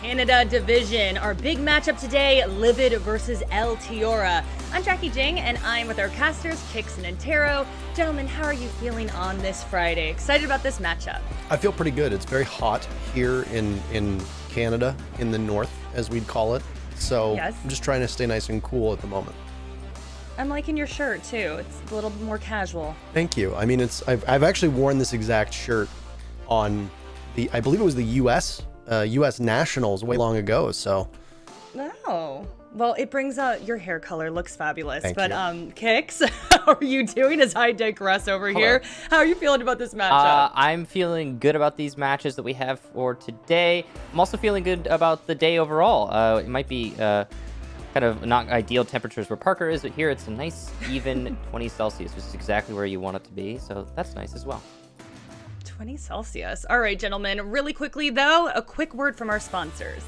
Canada division. Our big matchup today, Livid versus Altiora. I'm Jackie Jing, and I'm with our casters, Kix and Antero. Gentlemen, how are you feeling on this Friday? Excited about this matchup? I feel pretty good. It's very hot here in Canada, in the north, as we'd call it. So yes. I'm just trying to stay nice and cool at the moment. I'm liking your shirt too. It's a little more casual. Thank you. I mean, I've actually worn this exact shirt on I believe it was the U.S. Nationals way long ago. So. Oh, well, it brings out your hair color. Looks fabulous. Thank but you. Kix, how are you doing? As I digress over here, how are you feeling about this matchup? I'm feeling good about these matches that we have for today. I'm also feeling good about the day overall. It might be kind of not ideal temperatures where Parker is, but here it's a nice even 20 Celsius, which is exactly where you want it to be. So that's nice as well. 20 Celsius. All right, gentlemen. Really quickly, though, a quick word from our sponsors.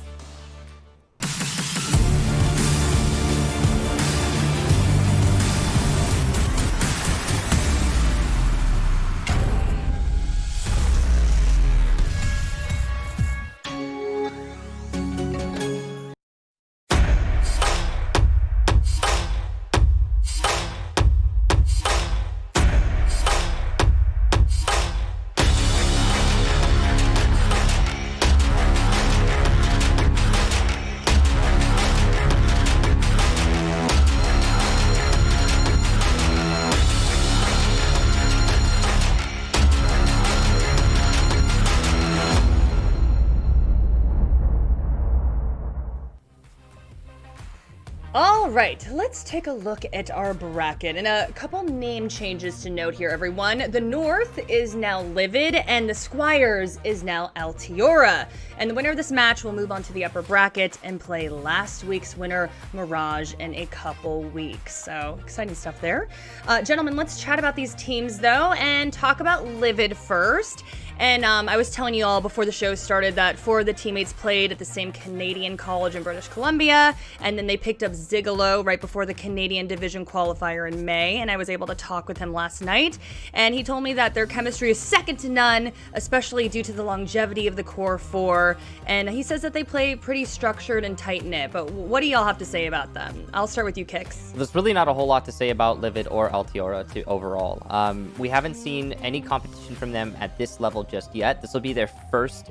All right, let's take a look at our bracket and a couple name changes to note here, everyone. The North is now Livid and the Squires is now Altiora. And the winner of this match will move on to the upper bracket and play last week's winner, Mirage, in a couple weeks. So exciting stuff there. Gentlemen, let's chat about these teams though and talk about Livid first. And I was telling you all before the show started that four of the teammates played at the same Canadian college in British Columbia, and then they picked up Zigolo right before the Canadian Division qualifier in May, and I was able to talk with him last night, and he told me that their chemistry is second to none, especially due to the longevity of the core four, and he says that they play pretty structured and tight-knit, but what do y'all have to say about them? I'll start with you, Kix. There's really not a whole lot to say about Livid or Altiora overall. We haven't seen any competition from them at this level just yet. This will be their first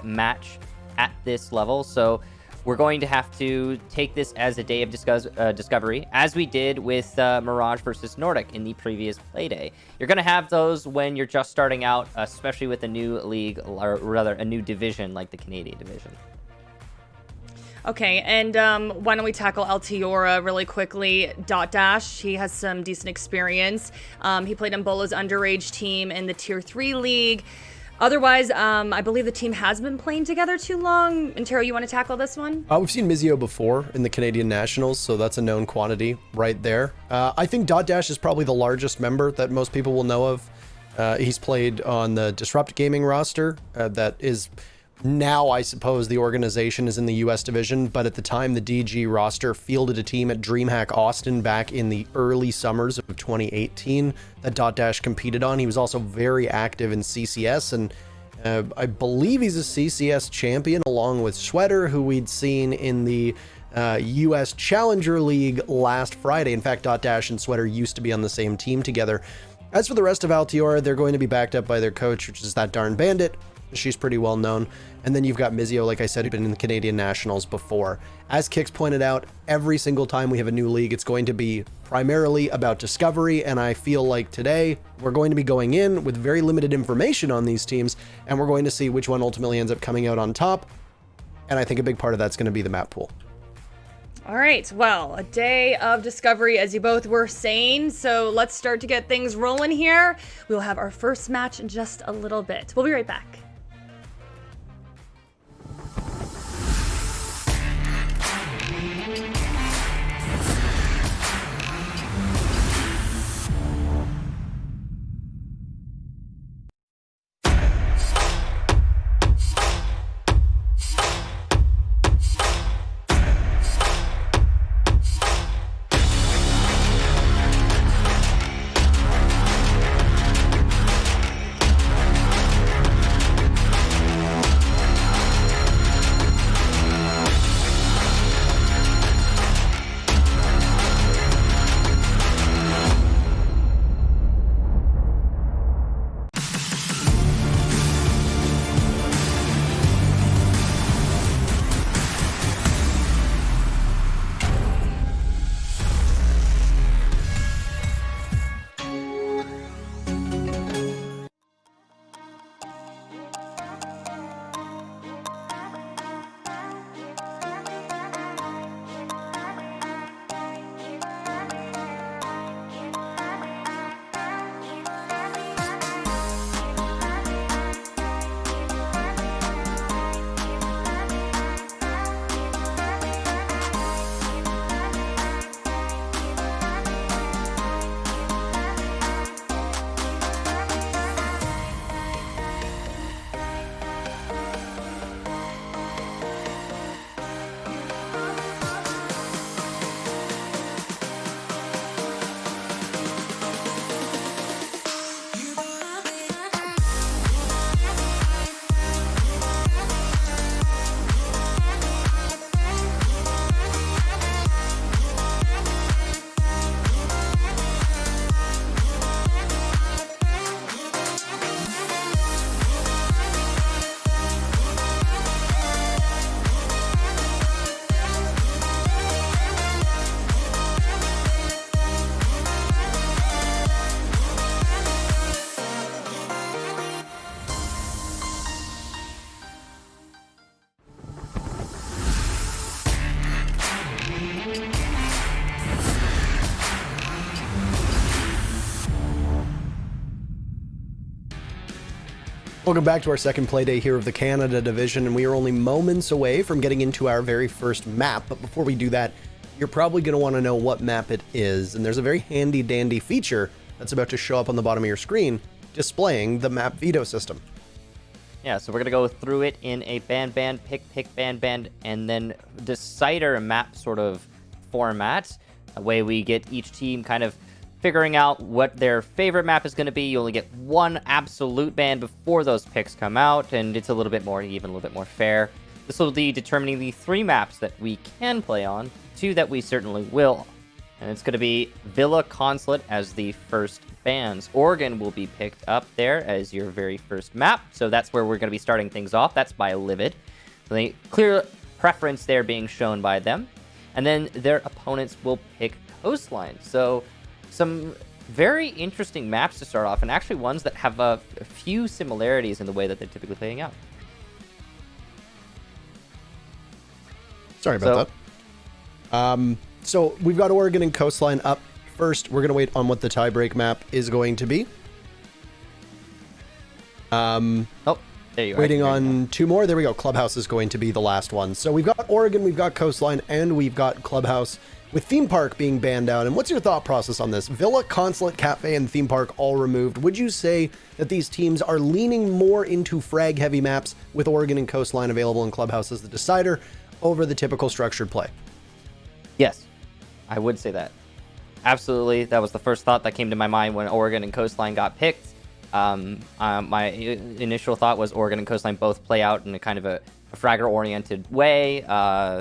match at this level, so we're going to have to take this as a day of discovery, as we did with Mirage versus Nordic in the previous playday. You're going to have those when you're just starting out, especially with a new league, or rather a new division like the Canadian division. Okay, and why don't we tackle Altiora really quickly? Dot Dash, he has some decent experience. He played in Bolo's underage team in the Tier 3 league. Otherwise, I believe the team has been playing together too long. Antero, you want to tackle this one? We've seen Mizio before in the Canadian Nationals, so that's a known quantity right there. I think Dot Dash is probably the largest member that most people will know of. He's played on the Disrupt Gaming roster that is... Now, I suppose the organization is in the U.S. division, but at the time, the DG roster fielded a team at DreamHack Austin back in the early summers of 2018 that Dot Dash competed on. He was also very active in CCS, and I believe he's a CCS champion along with Sweater, who we'd seen in the U.S. Challenger League last Friday. In fact, Dot Dash and Sweater used to be on the same team together. As for the rest of Altiora, they're going to be backed up by their coach, which is that darn Bandit. She's pretty well known. And then you've got Mizio, like I said, who's been in the Canadian Nationals before. As Kix pointed out, every single time we have a new league, it's going to be primarily about discovery. And I feel like today we're going to be going in with very limited information on these teams, and we're going to see which one ultimately ends up coming out on top. And I think a big part of that's going to be the map pool. All right, well, a day of discovery, as you both were saying, so let's start to get things rolling here. We'll have our first match in just a little bit. We'll be right back. Welcome back to our second play day here of the Canada Division, and we are only moments away from getting into our very first map. But before we do that, you're probably going to want to know what map it is, and there's a very handy dandy feature that's about to show up on the bottom of your screen, displaying the map veto system. Yeah, so we're going to go through it in a band, pick, band, and then decider map sort of format. A way we get each team kind of figuring out what their favorite map is going to be. You only get one absolute band before those picks come out, and it's a little bit more even, a little bit more fair. This will be determining the 3 maps that we can play on, 2 that we certainly will. And it's going to be Villa Consulate as the first bands. Oregon will be picked up there as your very first map, so that's where we're going to be starting things off. That's by Livid. So the clear preference there being shown by them. And then their opponents will pick Coastline. So some very interesting maps to start off, and actually ones that have a few similarities in the way that they're typically playing out. Sorry about that. So we've got Oregon and Coastline up first. We're going to wait on what the tiebreak map is going to be. Oh, there you are. Waiting on 2 more. There we go. Clubhouse is going to be the last one. So we've got Oregon, we've got Coastline, and we've got Clubhouse, with Theme Park being banned out. And what's your thought process on this? Villa, Consulate, Cafe, and Theme Park all removed. Would you say that these teams are leaning more into frag-heavy maps with Oregon and Coastline available in Clubhouse as the decider over the typical structured play? Yes, I would say that. Absolutely. That was the first thought that came to my mind when Oregon and Coastline got picked. My initial thought was Oregon and Coastline both play out in a kind of a fragger-oriented way.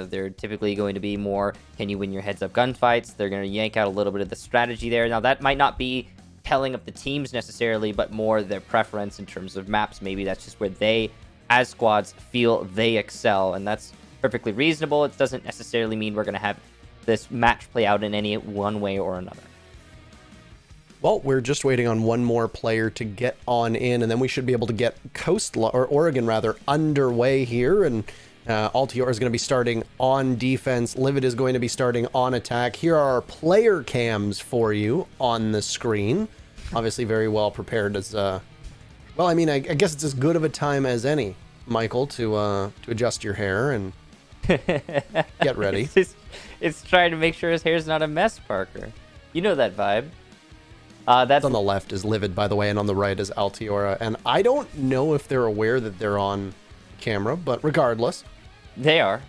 They're typically going to be more, can you win your heads-up gunfights? They're going to yank out a little bit of the strategy there. Now, that might not be telling of the teams necessarily, but more their preference in terms of maps. Maybe that's just where they, as squads, feel they excel, and that's perfectly reasonable. It doesn't necessarily mean we're going to have this match play out in any one way or another. Well, we're just waiting on one more player to get on in, and then we should be able to get Oregon underway here. And Altiora is going to be starting on defense. Livid is going to be starting on attack. Here are our player cams for you on the screen. Obviously, very well prepared as well. I mean, I guess it's as good of a time as any, Michael, to adjust your hair and get ready. It's trying to make sure his hair's not a mess, Parker. You know that vibe. That's on the left is Livid, by the way, and on the right is Altiora. And I don't know if they're aware that they're on camera, but regardless, they are.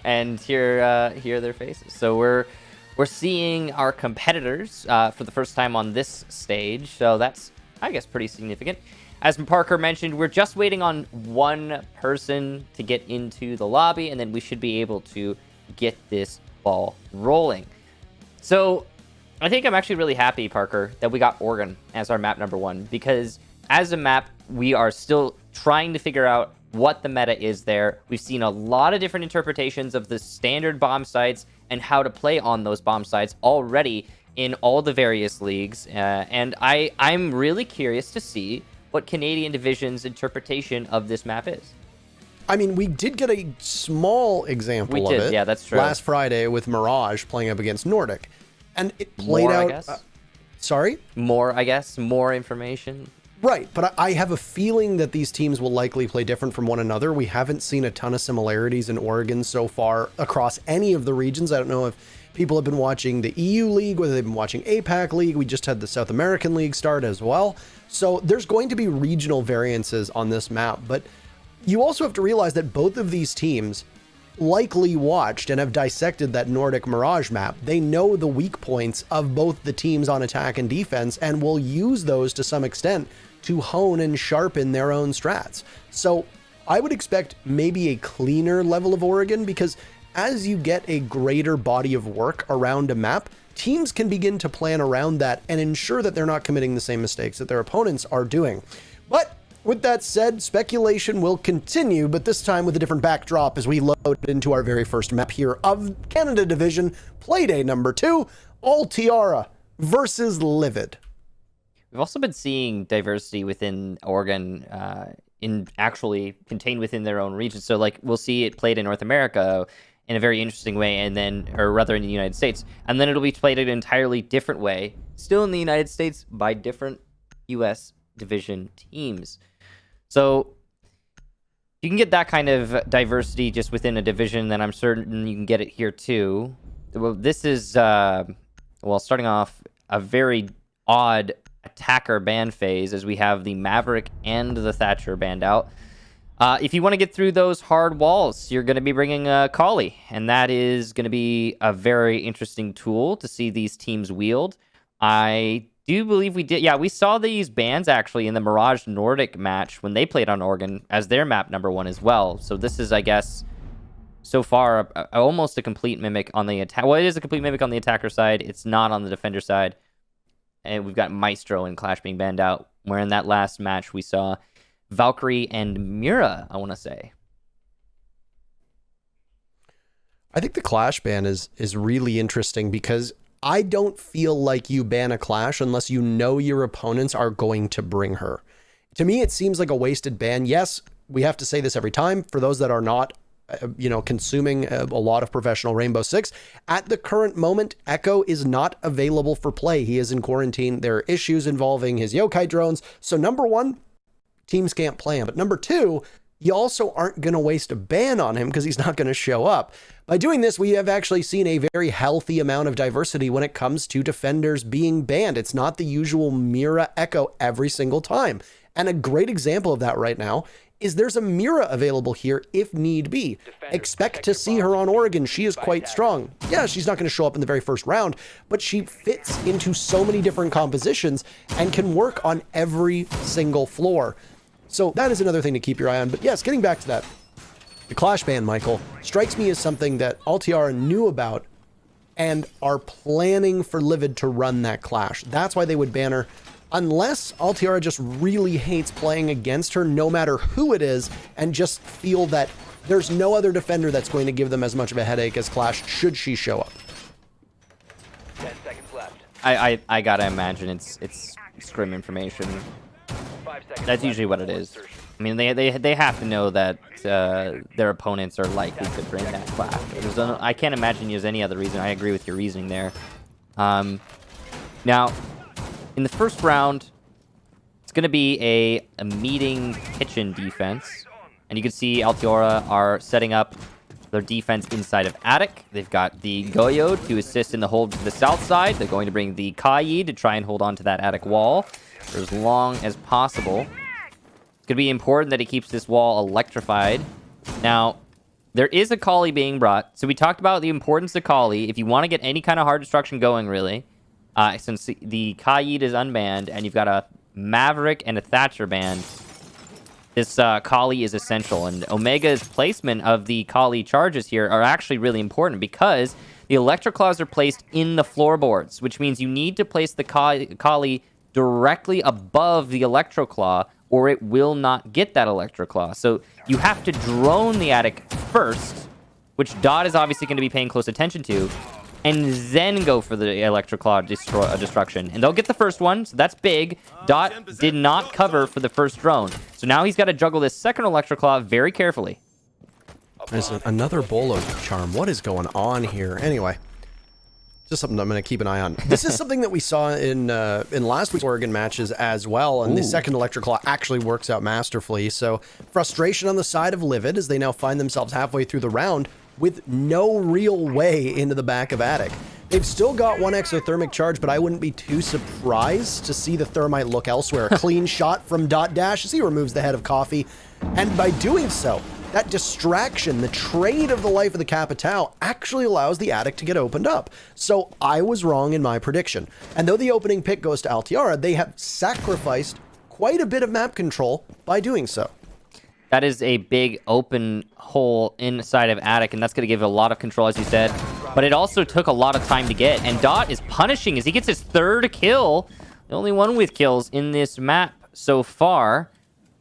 And here are their faces. So we're seeing our competitors for the first time on this stage. So that's, I guess, pretty significant. As Parker mentioned, we're just waiting on one person to get into the lobby, and then we should be able to get this ball rolling. So I think I'm actually really happy, Parker, that we got Oregon as our map number 1, because as a map, we are still trying to figure out what the meta is there. We've seen a lot of different interpretations of the standard bomb sites and how to play on those bomb sites already in all the various leagues. And I'm really curious to see what Canadian Division's interpretation of this map is. I mean, we did get a small example of it. Yeah, that's true. Last Friday with Mirage playing up against Nordic. And it played more, out. I guess. Sorry? More, I guess. More information. Right, but I have a feeling that these teams will likely play different from one another. We haven't seen a ton of similarities in Oregon so far across any of the regions. I don't know if people have been watching the EU League, whether they've been watching APAC League. We just had the South American League start as well. So there's going to be regional variances on this map. But you also have to realize that both of these teams likely watched and have dissected that Nordic Mirage map. They know the weak points of both the teams on attack and defense and will use those to some extent to hone and sharpen their own strats. So I would expect maybe a cleaner level of Oregon, because as you get a greater body of work around a map, teams can begin to plan around that and ensure that they're not committing the same mistakes that their opponents are doing. But with that said, speculation will continue, but this time with a different backdrop as we load into our very first map here of Canada Division, Playday number 2, Altiora versus Livid. We've also been seeing diversity within Oregon in actually contained within their own region. So like we'll see it played in North America in a very interesting way, and then, or rather in the United States, and then it'll be played in an entirely different way, still in the United States by different US division teams. So you can get that kind of diversity just within a division, then I'm certain you can get it here too. Well, this is, starting off a very odd attacker ban phase as we have the Maverick and the Thatcher banned out. If you want to get through those hard walls, you're going to be bringing Kali, and that is going to be a very interesting tool to see these teams wield. I do believe we did. Yeah, we saw these bans actually in the Mirage Nordic match when they played on Oregon as their map #1 as well. So this is, I guess, so far almost a complete mimic on the attack. Well, it is a complete mimic on the attacker side. It's not on the defender side. And we've got Maestro and Clash being banned out, where in that last match we saw Valkyrie and Mira, I want to say. I think the Clash ban is really interesting because I don't feel like you ban a Clash unless you know your opponents are going to bring her. To me, it seems like a wasted ban. Yes, we have to say this every time. For those that are not, consuming a lot of professional Rainbow Six, at the current moment, Echo is not available for play. He is in quarantine. There are issues involving his yokai drones. So number one, teams can't play him. But number two, you also aren't going to waste a ban on him because he's not going to show up. By doing this, we have actually seen a very healthy amount of diversity when it comes to defenders being banned. It's not the usual Mira Echo every single time. And a great example of that right now is there's a Mira available here if need be. Expect to see her on Oregon. She is quite strong. Yeah, she's not going to show up in the very first round, but she fits into so many different compositions and can work on every single floor. So that is another thing to keep your eye on. But yes, getting back to that, the Clash ban, Michael, strikes me as something that Altiora knew about and are planning for Livid to run that Clash. That's why they would ban her, unless Altiora just really hates playing against her, no matter who it is, and just feel that there's no other defender that's going to give them as much of a headache as Clash should she show up. 10 seconds left. I gotta imagine it's scrim information. 5 seconds That's usually what it is. I mean, they have to know that their opponents are likely to bring that Clash. I can't imagine there's any other reason. I agree with your reasoning there. Now, in the first round, it's going to be a meeting kitchen defense. And you can see Altiora are setting up their defense inside of Attic. They've got the Goyo to assist in the hold to the south side. They're going to bring the Kai to try and hold on to that Attic wall for as long as possible. It's going to be important that he keeps this wall electrified. Now, there is a Kali being brought. So we talked about the importance of Kali. If you want to get any kind of hard destruction going, really, since the Kaid is unbanned and you've got a Maverick and a Thatcher banned, this Kali is essential. And Omega's placement of the Kali charges here are actually really important because the Electroclaws are placed in the floorboards, which means you need to place the Kali directly above the Electroclaw or it will not get that Electroclaw. So you have to drone the Attic first, which Dot is obviously going to be paying close attention to, and then go for the Electroclaw destruction. And they'll get the first one, so that's big. Dot did not cover for the first drone. So now he's got to juggle this second Electroclaw very carefully. There's another Bolo charm. What is going on here? Anyway, just something I'm going to keep an eye on. This is something that we saw in last week's Oregon matches as well, and the second Electroclaw actually works out masterfully. So frustration on the side of Livid as they now find themselves halfway through the round with no real way into the back of Attic. They've still got one exothermic charge, but I wouldn't be too surprised to see the Thermite look elsewhere. A clean shot from Dot Dash as he removes the head of Coffee, and by doing so, that distraction, the trade of the life of the Capitao, actually allows the Attic to get opened up. So I was wrong in my prediction. And though the opening pick goes to Altiora, they have sacrificed quite a bit of map control by doing so. That is a big open hole inside of Attic, and that's going to give it a lot of control, as you said. But it also took a lot of time to get, and Dot is punishing as he gets his third kill. The only one with kills in this map so far.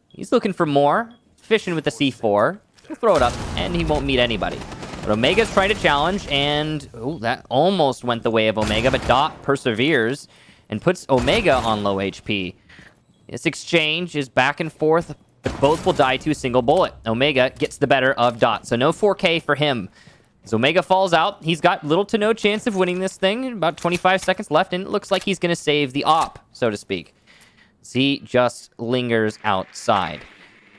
He's looking for more, fishing with the C4. He'll throw it up, and he won't meet anybody. But Omega's trying to challenge, and that almost went the way of Omega, but Dot perseveres and puts Omega on low HP. This exchange is back and forth, but both will die to a single bullet. Omega gets the better of Dot, so no 4K for him. As Omega falls out, he's got little to no chance of winning this thing. About 25 seconds left, and it looks like he's going to save the op, so to speak. As he just lingers outside.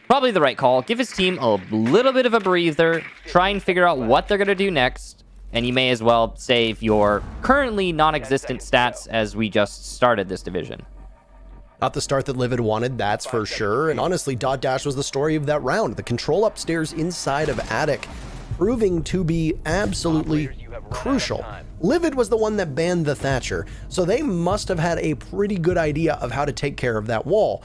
Probably the right call. Give his team a little bit of a breather. Try and figure out what they're going to do next. And you may as well save your currently non-existent stats as we just started this division. Not the start that Livid wanted, that's for sure. And honestly, Dot Dash was the story of that round. The control upstairs inside of Attic proving to be absolutely crucial. Livid was the one that banned the Thatcher, so they must have had a pretty good idea of how to take care of that wall.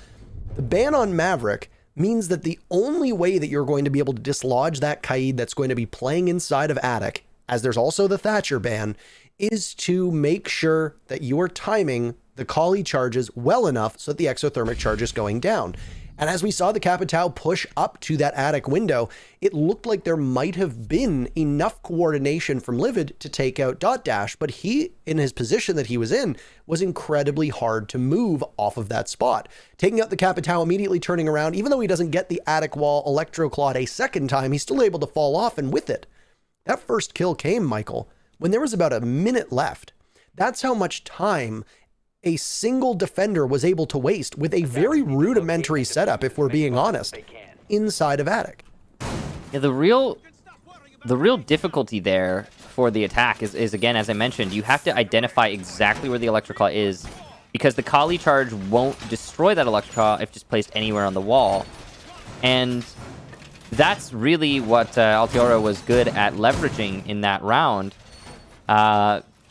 The ban on Maverick means that the only way that you're going to be able to dislodge that Kaid that's going to be playing inside of Attic, as there's also the Thatcher ban, is to make sure that you are timing the Kali charges well enough so that the exothermic charge is going down. And as we saw the Capitao push up to that Attic window, it looked like there might have been enough coordination from Livid to take out Dot Dash, but he, in his position that he was in, was incredibly hard to move off of that spot. Taking out the Capitao, immediately turning around, even though he doesn't get the Attic wall Electroclad a second time, he's still able to fall off, and with it, that first kill came, Michael, when there was about a minute left. That's how much time a single defender was able to waste with a very rudimentary setup, if we're being honest, inside of Attic. Yeah, the real difficulty there for the attack is again, as I mentioned, you have to identify exactly where the Electroclaw is, because the Kali charge won't destroy that Electroclaw if just placed anywhere on the wall. And that's really what Altiora was good at leveraging in that round.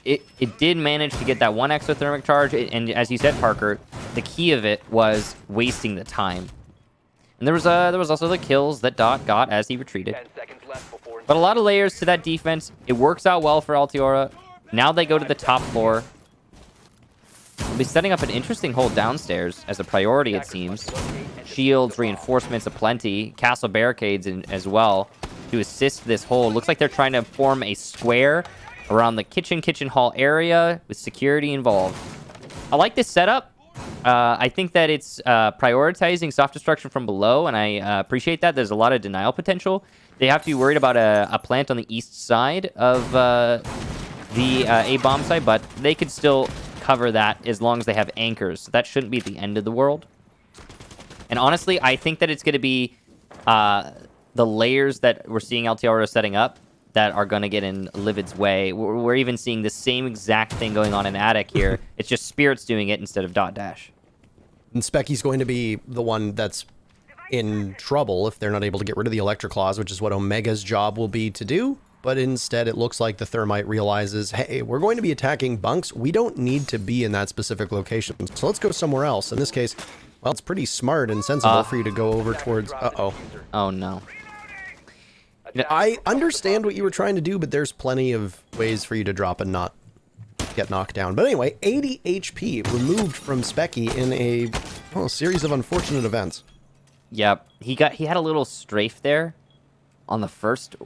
It did manage to get that one exothermic charge, and as you said, Parker, the key of it was wasting the time. And there was also the kills that Dot got as he retreated. But a lot of layers to that defense. It works out well for Altiora. Now they go to the top floor. They'll be setting up an interesting hold downstairs as a priority, it seems. Shields, reinforcements aplenty, castle barricades as well to assist this hold. Looks like they're trying to form a square around the kitchen hall area with security involved. I like this setup. I think that it's prioritizing soft destruction from below, and I appreciate that. There's a lot of denial potential. They have to be worried about a plant on the east side of the A-bomb site, but they could still cover that as long as they have anchors. So that shouldn't be the end of the world. And honestly, I think that it's going to be the layers that we're seeing Altiora setting up that are going to get in Livid's way. We're even seeing the same exact thing going on in Attic here. It's just Spirits doing it instead of Dot Dash. And Specky's going to be the one that's in trouble if they're not able to get rid of the Electroclaws, which is what Omega's job will be to do. But instead, it looks like the Thermite realizes, hey, we're going to be attacking bunks. We don't need to be in that specific location. So let's go somewhere else. In this case, well, it's pretty smart and sensible for you to go over towards... Uh-oh. Oh, no. I understand what you were trying to do, but there's plenty of ways for you to drop and not get knocked down. But anyway, 80 HP removed from Specky in a series of unfortunate events. Yep. He had a little strafe there on the first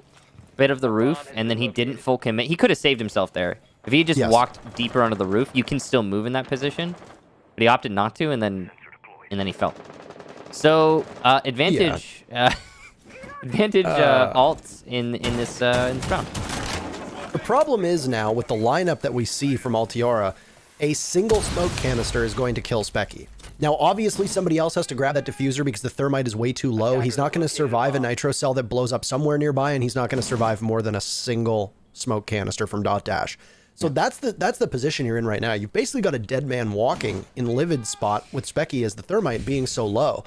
bit of the roof, and then he didn't full commit. He could have saved himself there. If he had just walked deeper onto the roof, you can still move in that position. But he opted not to, and then he fell. So, advantage... Yeah. Advantage alts in this round. The problem is now, with the lineup that we see from Altiora, a single smoke canister is going to kill Specky. Now, obviously, somebody else has to grab that diffuser because the thermite is way too low. He's not going to survive a nitro cell that blows up somewhere nearby, and he's not going to survive more than a single smoke canister from Dot Dash. So that's the position you're in right now. You've basically got a dead man walking in Livid's spot with Specky as the thermite being so low.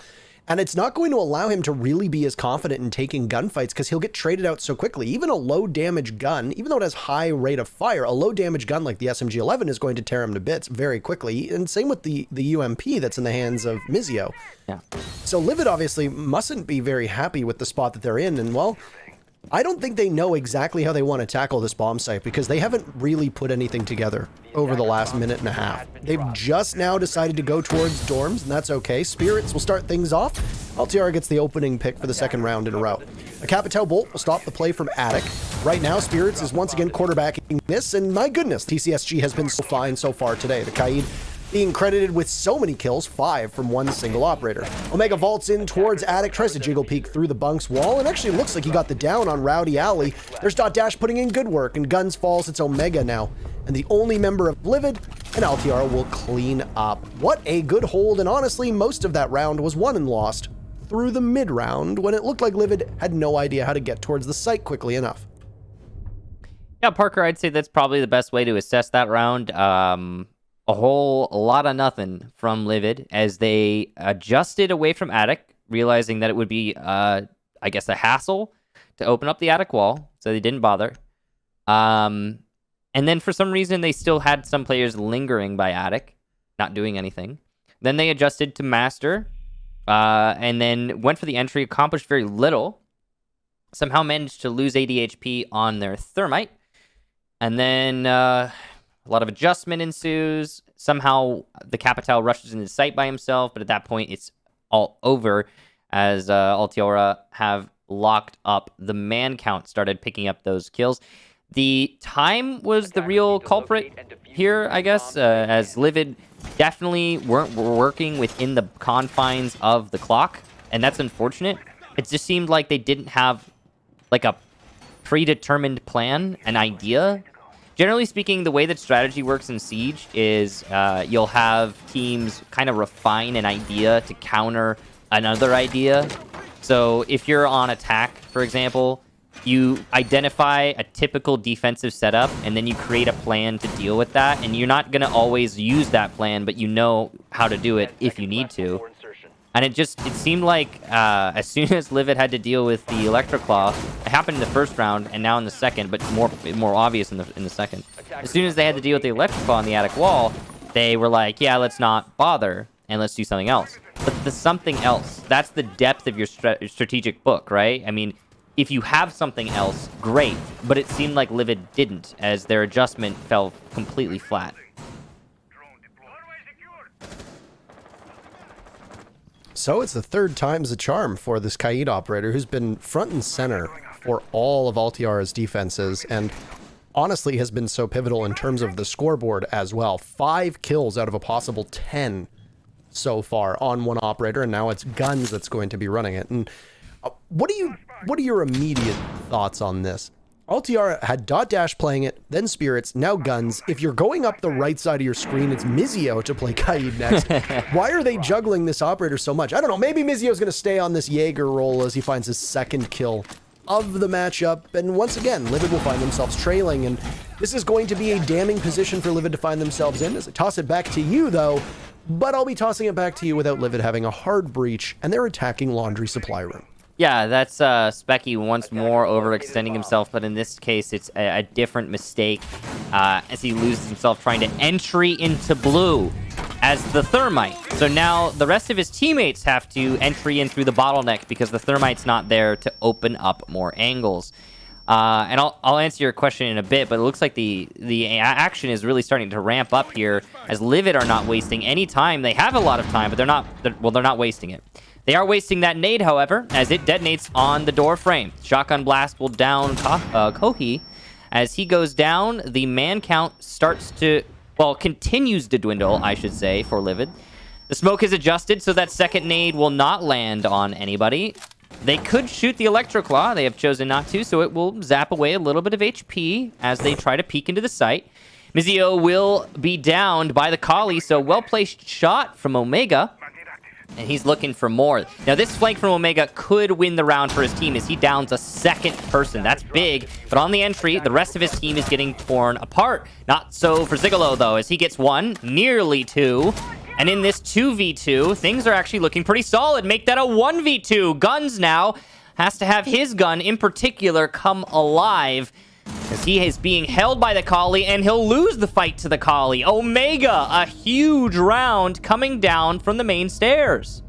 And it's not going to allow him to really be as confident in taking gunfights because he'll get traded out so quickly. Even a low damage gun, even though it has high rate of fire, a low damage gun like the SMG-11 is going to tear him to bits very quickly. And same with the UMP that's in the hands of Mizio. Yeah. So Livid obviously mustn't be very happy with the spot that they're in. And well, I don't think they know exactly how they want to tackle this bomb site because they haven't really put anything together over the last minute and a half. They've just now decided to go towards dorms, and that's okay. Spirits will start things off. Altiora gets the opening pick for the second round in a row. A Capitao Bolt will stop the play from Attic. Right now, Spirits is once again quarterbacking this, and my goodness, TCSG has been so fine so far today. The Kaid being credited with so many kills, 5 from one single operator. Omega vaults in towards Attic, tries to jiggle peek through the bunk's wall, and actually looks like he got the down on Rowdy Alley. There's Dot Dash putting in good work, and Guns falls. It's Omega now, and the only member of Livid, and Altiora will clean up. What a good hold, and honestly, most of that round was won and lost through the mid-round when it looked like Livid had no idea how to get towards the site quickly enough. Yeah, Parker, I'd say that's probably the best way to assess that round. A whole lot of nothing from Livid as they adjusted away from attic, realizing that it would be, I guess, a hassle to open up the attic wall, so they didn't bother. And then for some reason, they still had some players lingering by attic, not doing anything. Then they adjusted to master, and then went for the entry, accomplished very little. Somehow managed to lose 80 HP on their thermite. And then a lot of adjustment ensues. Somehow the Capital rushes into the site by himself, but at that point it's all over as Altiora have locked up. The man count started picking up those kills. The time was the real culprit here, I guess, as Livid definitely weren't working within the confines of the clock, and that's unfortunate. It just seemed like they didn't have like a predetermined plan, an idea. Generally speaking, the way that strategy works in Siege is you'll have teams kind of refine an idea to counter another idea. So if you're on attack, for example, you identify a typical defensive setup, and then you create a plan to deal with that. And you're not going to always use that plan, but you know how to do it if you need to. And it seemed like as soon as Livid had to deal with the Electroclaw, it happened in the first round and now in the second, but more obvious in the second. As soon as they had to deal with the Electroclaw on the attic wall, they were like, yeah, let's not bother and let's do something else. But the something else, that's the depth of your strategic book, right? I mean, if you have something else, great. But it seemed like Livid didn't, as their adjustment fell completely flat. So it's the third time's a charm for this Kaid operator who's been front and center for all of Altiora's defenses and honestly has been so pivotal in terms of the scoreboard as well. 5 kills out of a possible 10 so far on one operator, and now it's Guns that's going to be running it. And what are your immediate thoughts on this? Altiora had Dot Dash playing it, then Spirits, now Guns. If you're going up the right side of your screen, it's Mizio to play Kaid next. Why are they juggling this operator so much? I don't know. Maybe Mizio's going to stay on this Jaeger roll as he finds his second kill of the matchup. And once again, Livid will find themselves trailing. And this is going to be a damning position for Livid to find themselves in. As I toss it back to you, though, but I'll be tossing it back to you without Livid having a hard breach, and they're attacking Laundry Supply Room. Yeah, that's Specky once more overextending himself, but in this case, it's a different mistake as he loses himself trying to entry into blue as the Thermite. So now the rest of his teammates have to entry in through the bottleneck because the Thermite's not there to open up more angles. And I'll answer your question in a bit, but it looks like the action is really starting to ramp up here as Livid are not wasting any time. They have a lot of time, but they're not wasting it. They are wasting that nade, however, as it detonates on the door frame. Shotgun blast will down Kohi. As he goes down, the man count continues to dwindle, I should say, for Livid. The smoke is adjusted, so that second nade will not land on anybody. They could shoot the Electroclaw. They have chosen not to, so it will zap away a little bit of HP as they try to peek into the site. Mizio will be downed by the Kali, so well-placed shot from Omega. And he's looking for more. Now, this flank from Omega could win the round for his team as he downs a second person. That's big. But on the entry, the rest of his team is getting torn apart. Not so for Zigolo, though, as he gets 1, nearly 2. And in this 2v2, things are actually looking pretty solid. Make that a 1v2. Guns now has to have his gun in particular come alive as he is being held by the Kali, and he'll lose the fight to the Kali. Omega, a huge round coming down from the main stairs.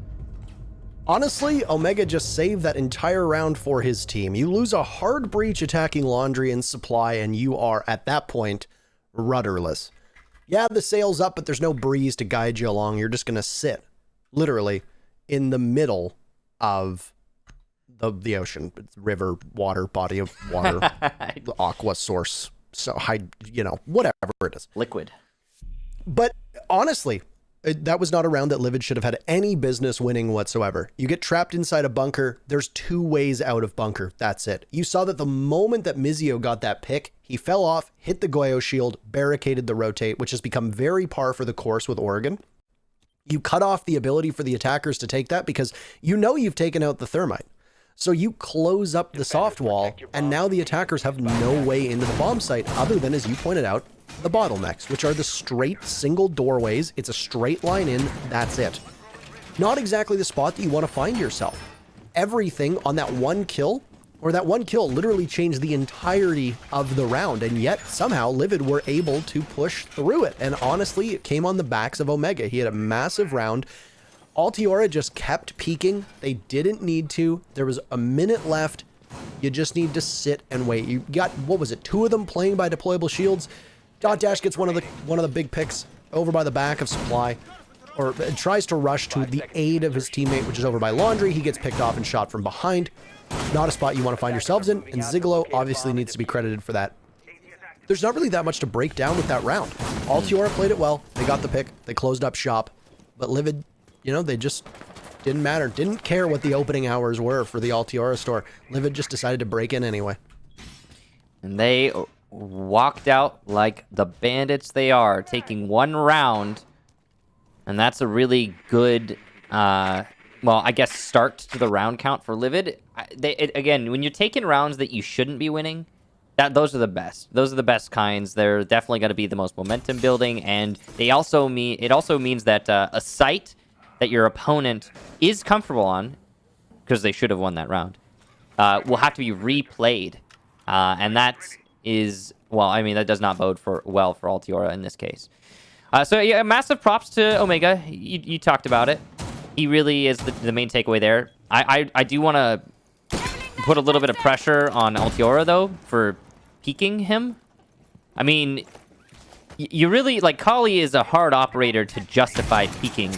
Honestly, Omega just saved that entire round for his team. You lose a hard breach attacking Laundry and Supply, and you are, at that point, rudderless. Yeah, the sail's up, but there's no breeze to guide you along. You're just going to sit, literally, in the middle of the ocean, river, water, body of water, aqua source, so whatever it is. Liquid. But honestly, that was not a round that Livid should have had any business winning whatsoever. You get trapped inside a bunker. There's 2 ways out of bunker. That's it. You saw that the moment that Mizio got that pick, he fell off, hit the Goyo shield, barricaded the rotate, which has become very par for the course with Oregon. You cut off the ability for the attackers to take that because you know you've taken out the thermite. So you close up the soft wall, and now the attackers have no way into the bomb site other than, as you pointed out, the bottlenecks, which are the straight single doorways. It's a straight line in, that's it. Not exactly the spot that you want to find yourself. Everything on that one kill, or that one kill literally changed the entirety of the round, and yet somehow Livid were able to push through it. And honestly, it came on the backs of Omega. He had a massive round. Altiora just kept peeking. They didn't need to. There was a minute left. You just need to sit and wait. You got, what was it, 2 of them playing by deployable shields. Dotdash gets one of the big picks over by the back of Supply, or tries to rush to the aid of his teammate, which is over by Laundry. He gets picked off and shot from behind. Not a spot you want to find yourselves in, and Zigolo obviously needs to be credited for that. There's not really that much to break down with that round. Altiora played it well. They got the pick. They closed up shop. But Livid, you know, they just didn't matter. Didn't care what the opening hours were for the Altiora store. Livid just decided to break in anyway. And they walked out like the bandits they are, taking 1 round. And that's a really good, well, I guess, start to the round count for Livid. Again, when you're taking rounds that you shouldn't be winning, those are the best. Those are the best kinds. They're definitely going to be the most momentum building, and it also means that a site that your opponent is comfortable on, because they should have won that round, will have to be replayed, and that is, well, I mean, that does not bode well for Altiora in this case. So yeah, massive props to Omega. You talked about it. He really is the main takeaway there. I do want to put a little bit of pressure on Altiora, though, for peeking him. I mean, you really, like, Kali is a hard operator to justify peeking.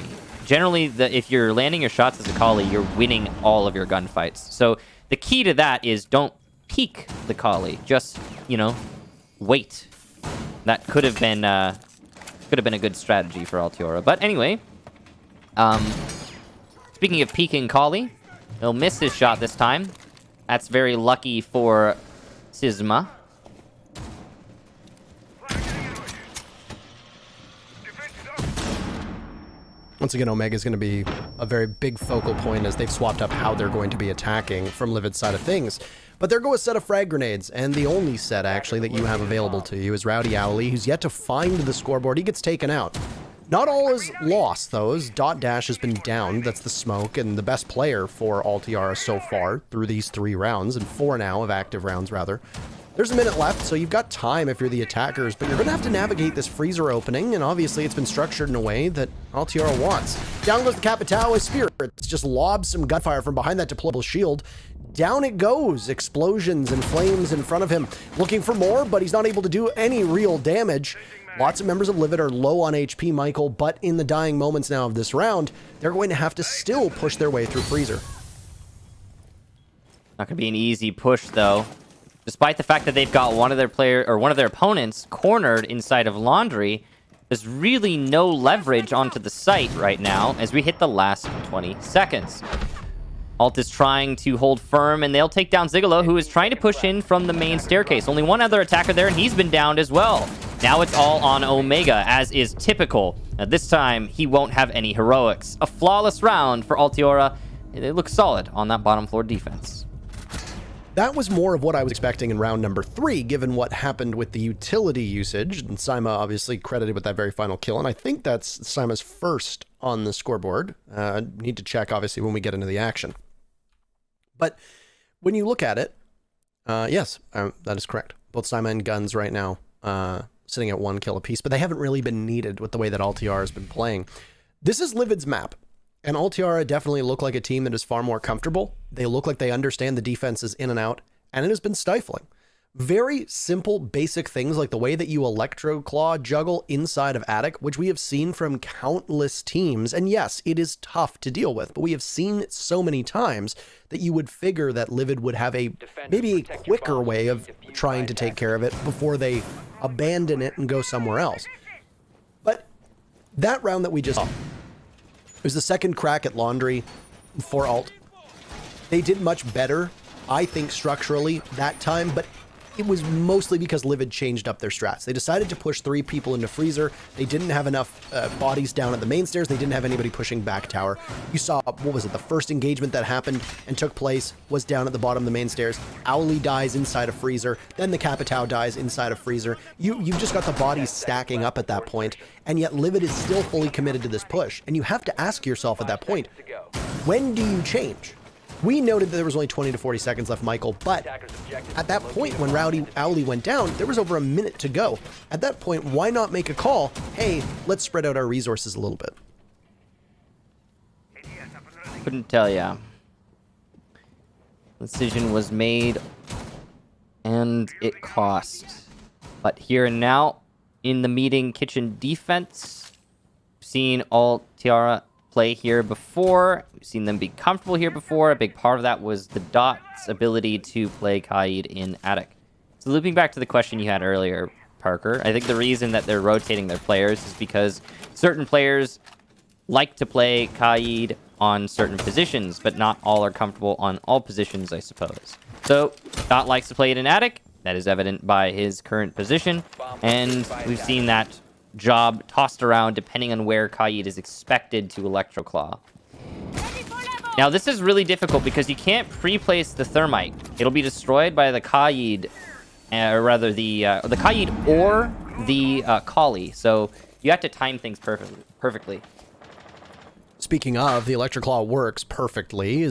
Generally, if you're landing your shots as a Kali, you're winning all of your gunfights. So the key to that is don't peek the Kali. Just, you know, wait. That could have been a good strategy for Altiora. But anyway, speaking of peeking Kali, he'll miss his shot this time. That's very lucky for Sisma. Once again, Omega is going to be a very big focal point as they've swapped up how they're going to be attacking from Livid's side of things. But there go a set of frag grenades, and the only set, actually, that you have available to you is Rowdy Owly, who's yet to find the scoreboard. He gets taken out. Not all is lost, though, as Dotdash has been downed. That's the smoke, and the best player for Altiora so far through these 3 rounds, and 4 now of active rounds, rather. There's a minute left, so you've got time if you're the attackers, but you're going to have to navigate this freezer opening, and obviously it's been structured in a way that Altiora wants. Down goes the Capitao with Spirits, just lobs some gunfire from behind that deployable shield. Down it goes. Explosions and flames in front of him. Looking for more, but he's not able to do any real damage. Lots of members of Livid are low on HP, Michael, but in the dying moments now of this round, they're going to have to still push their way through freezer. Not going to be an easy push, though. Despite the fact that they've got one of their opponents cornered inside of Laundry, there's really no leverage onto the site right now as we hit the last 20 seconds. Alt is trying to hold firm, and they'll take down Zigolo, who is trying to push in from the main staircase. Only one other attacker there, and he's been downed as well. Now it's all on Omega, as is typical. Now, this time, he won't have any heroics. A flawless round for Altiora. They look solid on that bottom floor defense. That was more of what I was expecting in round number 3, given what happened with the utility usage. And Saima obviously credited with that very final kill, and I think that's Saima's first on the scoreboard. Need to check, obviously, when we get into the action. But when you look at it, yes, that is correct. Both Saima and Guns right now sitting at 1 kill apiece, but they haven't really been needed with the way that Altiora has been playing. This is Livid's map. And Altiora definitely look like a team that is far more comfortable. They look like they understand the defenses in and out, and it has been stifling. Very simple, basic things like the way that you Electro Claw juggle inside of Attic, which we have seen from countless teams. And yes, it is tough to deal with, but we have seen it so many times that you would figure that Livid would have maybe a quicker way of trying to take care of it before they abandon it and go somewhere else. But that round that we just saw, it was the second crack at Laundry for Alt. They did much better, I think, structurally that time, but it was mostly because Livid changed up their strats. They decided to push 3 people into Freezer. They didn't have enough bodies down at the main stairs. They didn't have anybody pushing back tower. You saw, what was it, the first engagement that happened and took place was down at the bottom of the main stairs. Owly dies inside of Freezer. Then the Capitao dies inside of Freezer. You've just got the bodies stacking up at that point, and yet Livid is still fully committed to this push. And you have to ask yourself at that point, when do you change? We noted that there was only 20 to 40 seconds left, Michael, but at that point when Owly went down, there was over a minute to go. At that point, why not make a call? Hey, let's spread out our resources a little bit. Couldn't tell ya. Decision was made, and it cost. But here and now, in the meeting kitchen defense, seen Altiora play here before. We've seen them be comfortable here before. A big part of that was the Dot's ability to play Kaid in Attic. So looping back to the question you had earlier, Parker, I think the reason that they're rotating their players is because certain players like to play Kaid on certain positions, but not all are comfortable on all positions, I suppose. So Dot likes to play it in Attic. That is evident by his current position, and we've seen that job tossed around depending on where Kaid is expected to Electroclaw. Now this is really difficult because you can't pre-place the Thermite. It'll be destroyed by the Kaid, or rather the Kaid or the Kali. So you have to time things perfectly. Speaking of, the Electroclaw works perfectly.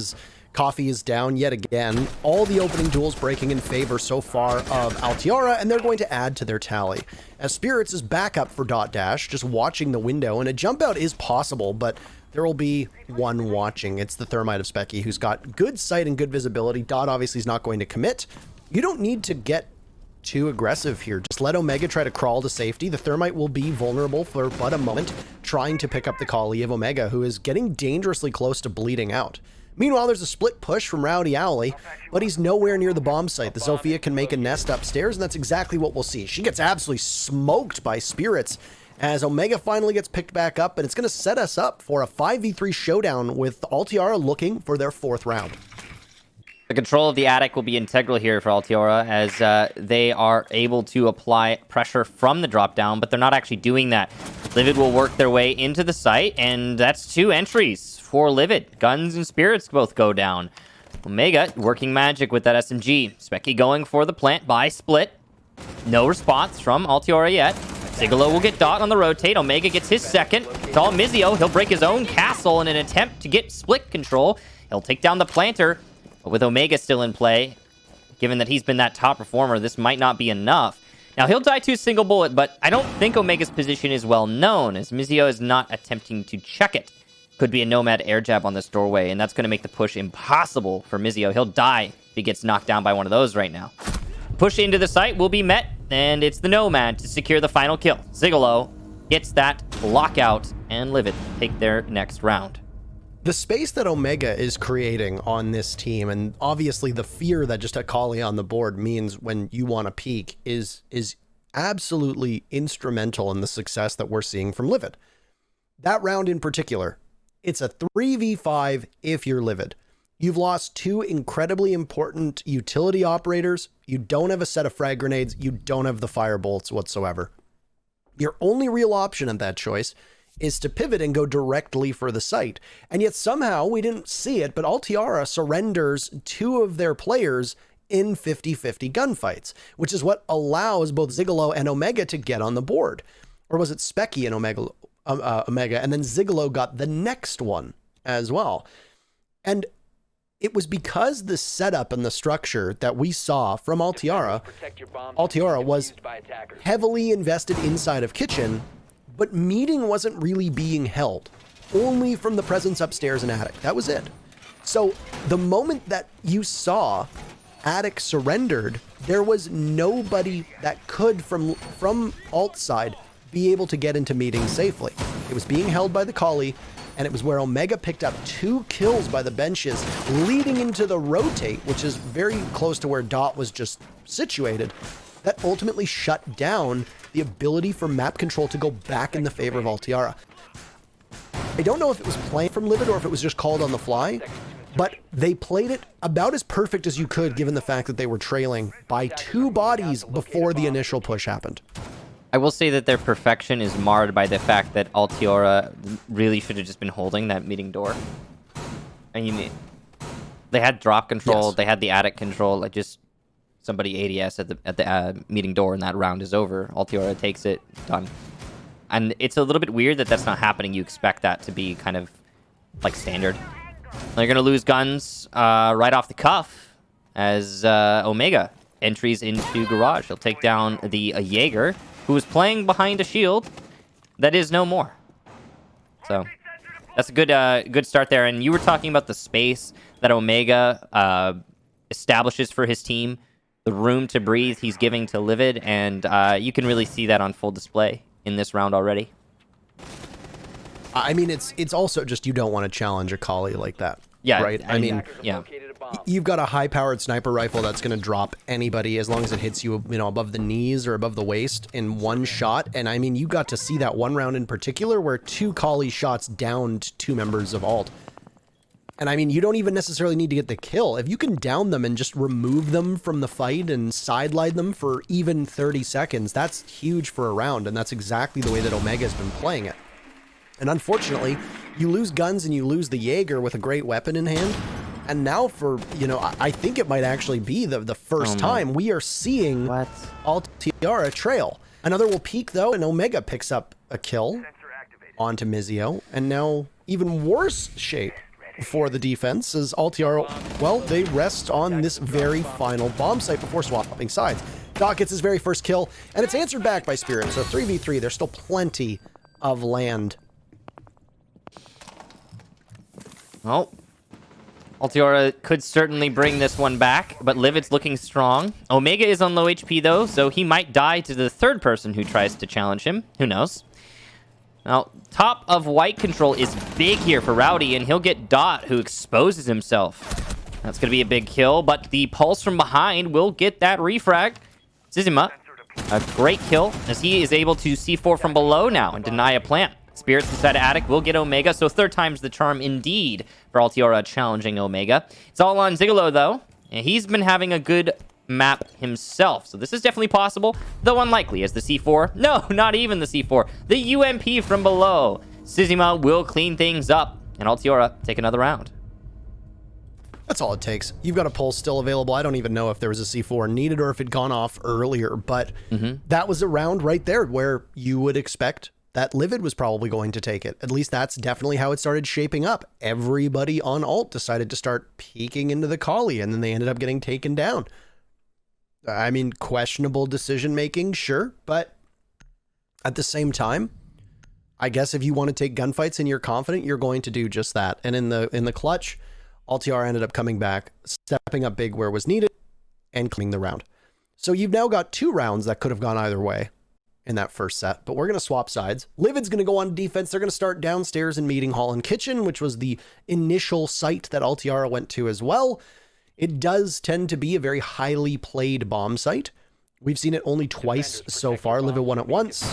Coffee is down yet again. All the opening duels breaking in favor so far of Altiora, and they're going to add to their tally. As Spirits is back up for Dot Dash, just watching the window, and a jump out is possible, but there will be one watching. It's the Thermite of Specky, who's got good sight and good visibility. Dot obviously is not going to commit. You don't need to get too aggressive here. Just let Omega try to crawl to safety. The Thermite will be vulnerable for but a moment, trying to pick up the Kali of Omega, who is getting dangerously close to bleeding out. Meanwhile, there's a split push from Rowdy Owly, but he's nowhere near the bomb site. The Zofia can make a nest upstairs, and that's exactly what we'll see. She gets absolutely smoked by Spirits as Omega finally gets picked back up, and it's going to set us up for a 5v3 showdown with Altiora looking for their 4th round. The control of the Attic will be integral here for Altiora as they are able to apply pressure from the drop down, but they're not actually doing that. Livid will work their way into the site, and that's 2 entries for Livid. Guns and Spirits both go down. Omega working magic with that SMG. Specky going for the plant by split. No response from Altiora yet. Sigalo will get Dot on the rotate. Omega gets his second. It's all Mizio. He'll break his own castle in an attempt to get split control. He'll take down the planter. But with Omega still in play, given that he's been that top performer, this might not be enough. Now, he'll die to a single bullet, but I don't think Omega's position is well known, as Mizio is not attempting to check it. Could be a Nomad air jab on this doorway, and that's going to make the push impossible for Mizio. He'll die if he gets knocked down by one of those right now. Push into the site will be met, and it's the Nomad to secure the final kill. Zigalo gets that lockout, and Livid take their next round. The space that Omega is creating on this team, and obviously the fear that just a Kali on the board means when you want to peak, is absolutely instrumental in the success that we're seeing from Livid. That round in particular, it's a 3v5 if you're Livid. You've lost 2 incredibly important utility operators. You don't have a set of frag grenades. You don't have the fire bolts whatsoever. Your only real option at that choice is to pivot and go directly for the site. And yet somehow, we didn't see it, but Altiora surrenders 2 of their players in 50-50 gunfights, which is what allows both Zigalo and Omega to get on the board. Or was it Specky and Omega, and then Zigalo got the next one as well. And it was because the setup and the structure that we saw from Altiora was heavily invested inside of Kitchen, but meeting wasn't really being held, only from the presence upstairs in Attic. That was it. So the moment that you saw Attic surrendered, there was nobody that could, from alt side, be able to get into meeting safely. It was being held by the Kali, and it was where Omega picked up 2 kills by the benches, leading into the rotate, which is very close to where Dot was just situated, that ultimately shut down the ability for map control to go back in the favor of Altiora. I don't know if it was planned from Livid or if it was just called on the fly, but they played it about as perfect as you could given the fact that they were trailing by 2 bodies before the initial push happened. I will say that their perfection is marred by the fact that Altiora really should have just been holding that meeting door. I mean, they had drop control, Yes. they had the attic control. Like just somebody ADS at the meeting door, and that round is over. Altiora takes it, done. And it's a little bit weird that that's not happening. You expect that to be kind of like standard. They're gonna lose guns right off the cuff as Omega entries into garage. He'll take down the Jaeger, who was playing behind a shield that is no more. So that's a good start there. And you were talking about the space that Omega establishes for his team, the room to breathe he's giving to Livid, and you can really see that on full display in this round already. I mean, it's also just you don't want to challenge a collie like that. Yeah, Right? I mean, yeah. you've got a high-powered sniper rifle that's going to drop anybody as long as it hits you, above the knees or above the waist in one shot. And I mean, you got to see that one round in particular where 2 collie shots downed 2 members of Alt. And I mean, you don't even necessarily need to get the kill. If you can down them and just remove them from the fight and sideline them for even 30 seconds, that's huge for a round. And that's exactly the way that Omega's been playing it. And unfortunately, you lose guns and you lose the Jaeger with a great weapon in hand. And now for, I think it might actually be the first time we are seeing Altiora trail. Another will peek, though, and Omega picks up a kill onto Mizio. And now even worse shape for the defense as Altiora, well, they rest on this very final bomb site before swapping sides. Doc gets his very first kill, and it's answered back by Spirit. So 3v3, there's still plenty of land. Well, Altiora could certainly bring this one back, but Livid's looking strong. Omega is on low HP, though, so he might die to the third person who tries to challenge him. Who knows? Now, top of white control is big here for Rowdy, and he'll get Dot, who exposes himself. That's going to be a big kill, but the pulse from behind will get that refrag. Zizima, a great kill, as he is able to C4 from below now and deny a plant. Spirits inside Attic will get Omega, so 3rd time's the charm indeed for Altiora challenging Omega. It's all on Zigolo, though, and he's been having a good map himself. So this is definitely possible, though unlikely, as the C4... No, not even the C4. The UMP from below. Zizima will clean things up, and Altiora take another round. That's all it takes. You've got a pulse still available. I don't even know if there was a C4 needed or if it'd gone off earlier, but that was a round right there where you would expect that Livid was probably going to take it. At least that's definitely how it started shaping up. Everybody on Alt decided to start peeking into the collie, and then they ended up getting taken down. I mean, questionable decision-making, sure, but at the same time, I guess if you want to take gunfights and you're confident, you're going to do just that. And in the clutch, Altiora ended up coming back, stepping up big where was needed, and claiming the round. So you've now got 2 rounds that could have gone either way in that first set, but we're going to swap sides. Livid's going to go on defense. They're going to start downstairs in Meeting Hall and Kitchen, which was the initial site that Altiora went to as well. It does tend to be a very highly played bomb site. We've seen it only twice so far. Livid won it once.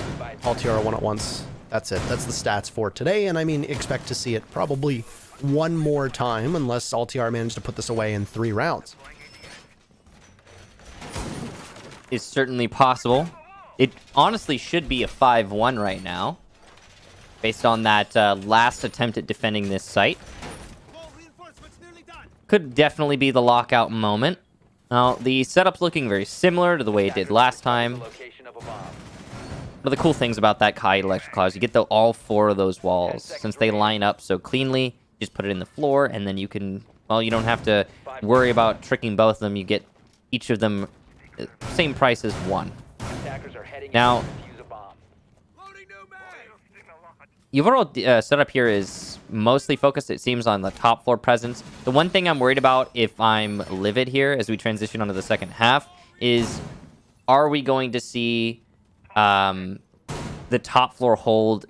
Altiora won it once. That's it. That's the stats for today, and I mean, expect to see it probably one more time unless Altiora managed to put this away in 3 rounds. It's certainly possible. It honestly should be a 5-1 right now, based on that last attempt at defending this site. Could definitely be the lockout moment. Now, the setup's looking very similar to the way it did last time. One of the cool things about that Kai electrical is you get all 4 of those walls. Since they line up so cleanly, just put it in the floor, and then you can, well, you don't have to worry about tricking both of them. You get each of them same price as 1. Now, the overall setup here is mostly focused, it seems, on the top floor presence. The one thing I'm worried about if I'm Livid here as we transition onto the second half is, are we going to see the top floor hold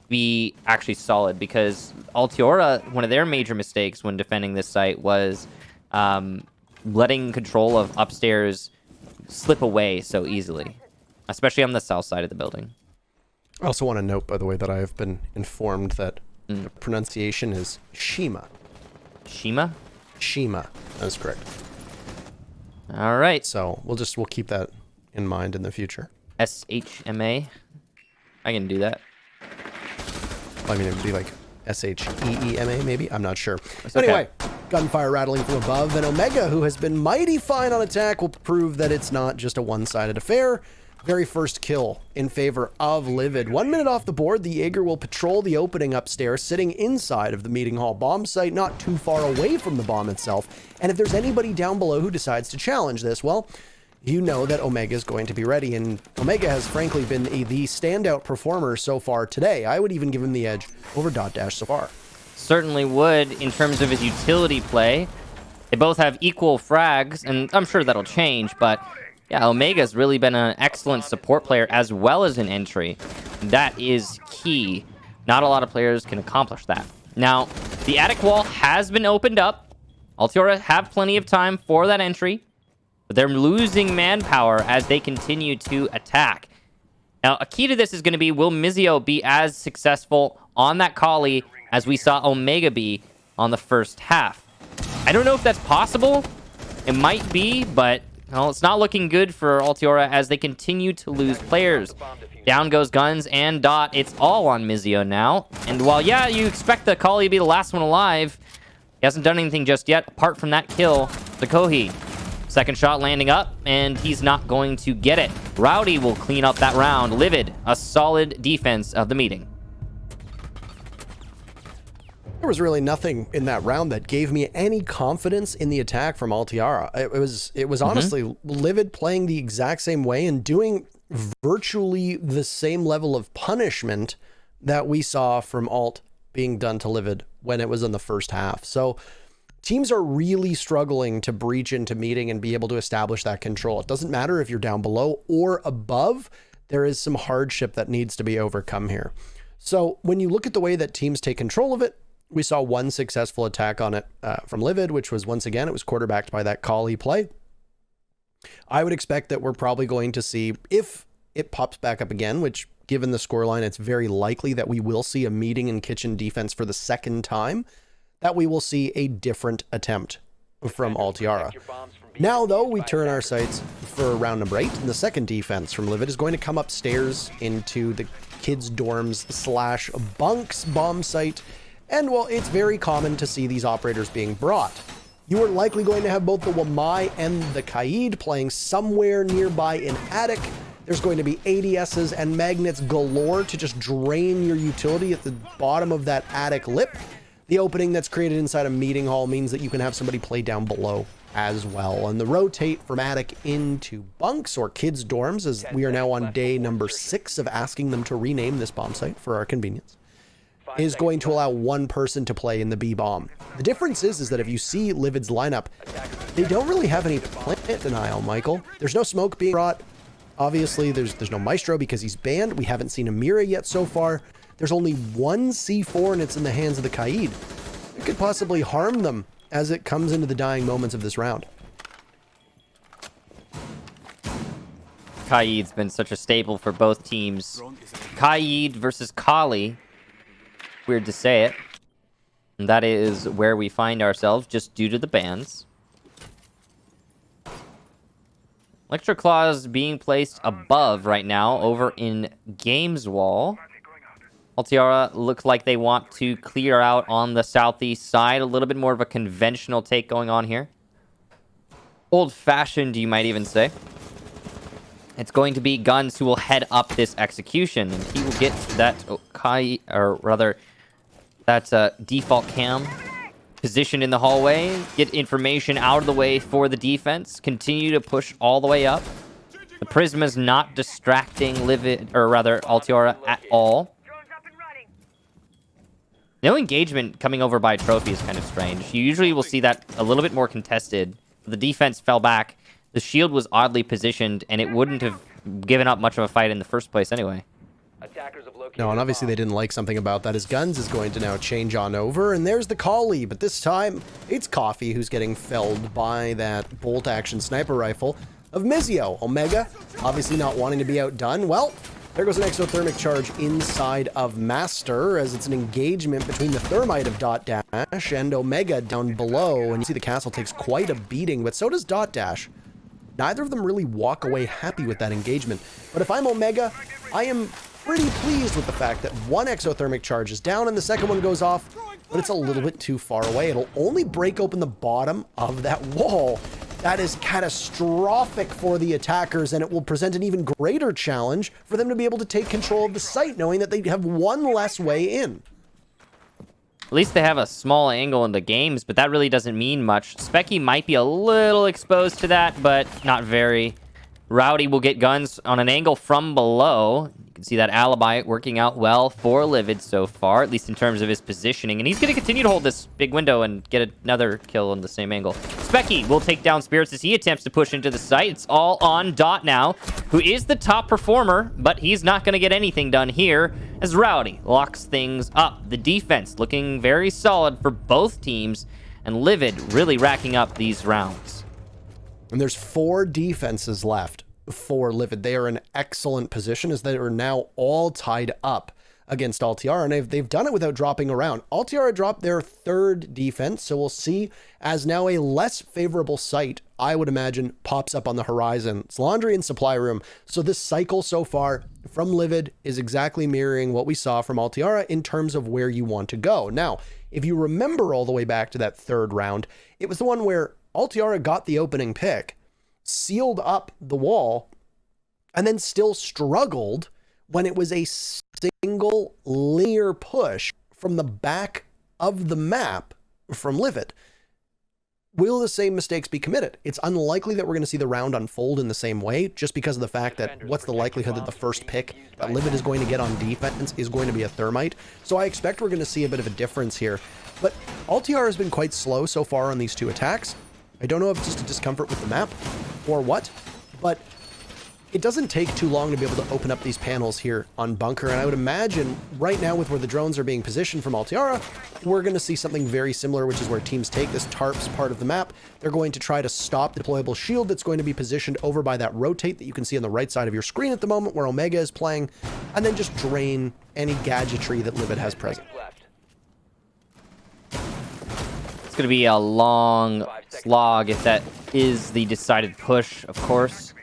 be actually solid? Because Altiora, one of their major mistakes when defending this site was letting control of upstairs slip away so easily, especially on the south side of the building. I also want to note, by the way, that I have been informed that the pronunciation is Shima. Shima? Shima. That's correct. All right. So we'll keep that in mind in the future. SHMA. I can do that. I mean, it would be like SHEEMA, maybe? I'm not sure. okay. Anyway, gunfire rattling from above, and Omega, who has been mighty fine on attack, will prove that it's not just a one-sided affair. Very first kill in favor of Livid. 1 minute off the board, the Jaeger will patrol the opening upstairs, sitting inside of the meeting hall bomb site, not too far away from the bomb itself. And if there's anybody down below who decides to challenge this, well, you know that Omega is going to be ready, and Omega has frankly been the standout performer so far today. I would even give him the edge over Dot Dash so far. Certainly would in terms of his utility play. They both have equal frags, and I'm sure that'll change, but yeah, Omega's really been an excellent support player as well as an entry. That is key. Not a lot of players can accomplish that. Now, the attic wall has been opened up. Altiora have plenty of time for that entry, but they're losing manpower as they continue to attack. Now, a key to this is going to be, will Mizio be as successful on that Kali as we saw Omega be on the first half? I don't know if that's possible. It might be, but well, it's not looking good for Altiora as they continue to lose players. Down goes Guns and Dot. It's all on Mizio now. And while, yeah, you expect the Kali to be the last one alive, he hasn't done anything just yet, apart from that kill to Kohi. Second shot landing up, and he's not going to get it. Rowdy will clean up that round. Livid, a solid defense of the meeting. There was really nothing in that round that gave me any confidence in the attack from Altiora. It was honestly Livid playing the exact same way and doing virtually the same level of punishment that we saw from Alt being done to Livid when it was in the first half. So teams are really struggling to breach into meeting and be able to establish that control. It doesn't matter if you're down below or above, there is some hardship that needs to be overcome here. So when you look at the way that teams take control of it, we saw one successful attack on it from Livid, which was, once again, it was quarterbacked by that Kali play. I would expect that we're probably going to see, if it pops back up again, which given the scoreline, it's very likely that we will see a meeting and kitchen defense for the second time, that we will see a different attempt from Altiora. Now, though, we turn our sights for round number 8, and the second defense from Livid is going to come upstairs into the kids' dorms / bunks bomb site. And while it's very common to see these operators being brought, you are likely going to have both the Wamai and the Kaid playing somewhere nearby in attic. There's going to be ADSs and magnets galore to just drain your utility at the bottom of that attic lip. The opening that's created inside a meeting hall means that you can have somebody play down below as well. And the rotate from attic into bunks or kids' dorms, as we are now on day number 6 of asking them to rename this bomb site for our convenience, is going to allow one person to play in the B-bomb. The difference is that if you see Livid's lineup, they don't really have any plant denial, Michael. There's no smoke being brought. Obviously, there's no Maestro because he's banned. We haven't seen a Mira yet so far. There's only one C4 and it's in the hands of the Kaid. It could possibly harm them as it comes into the dying moments of this round. Kaid's been such a staple for both teams. Kaid versus Kali. Weird to say it. And that is where we find ourselves just due to the bans. Electro Claws being placed above right now over in Games Wall. Altiora looks like they want to clear out on the southeast side. A little bit more of a conventional take going on here. Old-fashioned, you might even say. It's going to be Guns who will head up this execution. And he will get that that default cam positioned in the hallway, get information out of the way for the defense, continue to push all the way up. The Prisma's not distracting Livid, or rather Altiora at all. No engagement coming over by Trophy is kind of strange. You usually will see that a little bit more contested. The defense fell back. The shield was oddly positioned, and it wouldn't have given up much of a fight in the first place anyway. No, and obviously they didn't like something about that, as Guns is going to now change on over, and there's the Kali, but this time it's Coffee who's getting felled by that bolt-action sniper rifle of Mizio. Omega, obviously not wanting to be outdone. Well, There goes an exothermic charge inside of Master as it's an engagement between the Thermite of Dot Dash and Omega down below. And you see the castle takes quite a beating, but so does Dot Dash. Neither of them really walk away happy with that engagement. But if I'm Omega, I am pretty pleased with the fact that one exothermic charge is down and the second one goes off, but it's a little bit too far away. It'll only break open the bottom of that wall. That is catastrophic for the attackers, and it will present an even greater challenge for them to be able to take control of the site, knowing that they have one less way in. At least they have a small angle into games, but that really doesn't mean much. Specky might be a little exposed to that, but not very. Rowdy will get guns on an angle from below. You can see that alibi working out well for Livid so far, at least in terms of his positioning. And he's going to continue to hold this big window and get another kill on the same angle. Specky will take down Spirits as he attempts to push into the site. It's all on Dot now, who is the top performer, but he's not going to get anything done here as Rowdy locks things up. The defense looking very solid for both teams, and Livid really racking up these rounds. And there's 4 defenses left for Livid. They are in excellent position as they are now all tied up against Altiora, and they've done it without dropping around. Altiora dropped their 3rd defense, so we'll see as now a less favorable site, I would imagine, pops up on the horizon. It's laundry and supply room. So this cycle so far from Livid is exactly mirroring what we saw from Altiora in terms of where you want to go. Now, if you remember all the way back to that 3rd round, it was the one where Altiora got the opening pick, sealed up the wall, and then still struggled when it was a single linear push from the back of the map from Livid. Will the same mistakes be committed? It's unlikely that we're going to see the round unfold in the same way, just because of the fact that what's the likelihood that the first pick that Livid is going to get on defense is going to be a Thermite. So I expect we're going to see a bit of a difference here. But Altiora has been quite slow so far on these 2 attacks. I don't know if it's just a discomfort with the map or what, but it doesn't take too long to be able to open up these panels here on Bunker. And I would imagine right now with where the drones are being positioned from Altiora, we're going to see something very similar, which is where teams take this tarps part of the map. They're going to try to stop the deployable shield that's going to be positioned over by that rotate that you can see on the right side of your screen at the moment where Omega is playing, and then just drain any gadgetry that Livid has present. Going to be a long slog if that is the decided push, of course.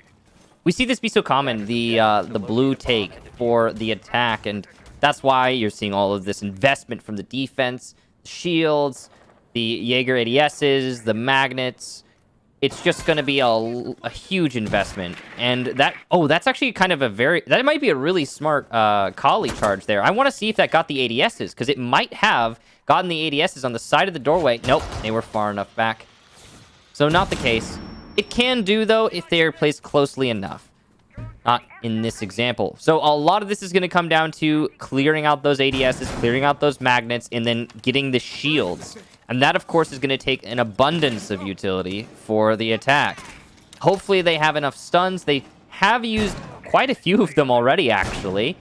We see this be so common, the blue take for the attack, and that's why you're seeing all of this investment from the defense, the shields, the Jaeger ADSs, the magnets. It's just going to be a huge investment, and that's actually kind of that might be a really smart Kali charge there. I want to see if that got the ADSs, because it might have gotten the ADSs on the side of the doorway. Nope, they were far enough back. So not the case. It can do, though, if they are placed closely enough. Not in this example. So a lot of this is going to come down to clearing out those ADSs, clearing out those magnets, and then getting the shields. And that, of course, is going to take an abundance of utility for the attack. Hopefully they have enough stuns. They have used quite a few of them already, actually.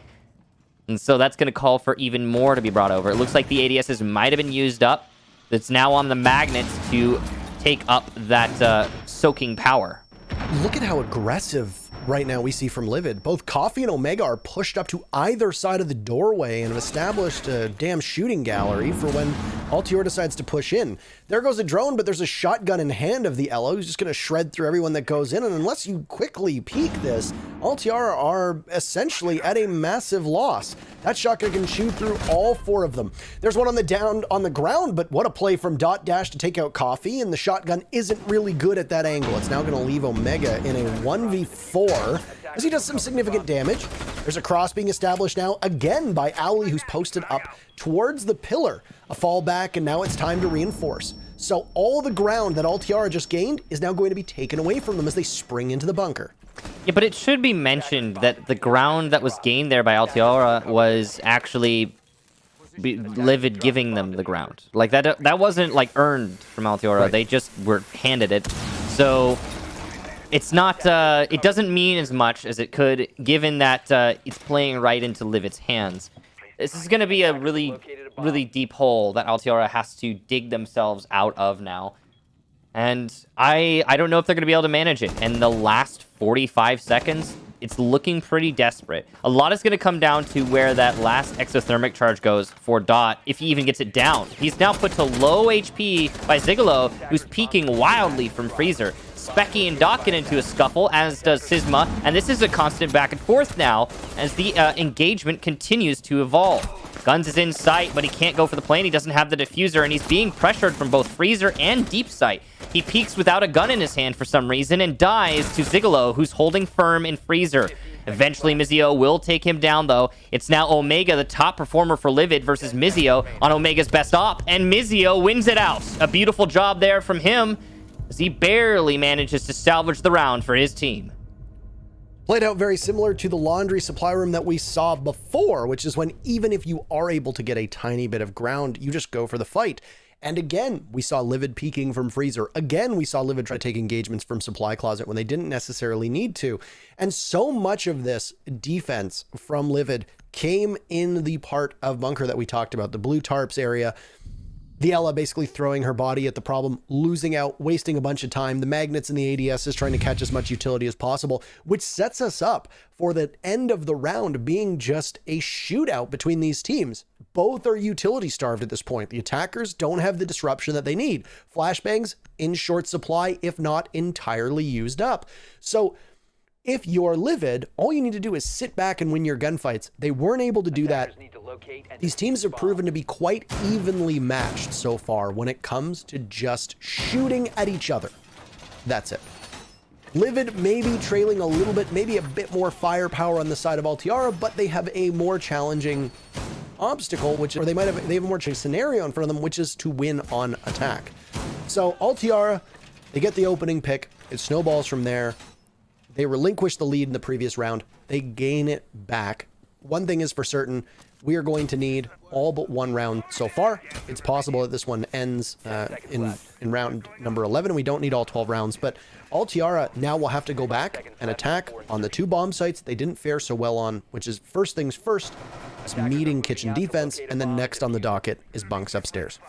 And so that's going to call for even more to be brought over. It looks like the ADSs might have been used up. It's now on the magnets to take up that soaking power. Look at how aggressive right now we see from Livid. Both Coffee and Omega are pushed up to either side of the doorway and have established a damn shooting gallery for when Altiora decides to push in. There goes a drone, but there's a shotgun in hand of the Elo who's just going to shred through everyone that goes in. And unless you quickly peek this, Altiora are essentially at a massive loss. That shotgun can shoot through all 4 of them. There's one on the ground, but what a play from Dot Dash to take out Coffee, and the shotgun isn't really good at that angle. It's now going to leave Omega in a 1v4 as he does some significant damage. There's a cross being established now again by Owly, who's posted up towards the pillar. A fallback, and now it's time to reinforce. So all the ground that Altiora just gained is now going to be taken away from them as they spring into the bunker. Yeah, but it should be mentioned that the ground that was gained there by Altiora was actually Livid giving them the ground. Like, that wasn't, like, earned from Altiora. Right. They just were handed it. So it's not, it doesn't mean as much as it could, given that it's playing right into Livid's hands. This is going to be a really, really deep hole that Altiora has to dig themselves out of now. And I don't know if they're going to be able to manage it. And the last 45 seconds, it's looking pretty desperate. A lot is going to come down to where that last exothermic charge goes for Dot, if he even gets it down. He's now put to low HP by Zigolo, who's peeking wildly from Freezer. Specky and Dot get into a scuffle, as does Sysma, and this is a constant back and forth now as the engagement continues to evolve. Guns is in sight, but he can't go for the plane. He doesn't have the diffuser, and he's being pressured from both Freezer and Deep Sight. He peeks without a gun in his hand for some reason and dies to Zigolo, who's holding firm in Freezer. Eventually, Mizio will take him down, though. It's now Omega, the top performer for Livid, versus Mizio on Omega's best op, and Mizio wins it out. A beautiful job there from him, as he barely manages to salvage the round for his team. Played out very similar to the laundry supply room that we saw before, which is when even if you are able to get a tiny bit of ground, you just go for the fight. And again, we saw Livid peeking from Freezer. Again, we saw Livid try to take engagements from Supply Closet when they didn't necessarily need to. And so much of this defense from Livid came in the part of Bunker that we talked about, the blue tarps area. The Ella basically throwing her body at the problem, losing out, wasting a bunch of time. The magnets and the ADS is trying to catch as much utility as possible, which sets us up for the end of the round being just a shootout between these teams. Both are utility starved at this point. The attackers don't have the disruption that they need. Flashbangs in short supply, if not entirely used up. So if you're Livid, all you need to do is sit back and win your gunfights. They weren't able to do that. These teams have proven to be quite evenly matched so far when it comes to just shooting at each other. That's it. Livid may be trailing a little bit, maybe a bit more firepower on the side of Altiora, but they have a more challenging obstacle, they have a more challenging scenario in front of them, which is to win on attack. So Altiora, they get the opening pick. It snowballs from there. They relinquish the lead in the previous round. They gain it back. One thing is for certain, we are going to need all but one round so far. It's possible that this one ends in round number 11. We don't need all 12 rounds, but Altiora now will have to go back and attack on the two bomb sites they didn't fare so well on, which is first things first, is meeting kitchen defense, and then next on the docket is bunks upstairs.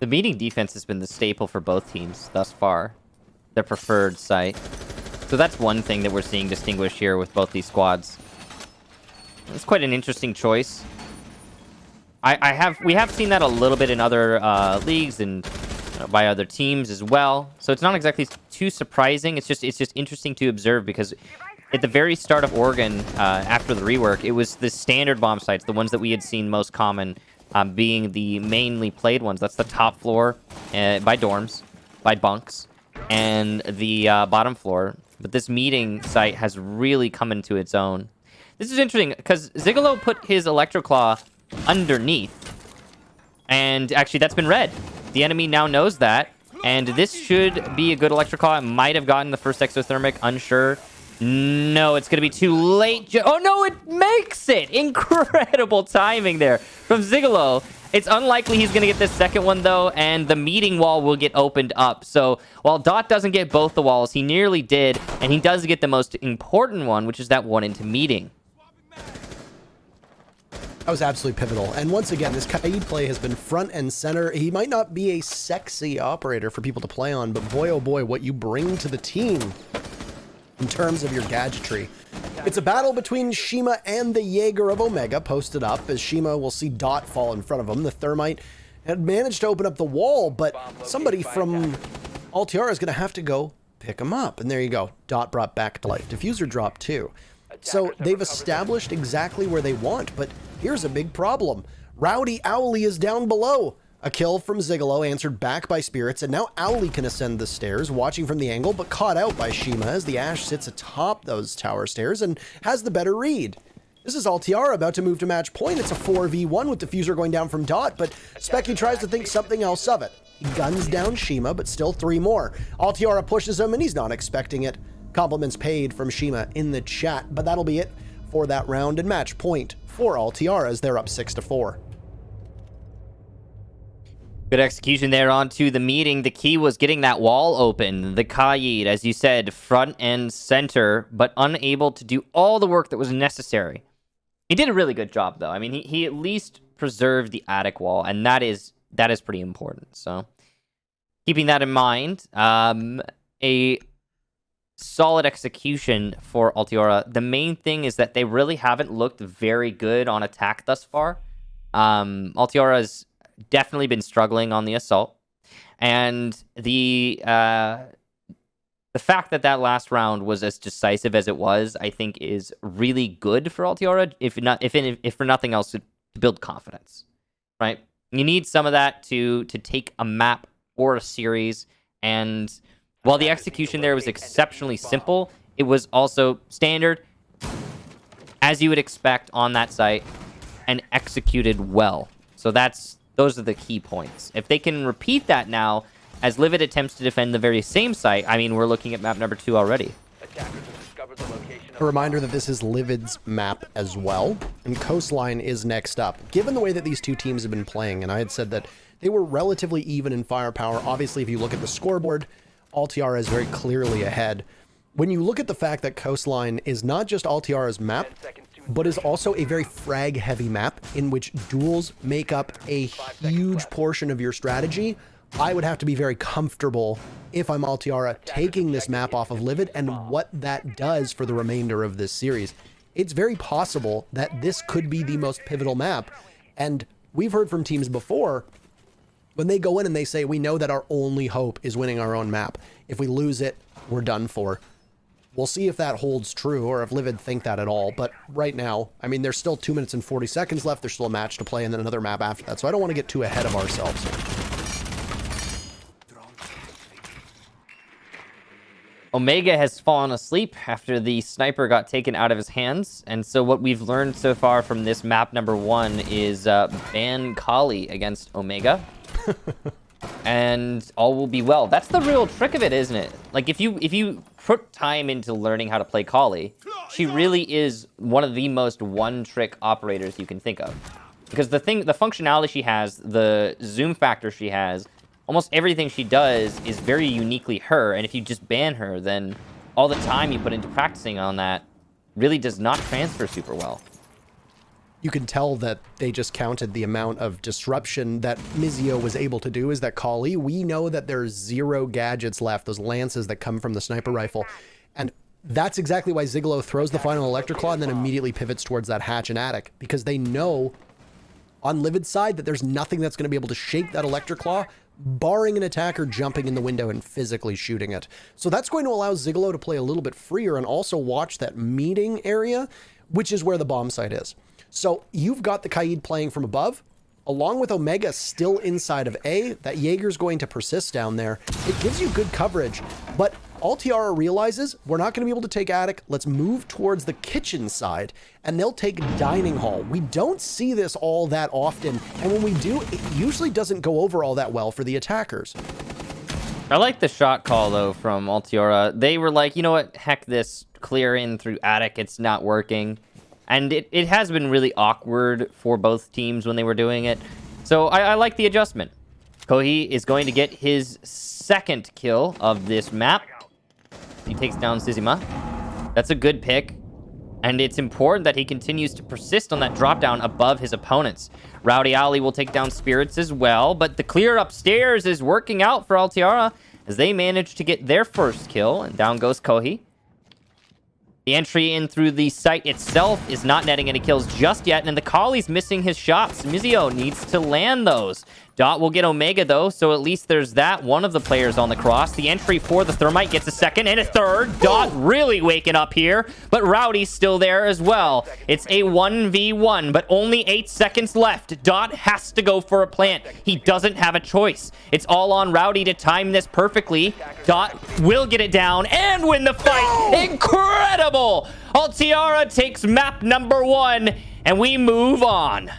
The meeting defense has been the staple for both teams thus far, their preferred site. So that's one thing that we're seeing distinguished here with both these squads. It's quite an interesting choice. We have seen that a little bit in other leagues and by other teams as well. So it's not exactly too surprising. It's just interesting to observe because at the very start of Oregon, after the rework, it was the standard bomb sites, the ones that we had seen most common, being the mainly played ones. That's the top floor by dorms, by bunks, and the bottom floor. But this meeting site has really come into its own. This is interesting because Zigolo put his Electroclaw underneath. And actually, that's been read. The enemy now knows that. And this should be a good Electroclaw. It might have gotten the first exothermic, unsure. No, it's going to be too late. Oh, no, it makes it. Incredible timing there from Zigolo. It's unlikely he's going to get this second one, though, and the meeting wall will get opened up. So while Dot doesn't get both the walls, he nearly did, and he does get the most important one, which is that one into meeting. That was absolutely pivotal. And once again, this Kaid play has been front and center. He might not be a sexy operator for people to play on, but boy, oh boy, what you bring to the team in terms of your gadgetry. It's a battle between Shima and the Jaeger of Omega posted up, as Shima will see Dot fall in front of him. The Thermite had managed to open up the wall, but somebody from Altiora is going to have to go pick him up. And there you go. Dot brought back to life. Diffuser dropped too. So they've established exactly where they want, but here's a big problem. Rowdy Owly is down below. A kill from Zigolo answered back by Spirits, and now Owly can ascend the stairs, watching from the angle, but caught out by Shima as the Ash sits atop those tower stairs and has the better read. This is Altiora about to move to match point. It's a 4v1 with Diffuser going down from Dot, but Specky tries to think something else of it. He guns down Shima, but still three more. Altiora pushes him, and he's not expecting it. Compliments paid from Shima in the chat, but that'll be it for that round and match point for Altiora as they're up 6-4. Good execution there onto the meeting. The key was getting that wall open. The Kaid, as you said, front and center, but unable to do all the work that was necessary. He did a really good job, though. I mean, he at least preserved the attic wall, and that is pretty important. So, keeping that in mind, a solid execution for Altiora. The main thing is that they really haven't looked very good on attack thus far. Altiora's definitely been struggling on the assault, and the fact that last round was as decisive as it was, I think, is really good for Altiora. If for nothing else, to build confidence, right? You need some of that to take a map or a series. And while the execution there was exceptionally simple, it was also standard, as you would expect on that site, and executed well. So those are the key points. If they can repeat that now, as Livid attempts to defend the very same site, I mean, we're looking at map number 2 already. A reminder that this is Livid's map as well, and Coastline is next up. Given the way that these two teams have been playing, and I had said that they were relatively even in firepower, obviously if you look at the scoreboard, Altiora is very clearly ahead. When you look at the fact that Coastline is not just Altiora's map, but is also a very frag-heavy map in which duels make up a huge portion of your strategy, I would have to be very comfortable, if I'm Altiora, taking this map off of Livid and what that does for the remainder of this series. It's very possible that this could be the most pivotal map, and we've heard from teams before, when they go in and they say, we know that our only hope is winning our own map. If we lose it, we're done for. We'll see if that holds true, or if Livid think that at all, but right now, I mean, there's still 2 minutes and 40 seconds left, there's still a match to play, and then another map after that, so I don't want to get too ahead of ourselves. Omega has fallen asleep after the sniper got taken out of his hands, and so what we've learned so far from this map number 1 is ban Kali against Omega, and all will be well. That's the real trick of it, isn't it? Like, if you put time into learning how to play Kali, she really is one of the most one-trick operators you can think of, because the functionality she has, the zoom factor she has, almost everything she does is very uniquely her, and if you just ban her, then all the time you put into practicing on that really does not transfer super well. You can tell that they just counted the amount of disruption that Mizio was able to do. Is that Kali, we know that there's 0 gadgets left, those lances that come from the sniper rifle, and that's exactly why Zigolo throws the final Electric Claw and then immediately pivots towards that hatch and attic, because they know on Livid's side that there's nothing that's going to be able to shake that Electric Claw, barring an attacker jumping in the window and physically shooting it. So that's going to allow Zigolo to play a little bit freer and also watch that meeting area, which is where the bomb site is. So you've got the Kaid playing from above, along with Omega still inside of A. That Jaeger's going to persist down there. It gives you good coverage, but Altiora realizes we're not going to be able to take attic. Let's move towards the kitchen side, and they'll take dining hall. We don't see this all that often, and when we do, it usually doesn't go over all that well for the attackers. I like the shot call, though, from Altiora. They were like, you know what, heck this, clear in through attic, it's not working. And it has been really awkward for both teams when they were doing it. So I like the adjustment. Kohi is going to get his second kill of this map. He takes down Sizima. That's a good pick. And it's important that he continues to persist on that drop down above his opponents. Rowdy Alley will take down Spirits as well, but the clear upstairs is working out for Altiora as they manage to get their first kill, and down goes Kohi. The entry in through the site itself is not netting any kills just yet, and the Kali's missing his shots. Mizio needs to land those. Dot will get Omega, though, so at least there's that. One of the players on the cross. The entry for the Thermite gets a second and a third. Dot really waking up here, but Rowdy's still there as well. It's a 1v1, but only 8 seconds left. Dot has to go for a plant. He doesn't have a choice. It's all on Rowdy to time this perfectly. Dot will get it down and win the fight. Incredible! Altiora takes map number 1, and we move on.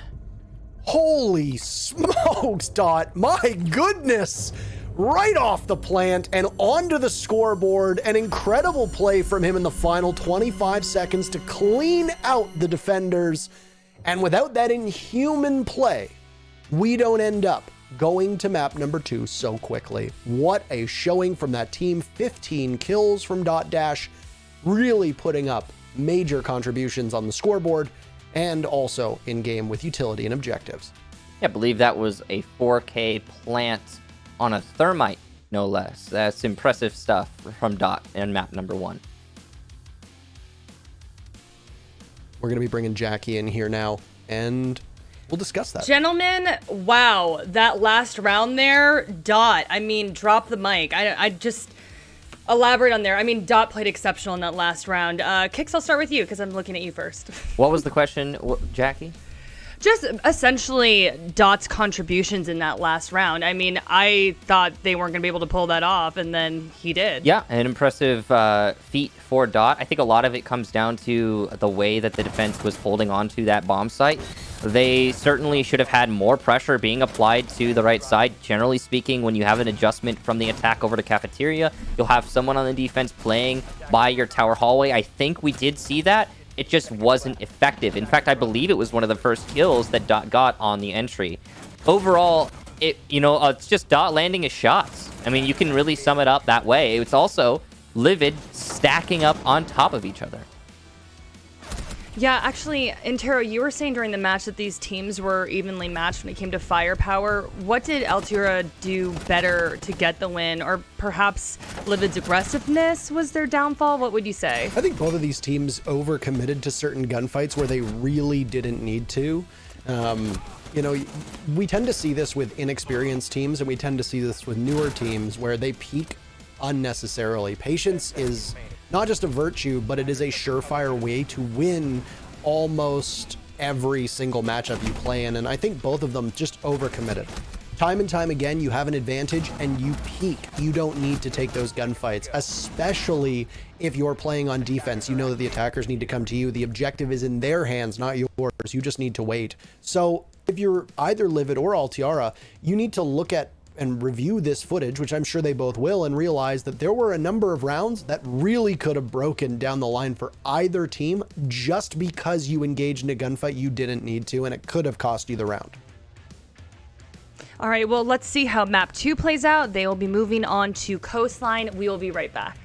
Holy smokes, Dot. My goodness. Right off the plant and onto the scoreboard. An incredible play from him in the final 25 seconds to clean out the defenders. And without that inhuman play, we don't end up going to map number 2 so quickly. What a showing from that team. 15 kills from Dot Dash, really putting up major contributions on the scoreboard and also in game with utility and objectives. I believe that was a 4K plant on a Thermite no less. That's impressive stuff from Dot and map number 1. We're going to be bringing Jackie in here now, and we'll discuss that. Gentlemen, wow, that last round there, Dot, I mean, drop the mic. I just elaborate on there. I mean, Dot played exceptional in that last round. Kix, I'll start with you because I'm looking at you first. What was the question, Jackie? Just essentially Dot's contributions in that last round. I mean, I thought they weren't going to be able to pull that off, and then he did. Yeah, an impressive feat for Dot. I think a lot of it comes down to the way that the defense was holding on to that bomb site. They certainly should have had more pressure being applied to the right side. Generally speaking, when you have an adjustment from the attack over to cafeteria, you'll have someone on the defense playing by your tower hallway. I think we did see that. It just wasn't effective. In fact, I believe it was one of the first kills that Dot got on the entry. Overall, it's just Dot landing his shots. I mean, you can really sum it up that way. It's also Livid stacking up on top of each other. Yeah, actually, Intero, you were saying during the match that these teams were evenly matched when it came to firepower. What did Altiora do better to get the win? Or perhaps Livid's aggressiveness was their downfall? What would you say? I think both of these teams overcommitted to certain gunfights where they really didn't need to. We tend to see this with inexperienced teams, and we tend to see this with newer teams where they peak unnecessarily. Patience is not just a virtue, but it is a surefire way to win almost every single matchup you play in, and I think both of them just overcommitted. Time and time again, you have an advantage and you peak. You don't need to take those gunfights, especially if you're playing on defense. You know that the attackers need to come to you. The objective is in their hands, not yours. You just need to wait. So if you're either Livid or Altiora, you need to look at and review this footage, which I'm sure they both will, and realize that there were a number of rounds that really could have broken down the line for either team just because you engaged in a gunfight you didn't need to, and it could have cost you the round. All right, well, let's see how map 2 plays out. They will be moving on to Coastline. We will be right back.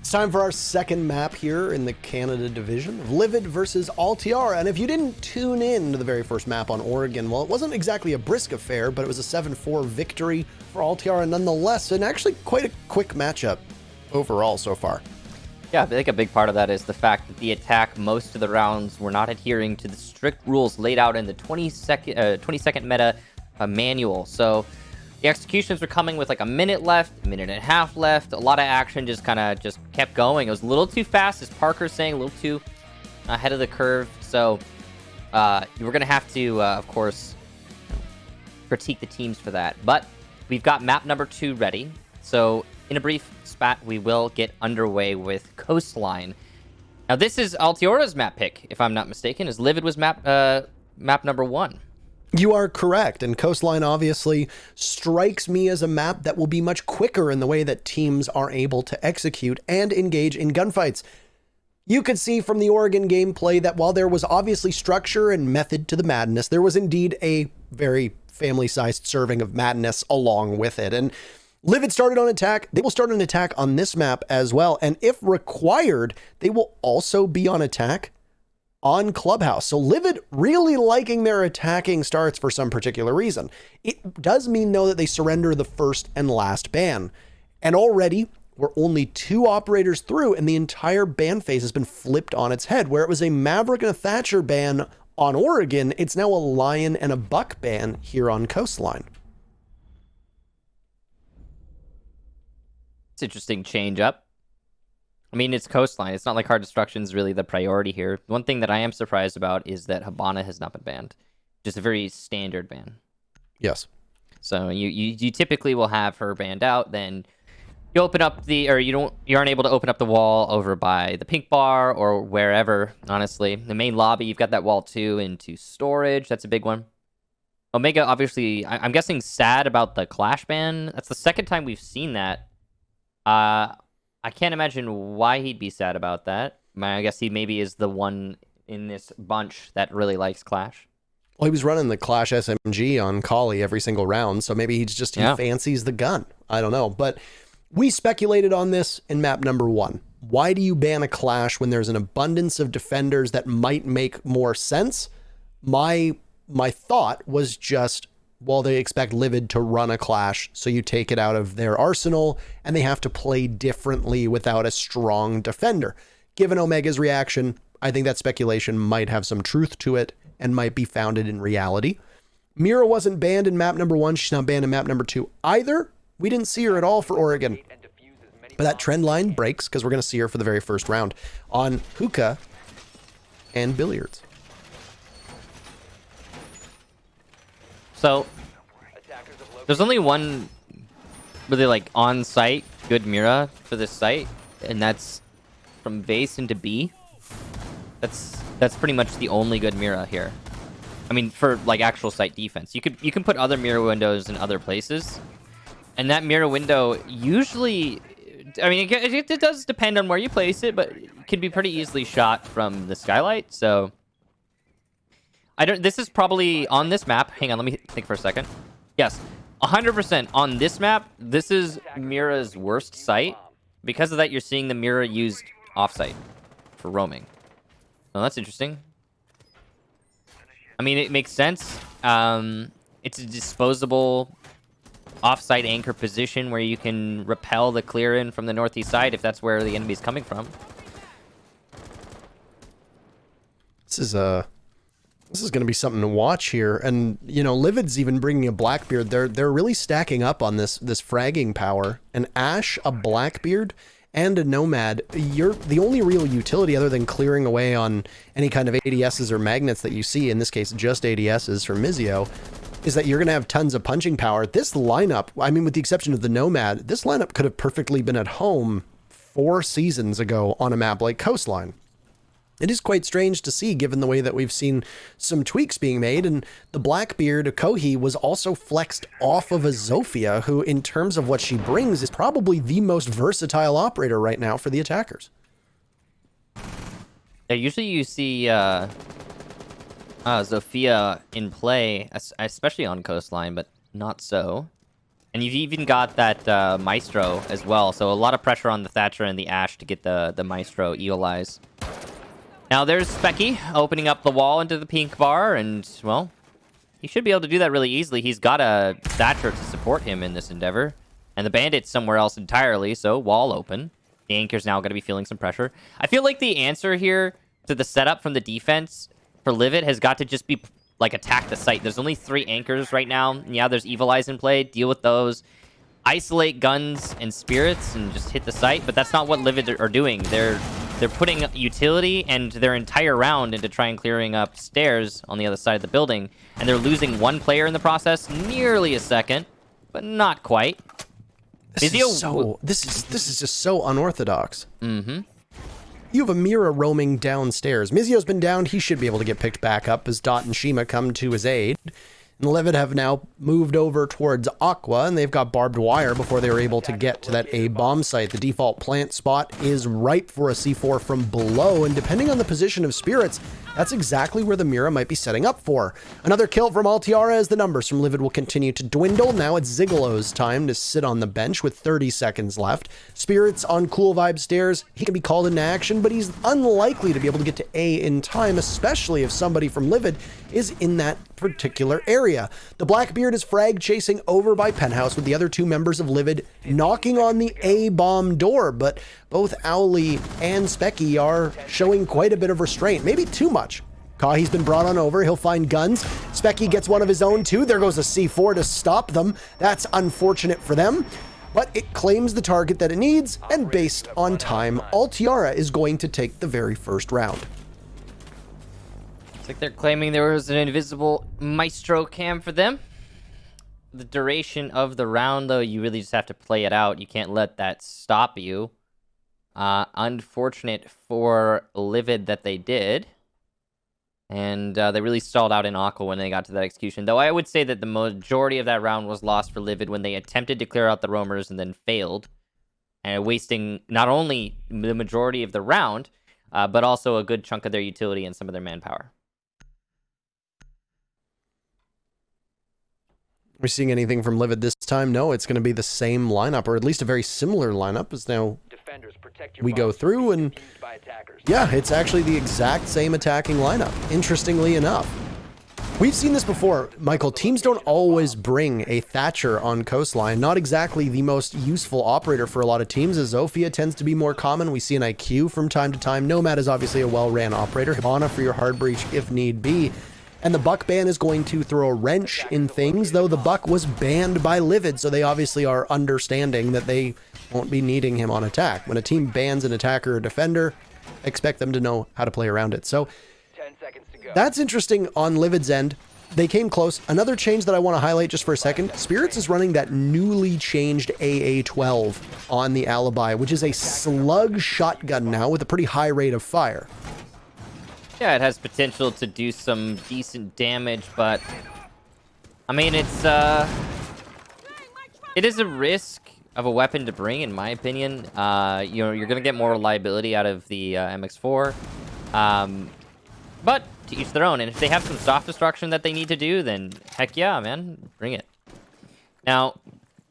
It's time for our second map here in the Canada division of Livid versus Altiora. And if you didn't tune in to the very first map on Oregon, well, it wasn't exactly a brisk affair, but it was a 7-4 victory for Altiora nonetheless, and actually quite a quick matchup overall so far. Yeah, I think a big part of that is the fact that the attack, most of the rounds, were not adhering to the strict rules laid out in the 20-second meta manual. So the executions were coming with like a minute left, a minute and a half left. A lot of action just kind of kept going. It was a little too fast, as Parker's saying, a little too ahead of the curve. So we're going to have to, of course, critique the teams for that. But we've got map number 2 ready. So in a brief spat, we will get underway with Coastline. Now, this is Altiora's map pick, if I'm not mistaken, as Livid was map number 1. You are correct, and Coastline obviously strikes me as a map that will be much quicker in the way that teams are able to execute and engage in gunfights. You could see from the Oregon gameplay that while there was obviously structure and method to the madness, there was indeed a very family-sized serving of madness along with it. And Livid started on attack. They will start an attack on this map as well, and if required, they will also be on attack on Clubhouse. So Livid really liking their attacking starts for some particular reason. It does mean, though, that they surrender the first and last ban. And already, we're only 2 operators through, and the entire ban phase has been flipped on its head. Where it was a Maverick and a Thatcher ban on Oregon, it's now a Lion and a Buck ban here on Coastline. It's interesting change up. I mean, it's Coastline. It's not like hard destruction is really the priority here. One thing that I am surprised about is that Habana has not been banned. Just a very standard ban. Yes. So you typically will have her banned out, then you open up you aren't able to open up the wall over by the pink bar or wherever, honestly. The main lobby, you've got that wall too into storage. That's a big one. Omega, obviously, I'm guessing sad about the Clash ban. That's the second time we've seen that. I can't imagine why he'd be sad about that. I guess he maybe is the one in this bunch that really likes Clash. Well, he was running the Clash SMG on Kali every single round, so maybe he fancies the gun. I don't know. But we speculated on this in map number 1. Why do you ban a Clash when there's an abundance of defenders that might make more sense? My thought was just, well, they expect Livid to run a Clash, so you take it out of their arsenal, and they have to play differently without a strong defender. Given Omega's reaction, I think that speculation might have some truth to it and might be founded in reality. Mira wasn't banned in map number 1. She's not banned in map number 2 either. We didn't see her at all for Oregon. But that trend line breaks because we're going to see her for the very first round on hookah and billiards. So there's only one really like on-site good Mira for this site, and that's from base into B. That's pretty much the only good Mira here. I mean, for like actual site defense, you can put other Mira windows in other places, and that Mira window usually, I mean, it does depend on where you place it, but it can be pretty easily shot from the skylight. So this is probably on this map. Hang on, let me think for a second. Yes, 100% on this map. This is Mira's worst site. Because of that, you're seeing the Mira used offsite for roaming. Oh, that's interesting. I mean, it makes sense. It's a disposable offsite anchor position where you can repel the clear in from the northeast side if that's where the enemy's coming from. This is going to be something to watch here. And, you know, Livid's even bringing a Blackbeard. They're really stacking up on this fragging power. An Ash, a Blackbeard, and a Nomad. You're the only real utility other than clearing away on any kind of ADSs or magnets that you see, in this case, just ADSs for Mizio, is that you're going to have tons of punching power. This lineup, I mean, with the exception of the Nomad, this lineup could have perfectly been at home 4 seasons ago on a map like Coastline. It is quite strange to see, given the way that we've seen some tweaks being made, and the Blackbeard Kohi was also flexed off of a Zofia, who, in terms of what she brings, is probably the most versatile operator right now for the attackers. Yeah, usually you see Zofia in play, especially on Coastline, but not so And you've even got that Maestro as well, so a lot of pressure on the Thatcher and the Ashe to get the Maestro Eolize. Now there's Specky opening up the wall into the pink bar, and, well, he should be able to do that really easily. He's got a Thatcher to support him in this endeavor. And the Bandit's somewhere else entirely, so wall open. The Anchor's now going to be feeling some pressure. I feel like the answer here to the setup from the defense for Livid has got to just be, like, attack the site. There's only 3 Anchors right now. Yeah, there's Evil Eyes in play. Deal with those. Isolate guns and spirits and just hit the site. But that's not what Livid are doing. They're putting utility and their entire round into trying clearing up stairs on the other side of the building. And they're losing 1 player in the process. Nearly a second, but not quite. This is just so unorthodox. Mm-hmm. You have a Mira roaming downstairs. Mizio's been down. He should be able to get picked back up as Dot and Shima come to his aid. And Livid have now moved over towards Aqua, and they've got barbed wire before they were able to get to that A bomb site. The default plant spot is ripe for a C4 from below, and depending on the position of spirits, that's exactly where the Mira might be setting up for. Another kill from Altiora as the numbers from Livid will continue to dwindle. Now it's Zigalo's time to sit on the bench with 30 seconds left. Spirits on Cool Vibe stairs. He can be called into action, but he's unlikely to be able to get to A in time, especially if somebody from Livid is in that particular area. The Blackbeard is frag chasing over by Penthouse with the other 2 members of Livid knocking on the A-bomb door, but both Owly and Specky are showing quite a bit of restraint, maybe too much. Kahi's been brought on over. He'll find guns. Specky gets one of his own too. There goes a C4 to stop them. That's unfortunate for them, but it claims the target that it needs, and based on time, Altiora is going to take the very first round. It's like they're claiming there was an invisible Maestro cam for them. The duration of the round, though, you really just have to play it out. You can't let that stop you. Unfortunate for Livid that they did. And they really stalled out in Aqua when they got to that execution. Though I would say that the majority of that round was lost for Livid when they attempted to clear out the roamers and then failed. And wasting not only the majority of the round, but also a good chunk of their utility and some of their manpower. We're seeing anything from Livid this time? No, it's going to be the same lineup, or at least a very similar lineup as now we go through, and yeah, it's actually the exact same attacking lineup, interestingly enough. We've seen this before, Michael. Teams don't always bring a Thatcher on Coastline. Not exactly the most useful operator for a lot of teams, as Zofia tends to be more common. We see an IQ from time to time. Nomad is obviously a well-ran operator. Hibana for your hard breach if need be. And the Buck ban is going to throw a wrench in things, though the Buck was banned by Livid, so they obviously are understanding that they won't be needing him on attack. When a team bans an attacker or defender, expect them to know how to play around it. So 10 seconds to go. That's interesting on Livid's end. They came close. Another change that I want to highlight just for a second, Spirits is running that newly changed AA-12 on the Alibi, which is a slug shotgun now with a pretty high rate of fire. Yeah, it has potential to do some decent damage, but I mean, it is a risk of a weapon to bring, in my opinion. You know, you're gonna get more reliability out of the MX4, but to each their own. And if they have some soft destruction that they need to do, then heck yeah, man, bring it. Now,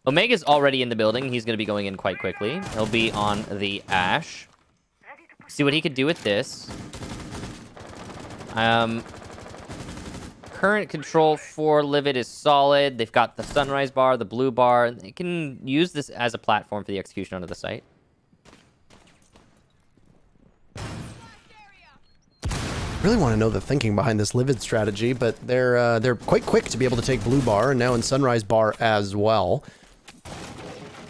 Omega's already in the building. He's gonna be going in quite quickly. He'll be on the Ashe. See what he could do with this. Current control for Livid is solid. They've got the sunrise bar, the blue bar. They can use this as a platform for the execution onto the site. Really want to know the thinking behind this Livid strategy, but they're quite quick to be able to take blue bar and now in sunrise bar as well.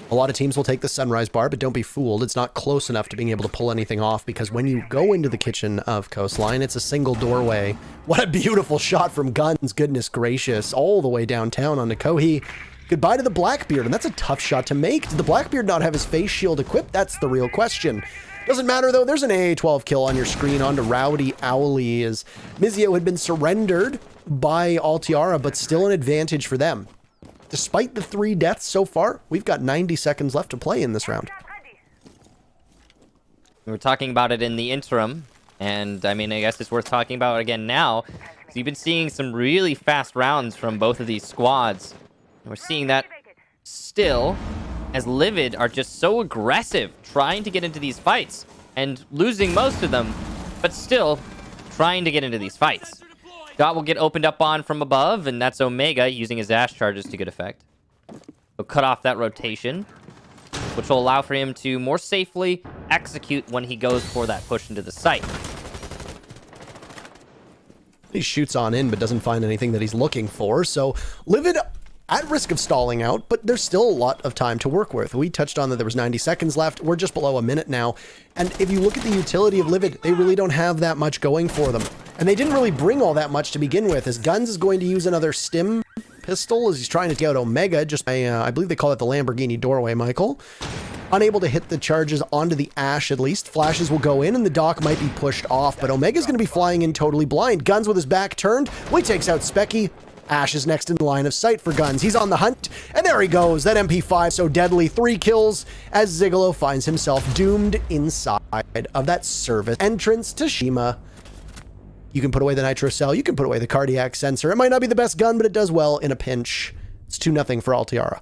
A lot of teams will take the sunrise bar, but don't be fooled. It's not close enough to being able to pull anything off, because when you go into the kitchen of Coastline, it's a single doorway. What a beautiful shot from Guns, goodness gracious, all the way downtown onto Kohi. Goodbye to the Blackbeard, and that's a tough shot to make. Did the Blackbeard not have his face shield equipped? That's the real question. Doesn't matter, though. There's an AA-12 kill on your screen onto Rowdy Owly, as Mizio had been surrendered by Altiora, but still an advantage for them. Despite the 3 deaths so far, we've got 90 seconds left to play in this round. We were talking about it in the interim, and I mean, I guess it's worth talking about again now. So you've been seeing some really fast rounds from both of these squads. And we're seeing that still, as Livid are just so aggressive trying to get into these fights and losing most of them, but still trying to get into these fights. Dot will get opened up on from above, and that's Omega using his Ash charges to good effect. He'll cut off that rotation, which will allow for him to more safely execute when he goes for that push into the site. He shoots on in, but doesn't find anything that he's looking for. So Livid at risk of stalling out, but there's still a lot of time to work with. We touched on that there was 90 seconds left. We're just below a minute now. And if you look at the utility of Livid, they really don't have that much going for them. And they didn't really bring all that much to begin with, as Guns is going to use another stim pistol as he's trying to take out Omega. Just I believe they call it the Lamborghini doorway, Michael. Unable to hit the charges onto the Ash, at least. Flashes will go in, and the Doc might be pushed off, but Omega's going to be flying in totally blind. Guns with his back turned. Well, he takes out Specky. Ash is next in line of sight for Guns. He's on the hunt, and there he goes. That MP5 so deadly. 3 kills as Zigalo finds himself doomed inside of that service entrance to Shima. You can put away the Nitro Cell. You can put away the Cardiac Sensor. It might not be the best gun, but it does well in a pinch. It's 2-0 for Altiora.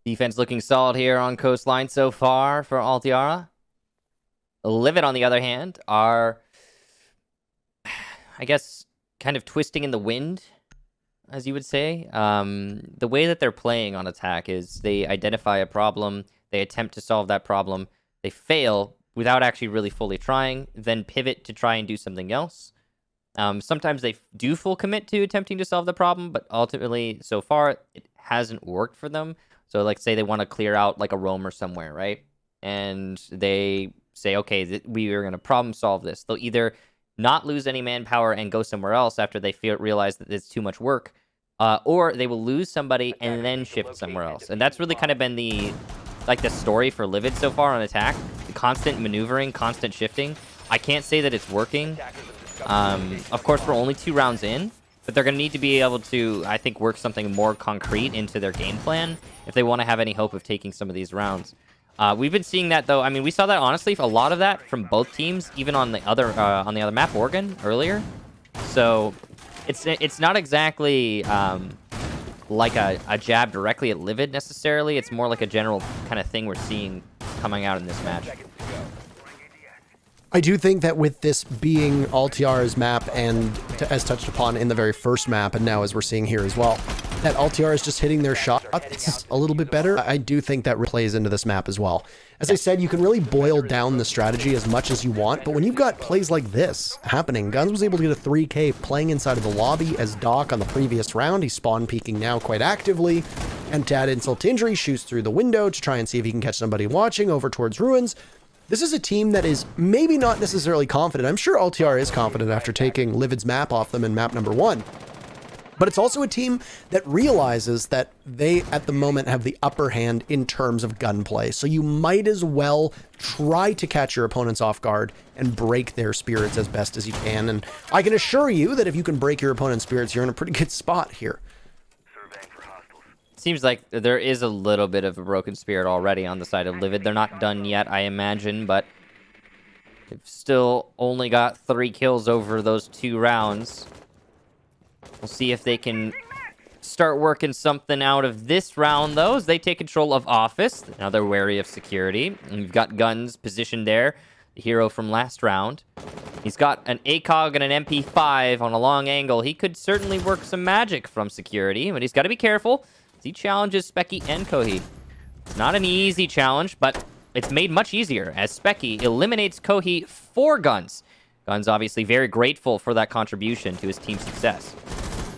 Defense looking solid here on Coastline so far for Altiora. Livid, on the other hand, are, I guess, kind of twisting in the wind, as you would say. The way that they're playing on attack is they identify a problem, they attempt to solve that problem, they fail without actually really fully trying, then pivot to try and do something else. Sometimes they do full commit to attempting to solve the problem, but ultimately, so far, it hasn't worked for them. So, like, say they want to clear out, like, a roamer somewhere, right? And they say, okay, we are going to problem solve this. They'll either not lose any manpower and go somewhere else after they realize that it's too much work, or they will lose somebody and then shift somewhere else. And that's really kind of been the story for Livid so far on attack. The constant maneuvering, constant shifting. I can't say that it's working. Of course, we're only 2 rounds in, but they're going to need to be able to, I think, work something more concrete into their game plan if they want to have any hope of taking some of these rounds. We've been seeing that, though. I mean, we saw that, honestly, a lot of that from both teams, even on the other map, Oregon, earlier. So it's not exactly like a jab directly at Livid, necessarily. It's more like a general kind of thing we're seeing coming out in this match. I do think that with this being Altiara's map, and as touched upon in the very first map, and now as we're seeing here as well, that Altiara is just hitting their shots a little bit better. I do think that plays into this map as well. As I said, you can really boil down the strategy as much as you want, but when you've got plays like this happening, Guns was able to get a 3K playing inside of the lobby as Doc on the previous round. He's spawn peeking now quite actively, and to add insult to injury, shoots through the window to try and see if he can catch somebody watching over towards Ruins. This is a team that is maybe not necessarily confident. I'm sure Altiara is confident after taking Livid's map off them in map number 1. But it's also a team that realizes that they, at the moment, have the upper hand in terms of gunplay. So you might as well try to catch your opponents off guard and break their spirits as best as you can. And I can assure you that if you can break your opponent's spirits, you're in a pretty good spot here. Seems like there is a little bit of a broken spirit already on the side of Livid. They're not done yet, I imagine, but they've still only got 3 kills over those 2 rounds. We'll see if they can start working something out of this round, though, as they take control of Office. Now they're wary of security. And we've got Guns positioned there, the hero from last round. He's got an ACOG and an MP5 on a long angle. He could certainly work some magic from security, but he's got to be careful. He challenges Specky and Kohi. It's not an easy challenge, but it's made much easier as Specky eliminates Kohi for Guns. Guns obviously very grateful for that contribution to his team's success.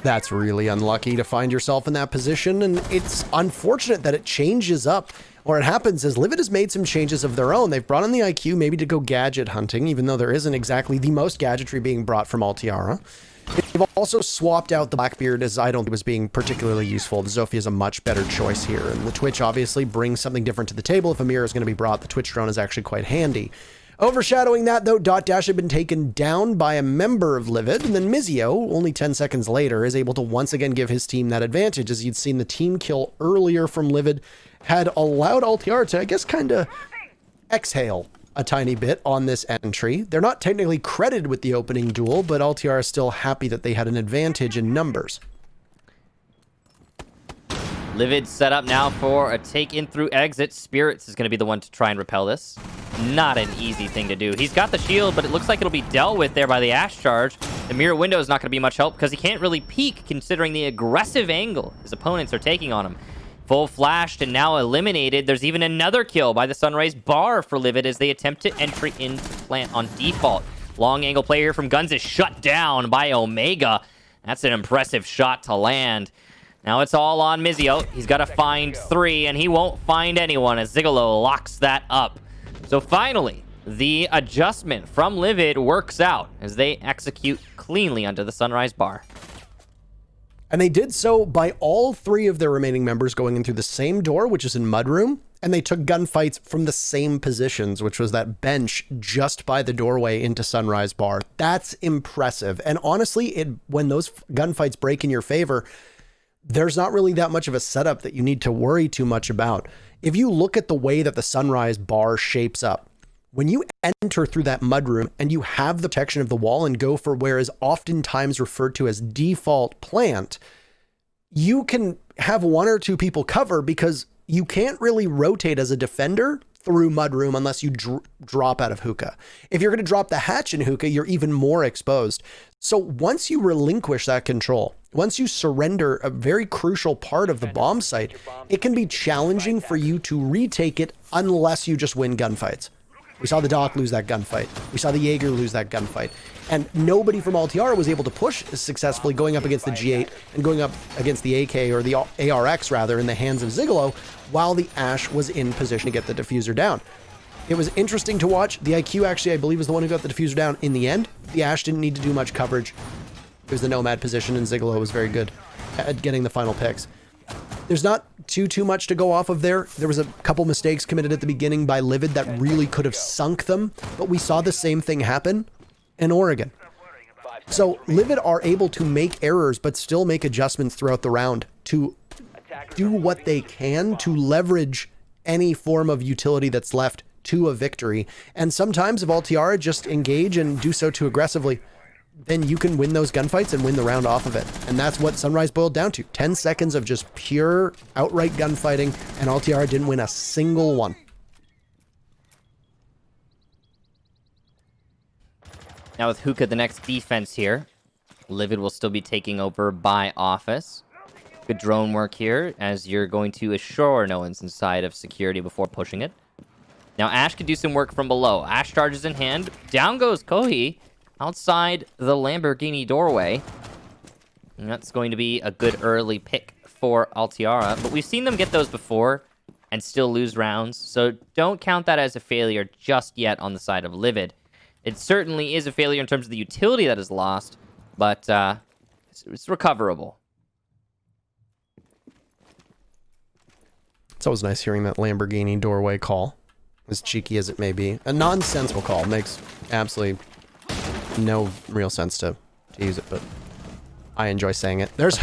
That's really unlucky to find yourself in that position, and it's unfortunate that it changes up, or it happens as Livid has made some changes of their own. They've brought on the IQ maybe to go gadget hunting, even though there isn't exactly the most gadgetry being brought from Altiara. They've also swapped out the Blackbeard, as I don't think was being particularly useful. The Zofia is a much better choice here, and the Twitch obviously brings something different to the table. If a mirror is going to be brought, the Twitch drone is actually quite handy. Overshadowing that, though, Dot Dash had been taken down by a member of Livid, and then Mizio, only 10 seconds later, is able to once again give his team that advantage. As you'd seen, the team kill earlier from Livid had allowed Altiara to, I guess, kind of exhale a tiny bit on this entry. They're not technically credited with the opening duel, but Altiara is still happy that they had an advantage in numbers. Livid set up now for a take in through exit. Spirits is going to be the one to try and repel this. Not an easy thing to do. He's got the shield, but it looks like it'll be dealt with there by the Ash charge. The mirror window is not going to be much help because he can't really peek considering the aggressive angle his opponents are taking on him. Full flashed and now eliminated. There's even another kill by the Sunrise Bar for Livid as they attempt to entry into plant on default. Long angle play here from Guns is shut down by Omega. That's an impressive shot to land. Now it's all on Mizio. He's got to find 3, and he won't find anyone as Zigolo locks that up. So finally, the adjustment from Livid works out as they execute cleanly under the Sunrise Bar. And they did so by all 3 of their remaining members going in through the same door, which is in Mudroom, and they took gunfights from the same positions, which was that bench just by the doorway into Sunrise Bar. That's impressive. And honestly, when those gunfights break in your favor, there's not really that much of a setup that you need to worry too much about. If you look at the way that the Sunrise Bar shapes up, when you enter through that mudroom and you have the protection of the wall and go for where is oftentimes referred to as default plant, you can have 1 or 2 people cover because you can't really rotate as a defender through mudroom unless you drop out of hookah. If you're going to drop the hatch in hookah, you're even more exposed. So once you relinquish that control, once you surrender a very crucial part of the bomb site, it can be challenging for you to retake it unless you just win gunfights. We saw the Doc lose that gunfight. We saw the Jaeger lose that gunfight. And nobody from Altiora was able to push successfully going up against the G8 and going up against the AK or the ARX rather in the hands of Zigolo while the Ash was in position to get the diffuser down. It was interesting to watch. The IQ actually, I believe, was the one who got the diffuser down in the end. The Ash didn't need to do much coverage. It was the Nomad position and Zigolo was very good at getting the final picks. There's not too much to go off of there. There was a couple mistakes committed at the beginning by Livid that really could have sunk them, but we saw the same thing happen in Oregon. So Livid are able to make errors, but still make adjustments throughout the round to do what they can to leverage any form of utility that's left to a victory. And sometimes if Altiora just engage and do so too aggressively, then you can win those gunfights and win the round off of it. And that's what Sunrise boiled down to. 10 seconds of just pure outright gunfighting, and Altiora didn't win a single one. Now with Hookah, the next defense here, Livid will still be taking over by Office. Good drone work here, as you're going to assure no one's inside of security before pushing it. Now Ash could do some work from below. Ash charges in hand. Down goes Kohi outside the Lamborghini doorway. And that's going to be a good early pick for Altiora. But we've seen them get those before and still lose rounds. So don't count that as a failure just yet on the side of Livid. It certainly is a failure in terms of the utility that is lost, but it's recoverable. It's always nice hearing that Lamborghini doorway call, as cheeky as it may be. A nonsensical call. Makes absolutely no real sense to use it, but I enjoy saying it. There's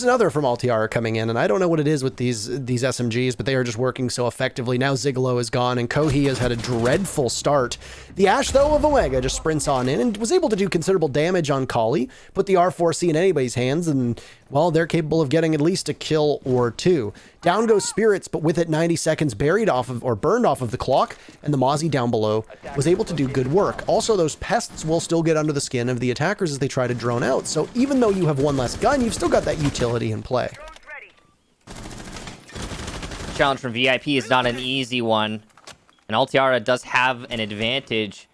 another from Altiora coming in, and I don't know what it is with these SMGs, but they are just working so effectively. Now Zigolo is gone, and Kohi has had a dreadful start. The Ash, though, of Omega just sprints on in and was able to do considerable damage on Kali, put the R4C in anybody's hands, and, well, they're capable of getting at least a kill or 2. Down goes Spirits, but with it 90 seconds buried off of, or burned off of the clock, and the Mozzie down below was able to do good work. Also, those pests will still get under the skin of the attackers as they try to drone out, so even though you have one less gun, you've still got that utility in play. Challenge from VIP is not an easy one, and Altiora does have an advantage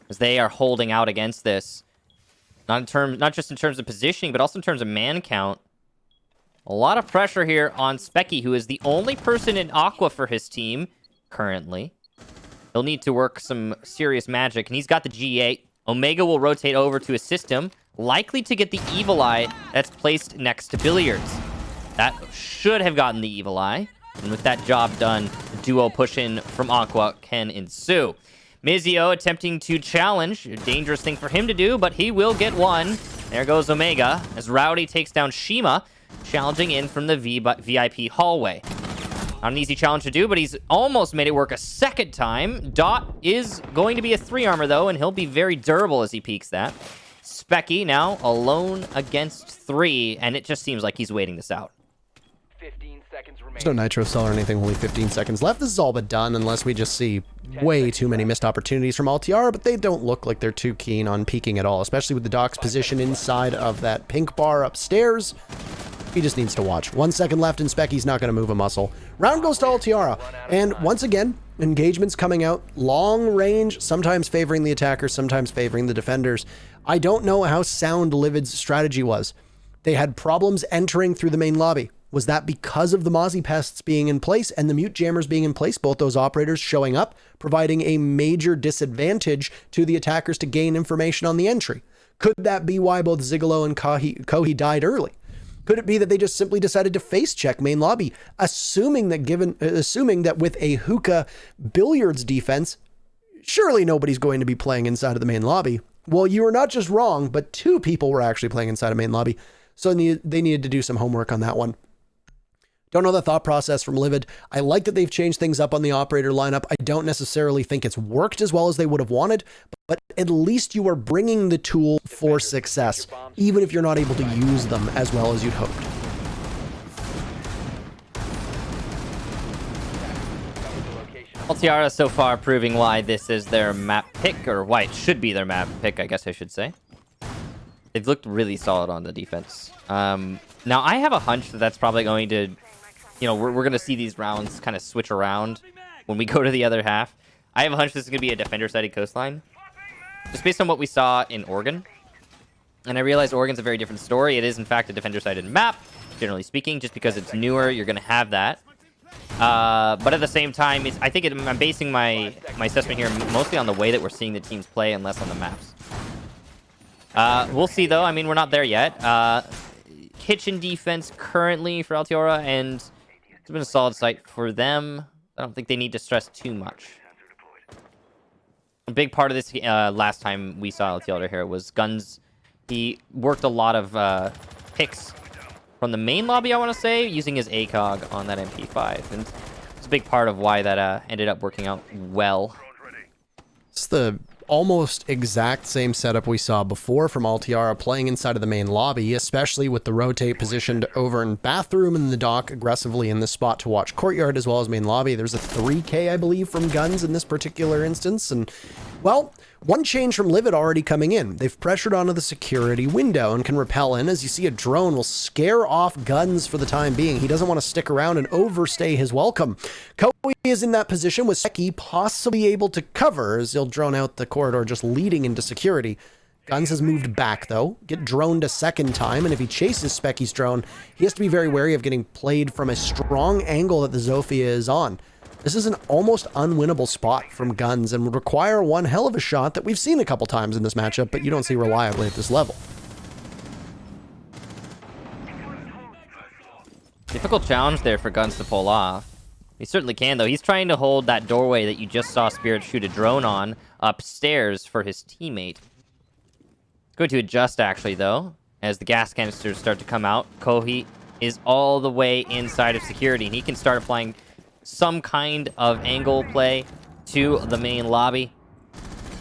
as they are holding out against this. Not just in terms of positioning, but also in terms of man count. A lot of pressure here on Specky, who is the only person in Aqua for his team currently. He'll need to work some serious magic, and he's got the G8. Omega will rotate over to assist him, likely to get the Evil Eye that's placed next to Billiards. That should have gotten the Evil Eye, and with that job done, the duo push-in from Aqua can ensue. Mizio attempting to challenge, a dangerous thing for him to do, but he will get one. There goes Omega, as Rowdy takes down Shima, challenging in from the VIP hallway. Not an easy challenge to do, but he's almost made it work a second time. Dot is going to be a 3 armor, though, and he'll be very durable as he peeks that. Specky now alone against 3, and it just seems like he's waiting this out. 15 seconds There's no remaining. nitro cell or anything, only 15 seconds left. This is all but done unless we just see way too many missed opportunities from Altiora, but they don't look like they're too keen on peeking at all, especially with the Doc's position inside of that pink bar upstairs. He just needs to watch. 1 second left and Specky's not going to move a muscle. Round goes to Altiora. And once again, engagements coming out. Long range, sometimes favoring the attackers, sometimes favoring the defenders. I don't know how sound Livid's strategy was. They had problems entering through the main lobby. Was that because of the Mozzie pests being in place and the mute jammers being in place, both those operators showing up, providing a major disadvantage to the attackers to gain information on the entry? Could that be why both Zigolo and Kohi died early? Could it be that they just simply decided to face check main lobby, assuming that with a hookah billiards defense, surely nobody's going to be playing inside of the main lobby? Well, you were not just wrong, but 2 people were actually playing inside of main lobby. So they needed to do some homework on that one. Don't know the thought process from Livid. I like that they've changed things up on the operator lineup. I don't necessarily think it's worked as well as they would have wanted, but at least you are bringing the tool for success, even if you're not able to use them as well as you'd hoped. Altiora so far proving why this is their map pick, or why it should be their map pick, I guess I should say. They've looked really solid on the defense. Now, I have a hunch that that's probably going to, you know, we're going to see these rounds kind of switch around when we go to the other half. I have a hunch this is going to be a defender-sided Coastline, just based on what we saw in Oregon. And I realize Oregon's a very different story. It is, in fact, a defender-sided map, generally speaking. Just because it's newer, you're going to have that. But at the same time, I think I'm basing my assessment here mostly on the way that we're seeing the teams play and less on the maps. We'll see, though. I mean, we're not there yet. Kitchen defense currently for Altiora, and it's been a solid site for them. I don't think they need to stress too much. A big part of this last time we saw Altiora here was Guns. He worked a lot of picks from the main lobby, I want to say, using his ACOG on that MP5. And it's a big part of why that ended up working out well. It's the almost exact same setup we saw before from Altiora playing inside of the main lobby, especially with the rotate positioned over in bathroom and the dock aggressively in this spot to watch courtyard as well as main lobby. There's a 3K, I believe, from Guns in this particular instance. And, well, one change from Livid already coming in. They've pressured onto the security window and can rappel in. As you see, a drone will scare off Guns for the time being. He doesn't want to stick around and overstay his welcome. Kohi is in that position with Seki possibly able to cover as he'll drone out the corridor just leading into security. Guns has moved back, though, get droned a second time, and if he chases Specky's drone, he has to be very wary of getting played from a strong angle that the Zofia is on. This is an almost unwinnable spot from Guns and would require one hell of a shot that we've seen a couple times in this matchup, but you don't see reliably at this level. Difficult challenge there for Guns to pull off. He certainly can, though. He's trying to hold that doorway that you just saw Spirit shoot a drone on upstairs for his teammate. Going to adjust, actually, though, as the gas canisters start to come out. Kohi is all the way inside of security, and he can start applying some kind of angle play to the main lobby.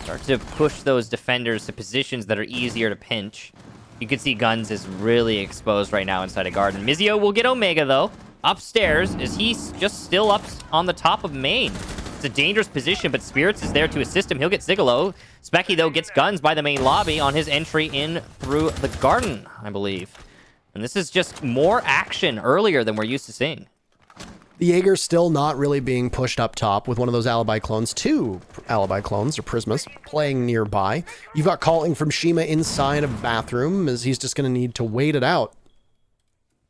Start to push those defenders to positions that are easier to pinch. You can see Guns is really exposed right now inside a garden. Mizio will get Omega, though. Upstairs, is he's just still up on the top of main. It's a dangerous position, but Spirits is there to assist him. He'll get Zigolo. Specky, though, gets Guns by the main lobby on his entry in through the garden, I believe. And this is just more action earlier than we're used to seeing. The Jaeger's still not really being pushed up top with one of those alibi clones, 2 alibi clones or Prismas playing nearby. You've got calling from Shima inside of bathroom as he's just going to need to wait it out.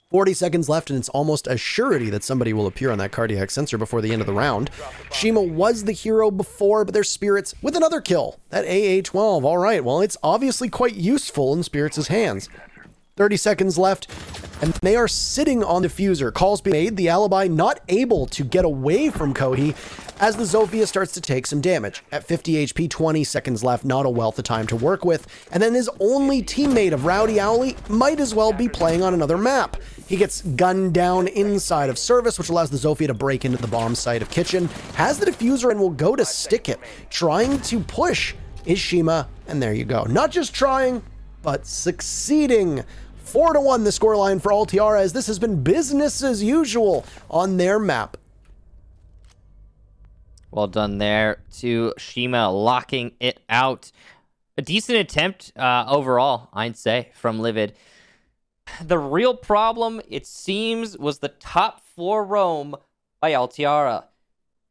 40 seconds left, and it's almost a surety that somebody will appear on that cardiac sensor before the end of the round. Shima was the hero before, but there's Spirits with another kill. That AA-12, all right, well, it's obviously quite useful in Spirits' hands. 30 seconds left, and they are sitting on the diffuser. Calls being made, the alibi not able to get away from Kohi as the Zofia starts to take some damage. At 50 HP, 20 seconds left, not a wealth of time to work with. And then his only teammate of Rowdy Owly might as well be playing on another map. He gets gunned down inside of service, which allows the Zofia to break into the bomb site of kitchen, has the diffuser and will go to stick it. Trying to push is Shima, and there you go. Not just trying, but succeeding. 4-1 the scoreline for Altiora, as this has been business as usual on their map. Well done there to Shima, locking it out. A decent attempt overall, I'd say, from Livid. The real problem, it seems, was the top floor roam by Altiora.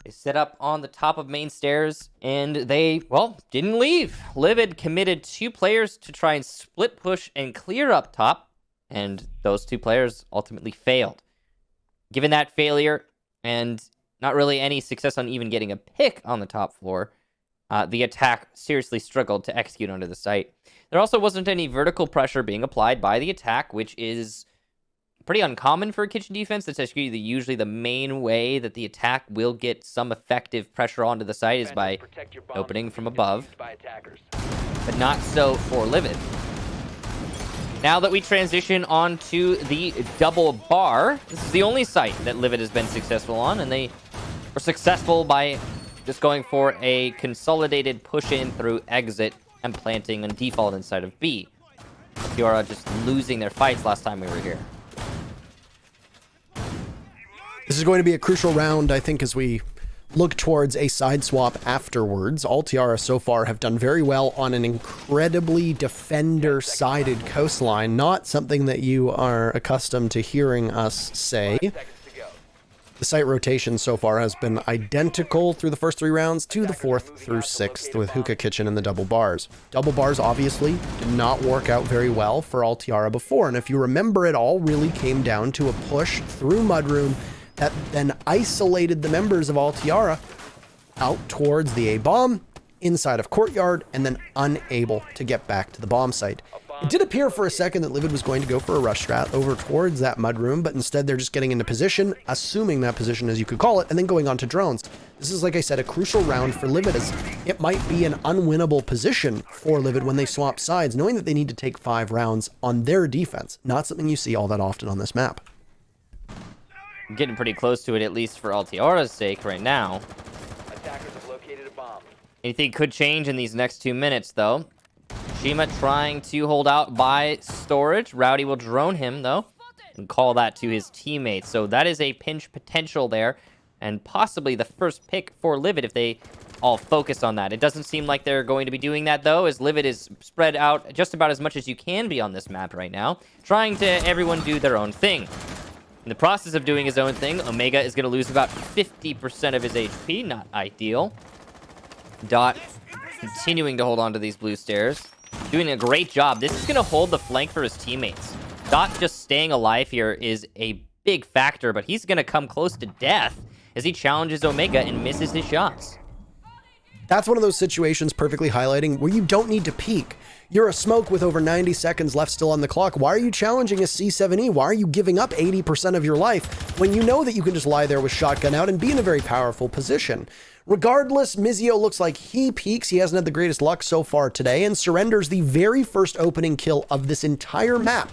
They set up on the top of main stairs, and they, well, didn't leave. Livid committed 2 players to try and split push and clear up top, and those 2 players ultimately failed. Given that failure, and not really any success on even getting a pick on the top floor, the attack seriously struggled to execute onto the site. There also wasn't any vertical pressure being applied by the attack, which is pretty uncommon for a kitchen defense. That's actually usually the main way that the attack will get some effective pressure onto the site is by opening from above, but not so for Livid. Now that we transition onto the double bar, this is the only site that Livid has been successful on, and they were successful by just going for a consolidated push in through exit and planting on default inside of B. Altiora just losing their fights last time we were here. This is going to be a crucial round, I think, as we look towards a side swap afterwards. Altiora so far have done very well on an incredibly defender-sided coastline, not something that you are accustomed to hearing us say. The site rotation so far has been identical through the first 3 rounds to the 4th through 6th with Hookah Kitchen and the double bars. Double bars obviously did not work out very well for Altiora before, and if you remember, it all really came down to a push through Mudroom that then isolated the members of Altiora out towards the A-bomb, inside of Courtyard, and then unable to get back to the bomb site. It did appear for a second that Livid was going to go for a rush strat over towards that mudroom, but instead they're just getting into position, assuming that position as you could call it, and then going on to drones. This is, like I said, a crucial round for Livid, as it might be an unwinnable position for Livid when they swap sides, knowing that they need to take 5 rounds on their defense. Not something you see all that often on this map. Getting pretty close to it, at least for Altiora's sake right now. Attackers have located a bomb. Anything could change in these next 2 minutes, though. Shima trying to hold out by storage. Rowdy will drone him, though, and call that to his teammates. So that is a pinch potential there, and possibly the first pick for Livid if they all focus on that. It doesn't seem like they're going to be doing that, though, as Livid is spread out just about as much as you can be on this map right now, trying to everyone do their own thing. In the process of doing his own thing, Omega is going to lose about 50% of his HP. Not ideal. Dot continuing to hold on to these blue stairs. Doing a great job. This is going to hold the flank for his teammates. Dot just staying alive here is a big factor, but he's going to come close to death as he challenges Omega and misses his shots. That's one of those situations perfectly highlighting where you don't need to peek. You're a smoke with over 90 seconds left still on the clock. Why are you challenging a C7E? Why are you giving up 80% of your life when you know that you can just lie there with shotgun out and be in a very powerful position? Regardless, Mizio looks like he peaks. He hasn't had the greatest luck so far today and surrenders the very first opening kill of this entire map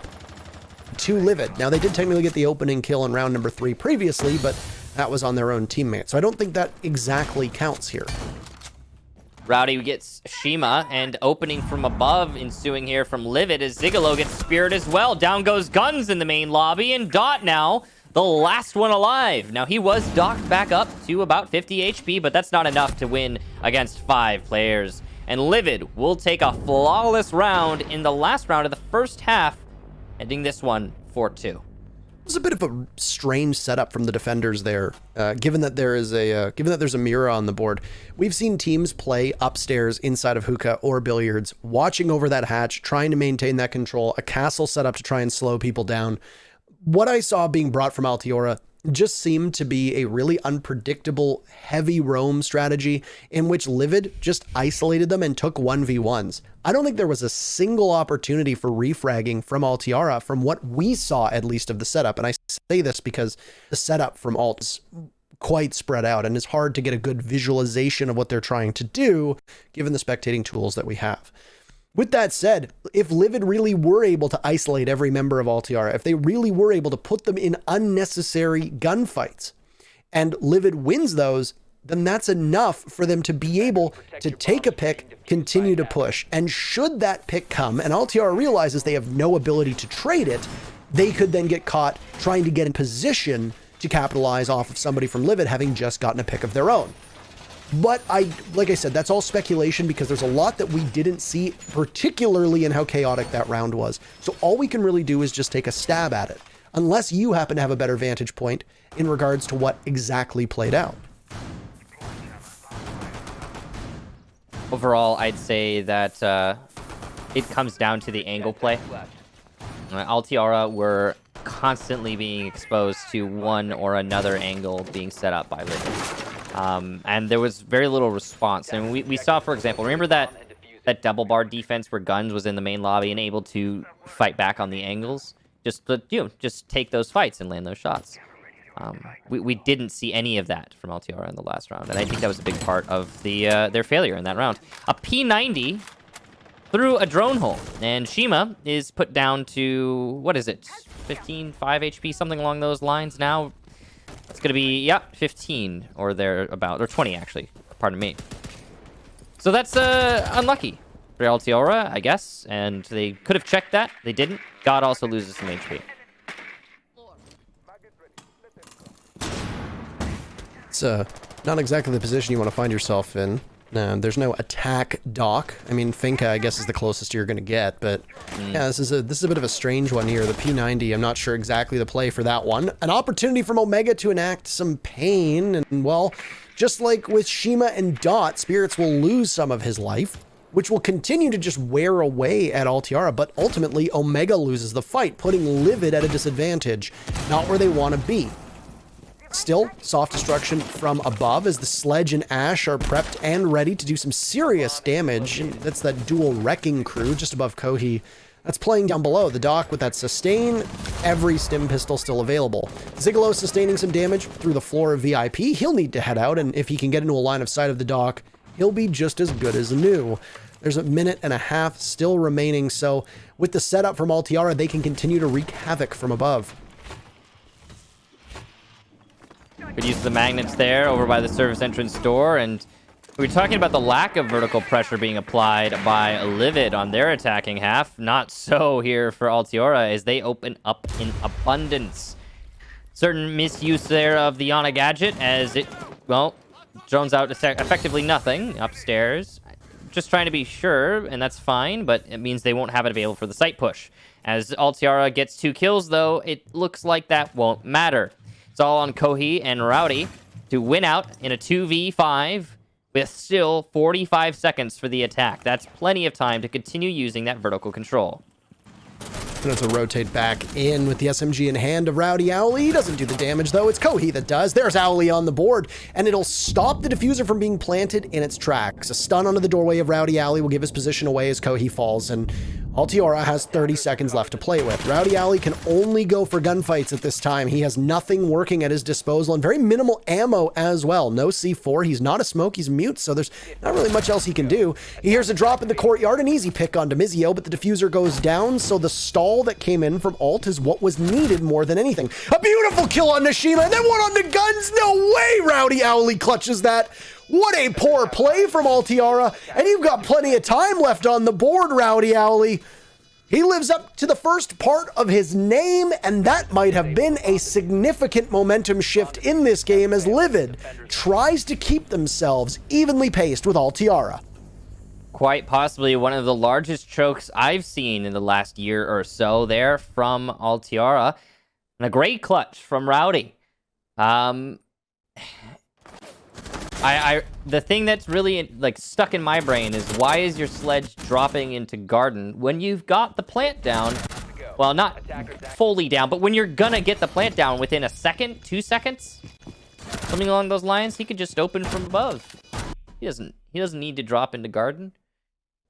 to Livid. Now, they did technically get the opening kill in round number 3 previously, but that was on their own teammate. So I don't think that exactly counts here. Rowdy gets Shima, and opening from above ensuing here from Livid as Zigalo gets speared as well. Down goes Guns in the main lobby, and Dot now the last one alive. Now, he was docked back up to about 50 HP, but that's not enough to win against 5 players. And Livid will take a flawless round in the last round of the first half, ending this one 4-2. It was a bit of a strange setup from the defenders there, given that there's a mirror on the board. We've seen teams play upstairs inside of hookah or billiards, watching over that hatch, trying to maintain that control, a castle set up to try and slow people down. What I saw being brought from Altiora just seemed to be a really unpredictable, heavy roam strategy in which Livid just isolated them and took 1v1s. I don't think there was a single opportunity for refragging from Altiora from what we saw, at least, of the setup. And I say this because the setup from Alt is quite spread out and it's hard to get a good visualization of what they're trying to do given the spectating tools that we have. With that said, if Livid really were able to isolate every member of Altiora, if they really were able to put them in unnecessary gunfights, and Livid wins those, then that's enough for them to be able to take a pick, continue to push. And should that pick come, and Altiora realizes they have no ability to trade it, they could then get caught trying to get in position to capitalize off of somebody from Livid having just gotten a pick of their own. But like I said, that's all speculation because there's a lot that we didn't see, particularly in how chaotic that round was. So all we can really do is just take a stab at it, unless you happen to have a better vantage point in regards to what exactly played out. Overall, I'd say that it comes down to the angle play. Altiora were constantly being exposed to one or another angle being set up by Livid. And there was very little response. And we saw, for example, remember that double bar defense where Guns was in the main lobby and able to fight back on the angles? Just take those fights and land those shots. We didn't see any of that from Altiora in the last round, and I think that was a big part of their failure in that round. A P90 through a drone hole, and Shima is put down to, what is it, 15, 5 HP, something along those lines now. It's going to be, 15 or thereabout, or 20 actually, pardon me. So that's unlucky for Altiora, I guess, and they could have checked that. They didn't. God also loses some HP. It's not exactly the position you want to find yourself in. There's no attack dock. I mean, Finka, I guess, is the closest you're going to get, but yeah, this is a bit of a strange one here. The P90, I'm not sure exactly the play for that one. An opportunity from Omega to enact some pain, and well, just like with Shima and Dot, Spirits will lose some of his life, which will continue to just wear away at Altiora, but ultimately Omega loses the fight, putting Livid at a disadvantage, not where they want to be. Still, soft destruction from above as the Sledge and Ash are prepped and ready to do some serious damage. And that's that dual wrecking crew just above Kohi. That's playing down below. The dock with that sustain, every stim pistol still available. Zigolo sustaining some damage through the floor of VIP. He'll need to head out, and if he can get into a line of sight of the dock, he'll be just as good as new. There's a minute and a half still remaining, so with the setup from Altiora, they can continue to wreak havoc from above. Could use the magnets there over by the service entrance door, and we were talking about the lack of vertical pressure being applied by Livid on their attacking half. Not so here for Altiora as they open up in abundance. Certain misuse there of the Yana gadget as it, well, drones out effectively nothing upstairs. Just trying to be sure, and that's fine, but it means they won't have it available for the site push. As Altiora gets 2 kills, though, it looks like that won't matter. It's all on Kohi and Rowdy to win out in a 2v5 with still 45 seconds for the attack. That's plenty of time to continue using that vertical control. And to rotate back in with the SMG in hand of Rowdy Owly. He doesn't do the damage, though. It's Kohi that does. There's Owly on the board, and it'll stop the diffuser from being planted in its tracks. A stun onto the doorway of Rowdy Owly will give his position away as Kohi falls, and Altiora has 30 seconds left to play with. Rowdy Owly can only go for gunfights at this time. He has nothing working at his disposal and very minimal ammo as well. No C4. He's not a smoke. He's mute, so there's not really much else he can do. He hears a drop in the courtyard, an easy pick on Demizio, but the diffuser goes down, so the stall that came in from Alt is what was needed more than anything. A beautiful kill on Nishima, and then one on the Guns. No way Rowdy Owly clutches that. What a poor play from Altiora, and you've got plenty of time left on the board, Rowdy Owly. He lives up to the first part of his name, and that might have been a significant momentum shift in this game as Livid tries to keep themselves evenly paced with Altiora. Quite possibly one of the largest chokes I've seen in the last year or so there from Altiora. And a great clutch from Rowdy. The thing that's really like stuck in my brain is why is your Sledge dropping into Garden when you've got the plant down? Well, not fully down, but when you're gonna get the plant down within a second, 2 seconds, something along those lines, he could just open from above. He doesn't need to drop into Garden.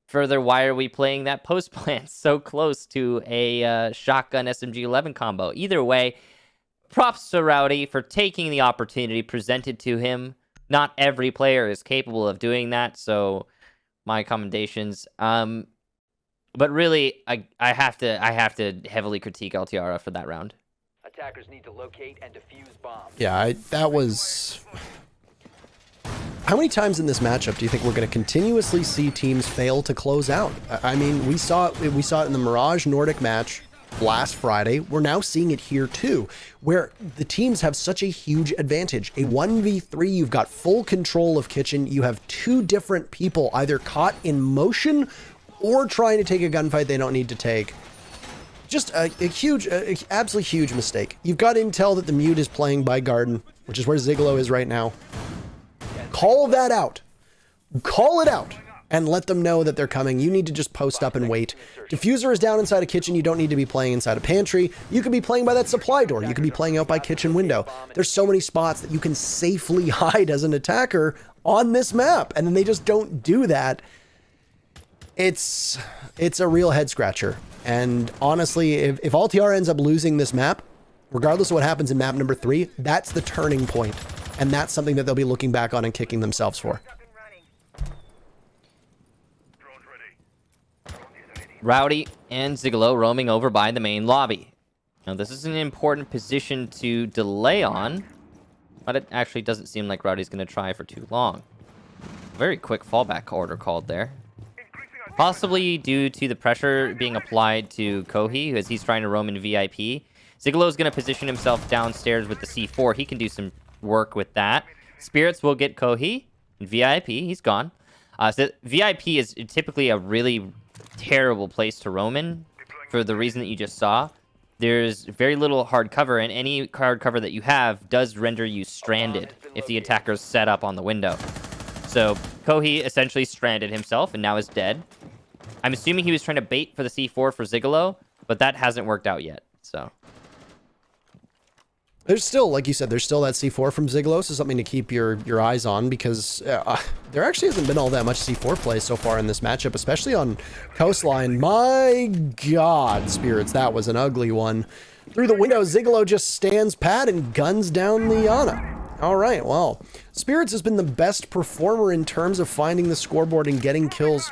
Further, why are we playing that post plant so close to a shotgun SMG-11 combo? Either way, props to Rowdy for taking the opportunity presented to him. Not every player is capable of doing that, so my commendations. But really, I have to heavily critique Altiora for that round. Attackers need to locate and defuse bombs. Yeah, that was How many times in this matchup do you think we're going to continuously see teams fail to close out? I mean, we saw it in the Mirage Nordic match last Friday. We're now seeing it here too, where the teams have such a huge advantage. A 1v3, you've got full control of kitchen. You have two different people either caught in motion or trying to take a gunfight they don't need to take. Just a huge, absolutely huge mistake. You've got intel that the mute is playing by garden, which is where Zigolo is right now. Call that out. Call it out and let them know that they're coming. You need to just post up and wait. Diffuser is down inside a kitchen. You don't need to be playing inside a pantry. You could be playing by that supply door. You could be playing out by kitchen window. There's so many spots that you can safely hide as an attacker on this map, and then they just don't do that. It's a real head scratcher. And honestly, if Altiora ends up losing this map, regardless of what happens in map number 3, that's the turning point. And that's something that they'll be looking back on and kicking themselves for. Rowdy and Zigolo roaming over by the main lobby. Now, this is an important position to delay on, but it actually doesn't seem like Rowdy's going to try for too long. Very quick fallback order called there. Possibly due to the pressure being applied to Kohi, as he's trying to roam in VIP. Zigolo's going to position himself downstairs with the C4. He can do some work with that. Spirits will get Kohi. VIP, he's gone. So VIP is typically a really terrible place to roam in for the reason that you just saw. There's very little hard cover, and any hard cover that you have does render you stranded if the attacker's set up on the window. So Kohi essentially stranded himself and now is dead. I'm assuming he was trying to bait for the C4 for Zigolo, but that hasn't worked out yet. So there's still, like you said, there's still that C4 from Zigolo, so something to keep your eyes on, because there actually hasn't been all that much C4 play so far in this matchup, especially on Coastline. My God, Spirits, that was an ugly one. Through the window, Zigolo just stands pat and guns down the Ana. All right, well, Spirits has been the best performer in terms of finding the scoreboard and getting kills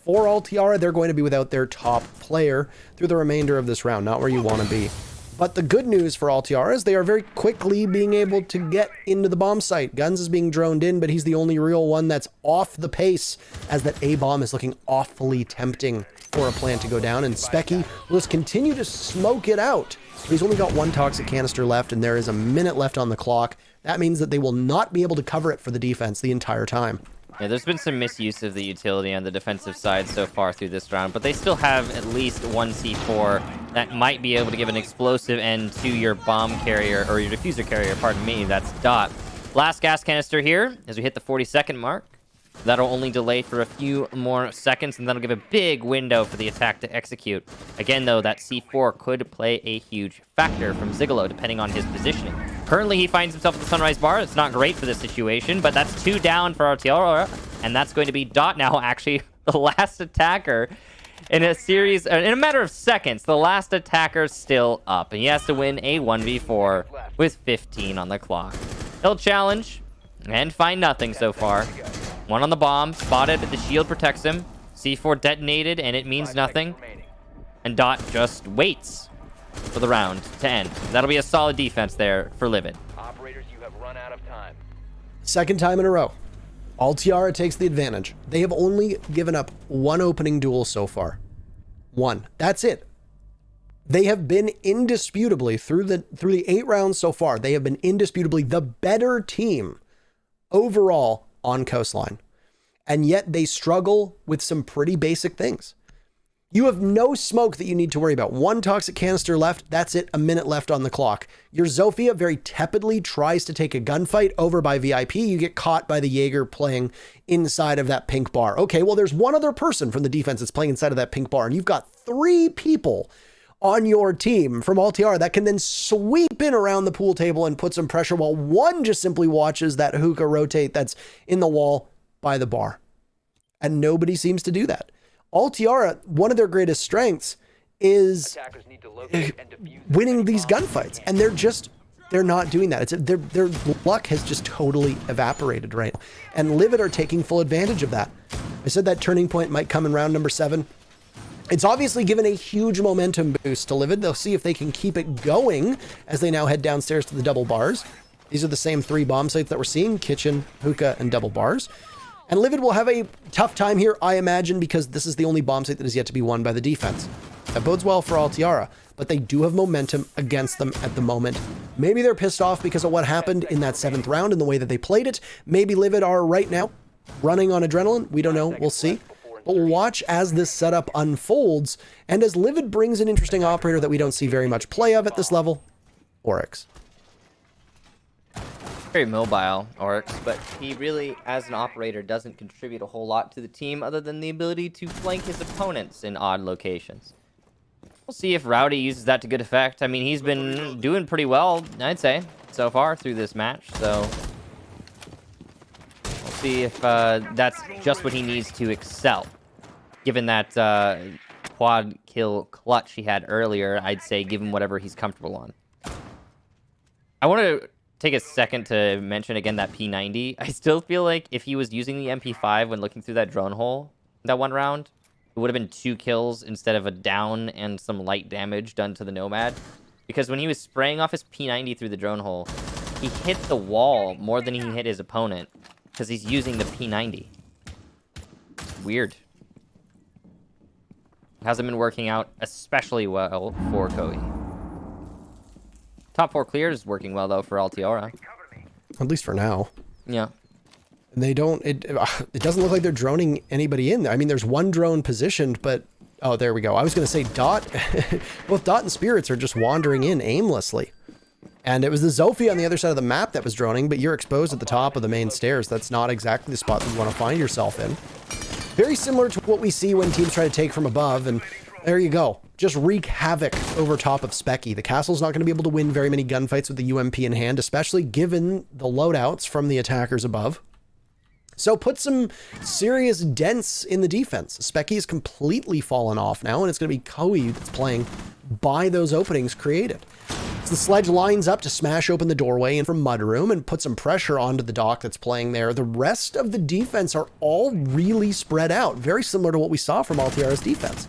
for Altiora. They're going to be without their top player through the remainder of this round, not where you want to be. But the good news for Altiora is they are very quickly being able to get into the bomb site. Guns is being droned in, but he's the only real one that's off the pace, as that A-bomb is looking awfully tempting for a plant to go down. And Specky will just continue to smoke it out. He's only got one toxic canister left, and there is a minute left on the clock. That means that they will not be able to cover it for the defense the entire time. yeah, there's been some misuse of the utility on the defensive side so far through this round, but they still have at least one C4 that might be able to give an explosive end to your bomb carrier, or your diffuser carrier, pardon me. That's Dot. Last gas canister here as we hit the 40-second mark. That'll only delay for a few more seconds, and that'll give a big window for the attack to execute. Again, though, that C4 could play a huge factor from Zigolo, depending on his positioning. Currently, he finds himself at the Sunrise Bar. It's not great for this situation, but that's 2 down for Altiora, and that's going to be Dot now, actually, the last attacker in a series, in a matter of seconds. The last attacker's still up, and he has to win a 1v4 with 15 on the clock. He'll challenge and find nothing so far. One on the bomb, spotted, the shield protects him. C4 detonated, and it means nothing. And Dot just waits for the round to end. That'll be a solid defense there for Livid. Operators, you have run out of time. Second time in a row, Altiora takes the advantage. They have only given up one opening duel so far. One. That's it. They have been indisputably, through the 8 rounds so far, they have been indisputably the better team overall on Coastline. And yet they struggle with some pretty basic things. You have no smoke that you need to worry about. One toxic canister left. That's it. A minute left on the clock. Your Zofia very tepidly tries to take a gunfight over by VIP. You get caught by the Jaeger playing inside of that pink bar. Okay, well, there's one other person from the defense that's playing inside of that pink bar, and you've got 3 people on your team from Altiora that can then sweep in around the pool table and put some pressure, while one just simply watches that hookah rotate that's in the wall by the bar. And nobody seems to do that. Altiora, one of their greatest strengths is winning these gunfights, and they're not doing that. Their luck has just totally evaporated right now. And Livid are taking full advantage of that. I said that turning point might come in round number 7. It's obviously given a huge momentum boost to Livid. They'll see if they can keep it going as they now head downstairs to the double bars. These are the same 3 bomb sites that we're seeing: kitchen, hookah, and double bars. And Livid will have a tough time here, I imagine, because this is the only bomb site that is yet to be won by the defense. That bodes well for Altiora, but they do have momentum against them at the moment. Maybe they're pissed off because of what happened in that 7th round and the way that they played it. Maybe Livid are right now running on adrenaline. We don't know. We'll see. But we'll watch as this setup unfolds, and as Livid brings an interesting operator that we don't see very much play of at this level, Oryx. Very mobile, Oryx, but he really, as an operator, doesn't contribute a whole lot to the team other than the ability to flank his opponents in odd locations. We'll see if Rowdy uses that to good effect. I mean, he's been doing pretty well, I'd say, so far through this match, so we'll see if that's just what he needs to excel. Given that quad kill clutch he had earlier, I'd say give him whatever he's comfortable on. I want to take a second to mention again that P90. I still feel like if he was using the MP5 when looking through that drone hole that one round, it would have been 2 kills instead of a down and some light damage done to the Nomad. Because when he was spraying off his P90 through the drone hole, he hit the wall more than he hit his opponent because he's using the P90. It's weird. It hasn't been working out especially well for Koei. Top 4 clears is working well, though, for Altiora. At least for now. Yeah. And they don't... It doesn't look like they're droning anybody in. I mean, there's one drone positioned, but... Oh, there we go. I was going to say Dot... Both Dot and Spirits are just wandering in aimlessly. And it was the Zofia on the other side of the map that was droning, but you're exposed at the top of the main stairs. That's not exactly the spot that you want to find yourself in. Very similar to what we see when teams try to take from above, and there you go. Just wreak havoc over top of Specky. The castle's not going to be able to win very many gunfights with the UMP in hand, especially given the loadouts from the attackers above. So put some serious dents in the defense. Specky is completely fallen off now, and it's going to be Koei that's playing by those openings created. So the sledge lines up to smash open the doorway and from Mudroom and put some pressure onto the dock that's playing there. The rest of the defense are all really spread out, very similar to what we saw from Altiora's defense.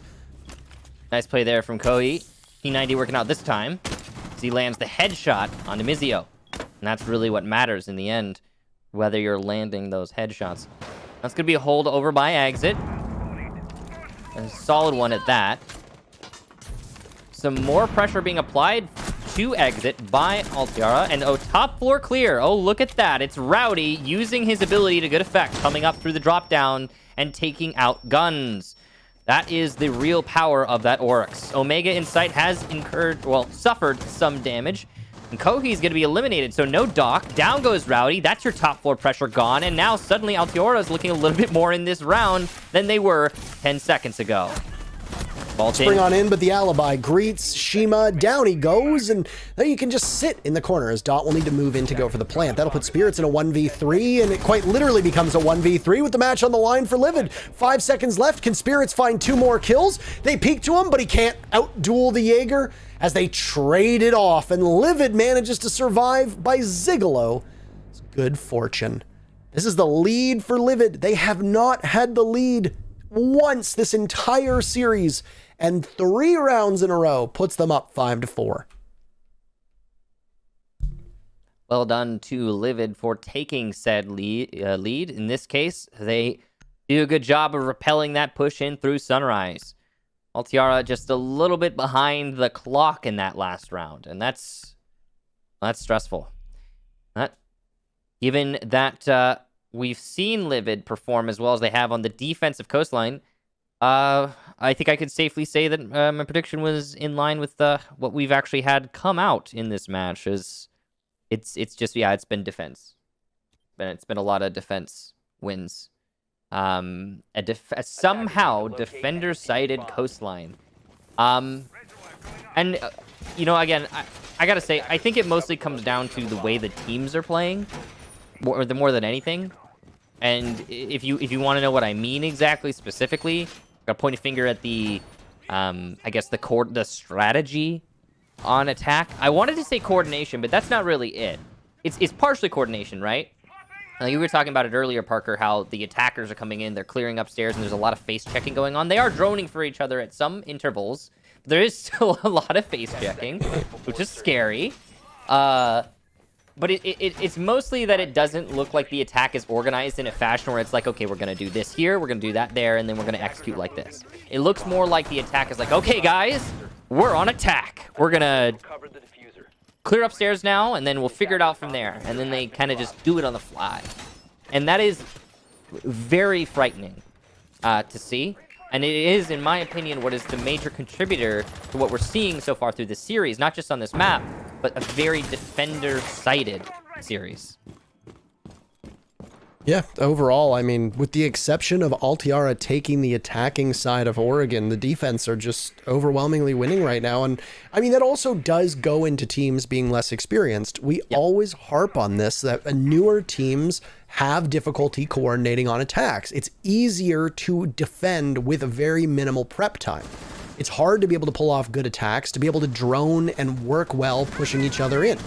Nice play there from Koei. P90 working out this time as he lands the headshot onto Mizio. And that's really what matters in the end, whether you're landing those headshots. That's going to be a hold over by Exit. A solid one at that. Some more pressure being applied to Exit by Altiora. And top floor clear. Oh, look at that. It's Rowdy using his ability to good effect, coming up through the drop down and taking out guns. That is the real power of that Oryx. Omega Insight has suffered some damage. And Kohi's going to be eliminated, so no Doc. Down goes Rowdy. That's your top floor pressure gone. And now suddenly Altiora is looking a little bit more in this round than they were 10 seconds ago. Spring on in, but the alibi greets Shima. Down he goes, and then you can just sit in the corner as Dot will need to move in to go for the plant. That'll put Spirits in a 1v3, and it quite literally becomes a 1v3 with the match on the line for Livid. 5 seconds left. Can Spirits find 2 more kills? They peek to him, but he can't out-duel the Jaeger as they trade it off, and Livid manages to survive by Zigolo. It's good fortune. This is the lead for Livid. They have not had the lead once this entire series, and 3 rounds in a row puts them up 5-4. Well done to Livid for taking said lead. In this case, they do a good job of repelling that push in through Sunrise. Altiora just a little bit behind the clock in that last round, and that's stressful. Given that we've seen Livid perform as well as they have on the defensive Coastline, I think I could safely say that my prediction was in line with what we've actually had come out in this match. It's been defense. It's been a lot of defense wins. A somehow defender-sided Coastline. Again, I gotta say, I think it mostly comes down to the way the teams are playing, more than anything. And if you want to know what I mean exactly, specifically, I'm gonna point a finger at the, the strategy on attack. I wanted to say coordination, but that's not really it. It's partially coordination, right? You were talking about it earlier, Parker, how the attackers are coming in, they're clearing upstairs, and there's a lot of face checking going on. They are droning for each other at some intervals. But there is still a lot of face checking, which is scary. The But it's mostly that it doesn't look like the attack is organized in a fashion where it's like, okay, we're going to do this here, we're going to do that there, and then we're going to execute like this. It looks more like the attack is like, okay, guys, we're on attack. We're going to Cover the diffuser. clear upstairs now, and then we'll figure it out from there. And then they kind of just do it on the fly. And that is very frightening to see. And it is, in my opinion, what is the major contributor to what we're seeing so far through this series, not just on this map, but a very defender-sided series. Yeah, overall, I mean, with the exception of Altiora taking the attacking side of Oregon, the defense are just overwhelmingly winning right now. And I mean, that also does go into teams being less experienced. We always harp on this, that newer teams have difficulty coordinating on attacks. It's easier to defend with a very minimal prep time. It's hard to be able to pull off good attacks, to be able to drone and work well, pushing each other in.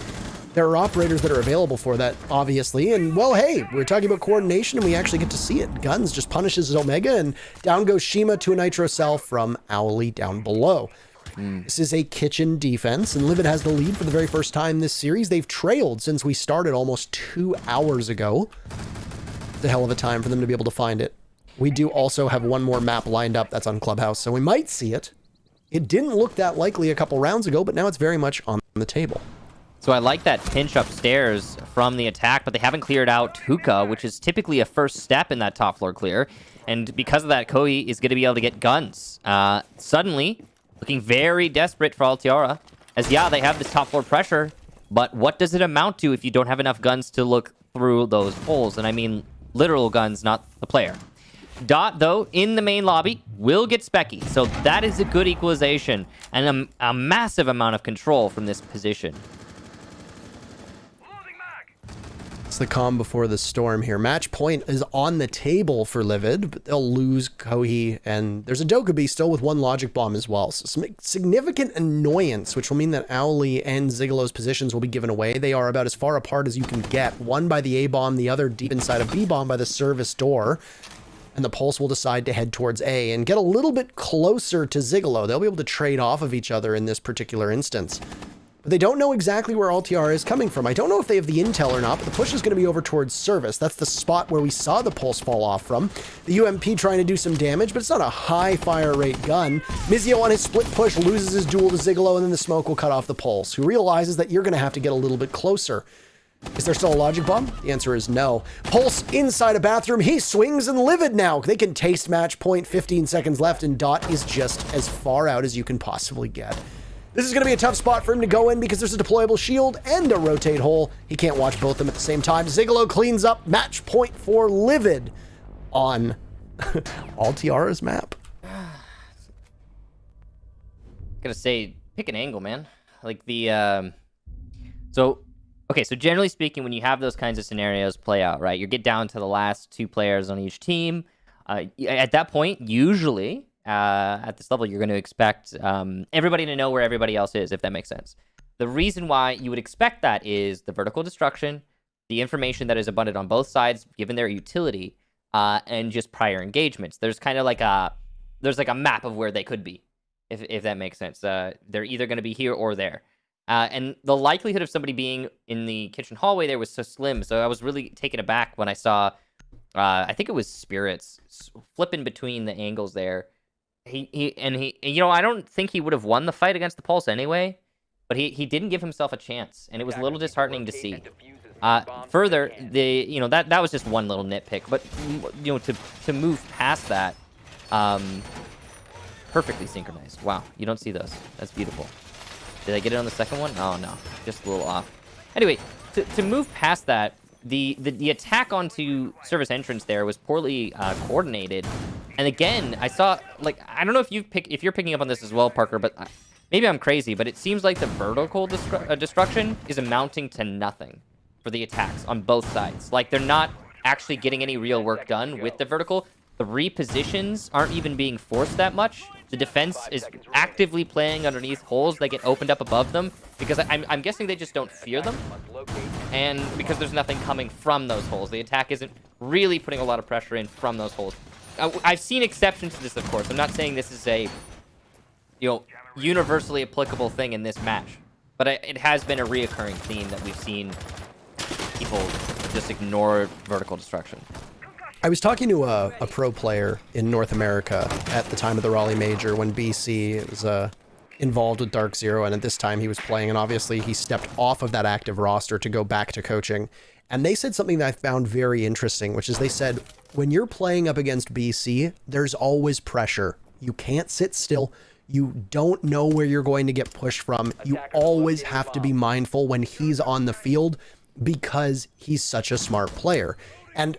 There are operators that are available for that, obviously, and well, hey, we're talking about coordination and we actually get to see it. Guns just punishes his Omega, and down goes Shima to a Nitro Cell from Owly down below. This is a kitchen defense, and Livid has the lead for the very first time this series. They've trailed since we started almost 2 hours ago. It's a hell of a time for them to be able to find it. We do also have one more map lined up that's on Clubhouse, so we might see it. It didn't look that likely a couple rounds ago, but now it's very much on the table. So I like that pinch upstairs from the attack, but they haven't cleared out Hookah, which is typically a first step in that top floor clear. And because of that, Koei is going to be able to get guns. Suddenly, looking very desperate for Altiora, as yeah, they have this top floor pressure, but what does it amount to if you don't have enough guns to look through those holes? And I mean literal guns, not the player. Dot, though, in the main lobby, will get Specky. So that is a good equalization and a massive amount of control from this position. It's the calm before the storm here. Match point is on the table for Livid, but they'll lose Koei, and there's a Dokkaebi still with one logic bomb as well. So some significant annoyance, which will mean that Owly and Zigalo's positions will be given away. They are about as far apart as you can get. One by the A-bomb, the other deep inside of B-bomb by the service door. And the Pulse will decide to head towards A and get a little bit closer to Zigalo. They'll be able to trade off of each other in this particular instance. But they don't know exactly where Altiora is coming from. I don't know if they have the intel or not, but the push is going to be over towards Service. That's the spot where we saw the Pulse fall off from. The UMP trying to do some damage, but it's not a high fire rate gun. Mizio on his split push loses his duel to Zigalo, and then the smoke will cut off the Pulse, who realizes that you're going to have to get a little bit closer. Is there still a logic bomb? The answer is no. Pulse inside a bathroom. He swings and Livid now. They can taste match point. 15 seconds left, and Dot is just as far out as you can possibly get. This is going to be a tough spot for him to go in because there's a deployable shield and a rotate hole. He can't watch both of them at the same time. Zigalo cleans up match point for Livid on Altiora's map. Gotta say, pick an angle, man. Like the, so generally speaking, when you have those kinds of scenarios play out, right, you get down to the last 2 players on each team. At that point, usually, at this level, you're going to expect everybody to know where everybody else is, if that makes sense. The reason why you would expect that is the vertical destruction, the information that is abundant on both sides, given their utility, and just prior engagements. There's kind of like a map of where they could be, if that makes sense. They're either going to be here or there. And the likelihood of somebody being in the kitchen hallway there was so slim, so I was really taken aback when I saw, I think it was Spirits, flipping between the angles there. He you know, I don't think he would have won the fight against the Pulse anyway, but he didn't give himself a chance, and it was a little disheartening to see. Further, that was just one little nitpick, but to move past that, perfectly synchronized. Wow, you don't see those. That's beautiful. Did I get it on the second one? Oh no, just a little off. Anyway, to move past that, the attack onto Service entrance there was poorly coordinated. And again, I saw, like, I don't know if you're picking up on this as well, Parker, but maybe I'm crazy, but it seems like the vertical destruction is amounting to nothing for the attacks on both sides. Like, they're not actually getting any real work done with the vertical. The repositions aren't even being forced that much. The defense is actively playing underneath holes that get opened up above them, because I'm guessing they just don't fear them, and because there's nothing coming from those holes. The attack isn't really putting a lot of pressure in from those holes. I've seen exceptions to this, of course. I'm not saying this is a, universally applicable thing in this match, but it has been a reoccurring theme that we've seen people just ignore vertical destruction. I was talking to a pro player in North America at the time of the Raleigh Major when BC was involved with Dark Zero, and at this time he was playing, and obviously he stepped off of that active roster to go back to coaching. And they said something that I found very interesting, which is they said, when you're playing up against BC, there's always pressure. You can't sit still. You don't know where you're going to get pushed from. You always have to be mindful when he's on the field because he's such a smart player. And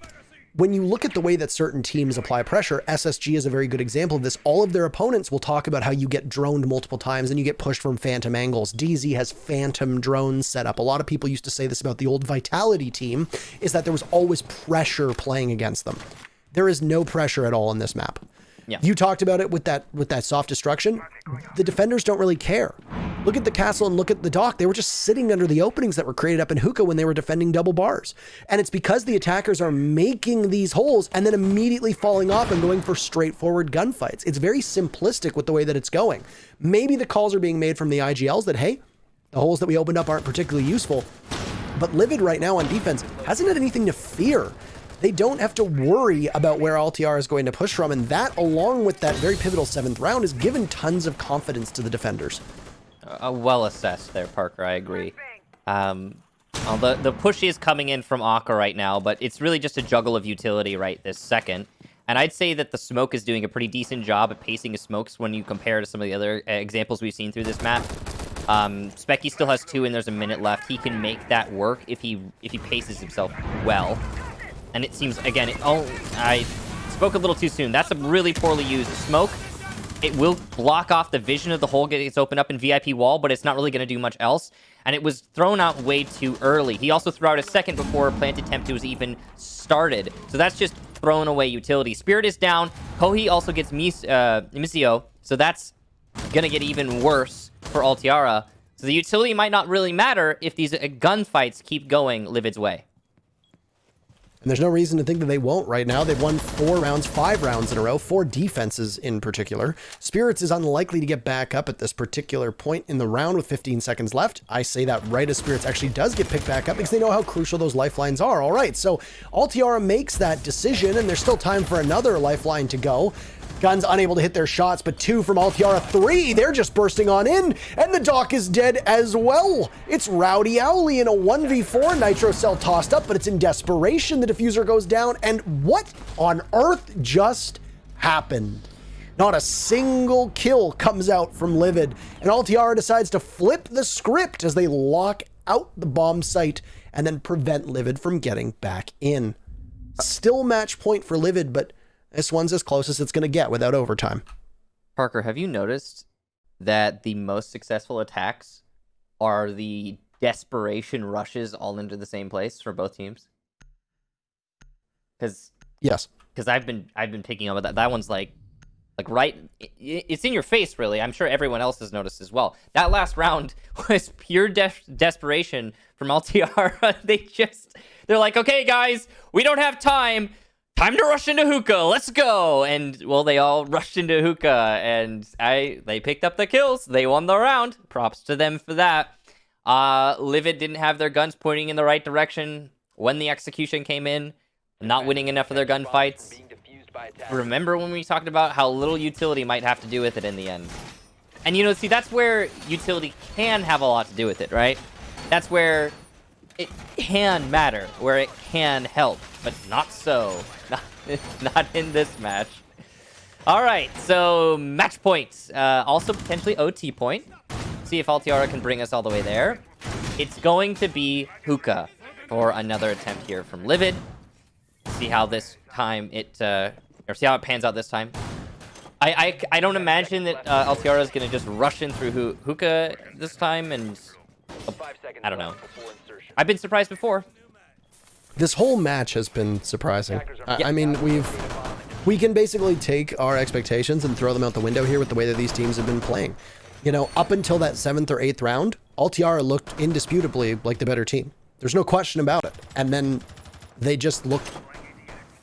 when you look at the way that certain teams apply pressure, SSG is a very good example of this. All of their opponents will talk about how you get droned multiple times and you get pushed from phantom angles. DZ has phantom drones set up. A lot of people used to say this about the old Vitality team, is that there was always pressure playing against them. There is no pressure at all in this map. Yeah. You talked about it with that soft destruction. The defenders don't really care. Look at the castle and look at the dock. They were just sitting under the openings that were created up in hookah when they were defending double bars. And it's because the attackers are making these holes and then immediately falling off and going for straightforward gunfights. It's very simplistic with the way that it's going. Maybe the calls are being made from the IGLs that, hey, the holes that we opened up aren't particularly useful. But Livid right now on defense hasn't had anything to fear. They don't have to worry about where Altiora is going to push from, and that, along with that very pivotal 7th round, has given tons of confidence to the defenders. Well assessed there, Parker. I agree. The push is coming in from Akka right now, but it's really just a juggle of utility right this second. And I'd say that the smoke is doing a pretty decent job at pacing his smokes when you compare to some of the other examples we've seen through this map. Specky still has 2, and there's a minute left. He can make that work if he paces himself well. And it seems, again, I spoke a little too soon. That's a really poorly used smoke. It will block off the vision of the hole gets opened up in VIP wall, but it's not really going to do much else. And it was thrown out way too early. He also threw out a second before planted attempt was even started. So that's just throwing away utility. Spirit is down. Kohi also gets Misio, so that's going to get even worse for Altiora. So the utility might not really matter if these gunfights keep going Livid's way. And there's no reason to think that they won't right now. They've won 4 rounds, 5 rounds in a row, 4 defenses in particular. Spirits is unlikely to get back up at this particular point in the round with 15 seconds left. I say that right as Spirits actually does get picked back up because they know how crucial those lifelines are. All right, so Altiora makes that decision, and there's still time for another lifeline to go. Guns unable to hit their shots, but 2 from Altiora. 3, they're just bursting on in, and the dock is dead as well. It's Rowdy Owly in a 1v4. Nitro Cell tossed up, but it's in desperation. The diffuser goes down, and what on earth just happened? Not a single kill comes out from Livid, and Altiora decides to flip the script as they lock out the bomb site and then prevent Livid from getting back in. Still match point for Livid, but this one's as close as it's going to get without overtime. Parker, have you noticed that the most successful attacks are the desperation rushes all into the same place for both teams? Because I've been picking up that. That one's like right. It's in your face, really. I'm sure everyone else has noticed as well. That last round was pure desperation from Altiora. They're like, okay, guys, we don't have time. Time to rush into hookah. Let's go. And well, they all rushed into hookah, and they picked up the kills. They won the round. Props to them for that. Livid didn't have their guns pointing in the right direction when the execution came in. Not winning enough of their gunfights. Remember when we talked about how little utility might have to do with it in the end? And see, that's where utility can have a lot to do with it, right? That's where it can matter, where it can help, but not so. Not in this match. All right, so match points. Also potentially OT point. See if Altiora can bring us all the way there. It's going to be hookah for another attempt here from Livid. See how this time or see how it pans out this time. I don't imagine that Altiora is going to just rush in through hookah this time, and I don't know. I've been surprised before. This whole match has been surprising. I mean, we can basically take our expectations and throw them out the window here with the way that these teams have been playing. Up until that 7th or 8th round, Altiora looked indisputably like the better team. There's no question about it. And then they just looked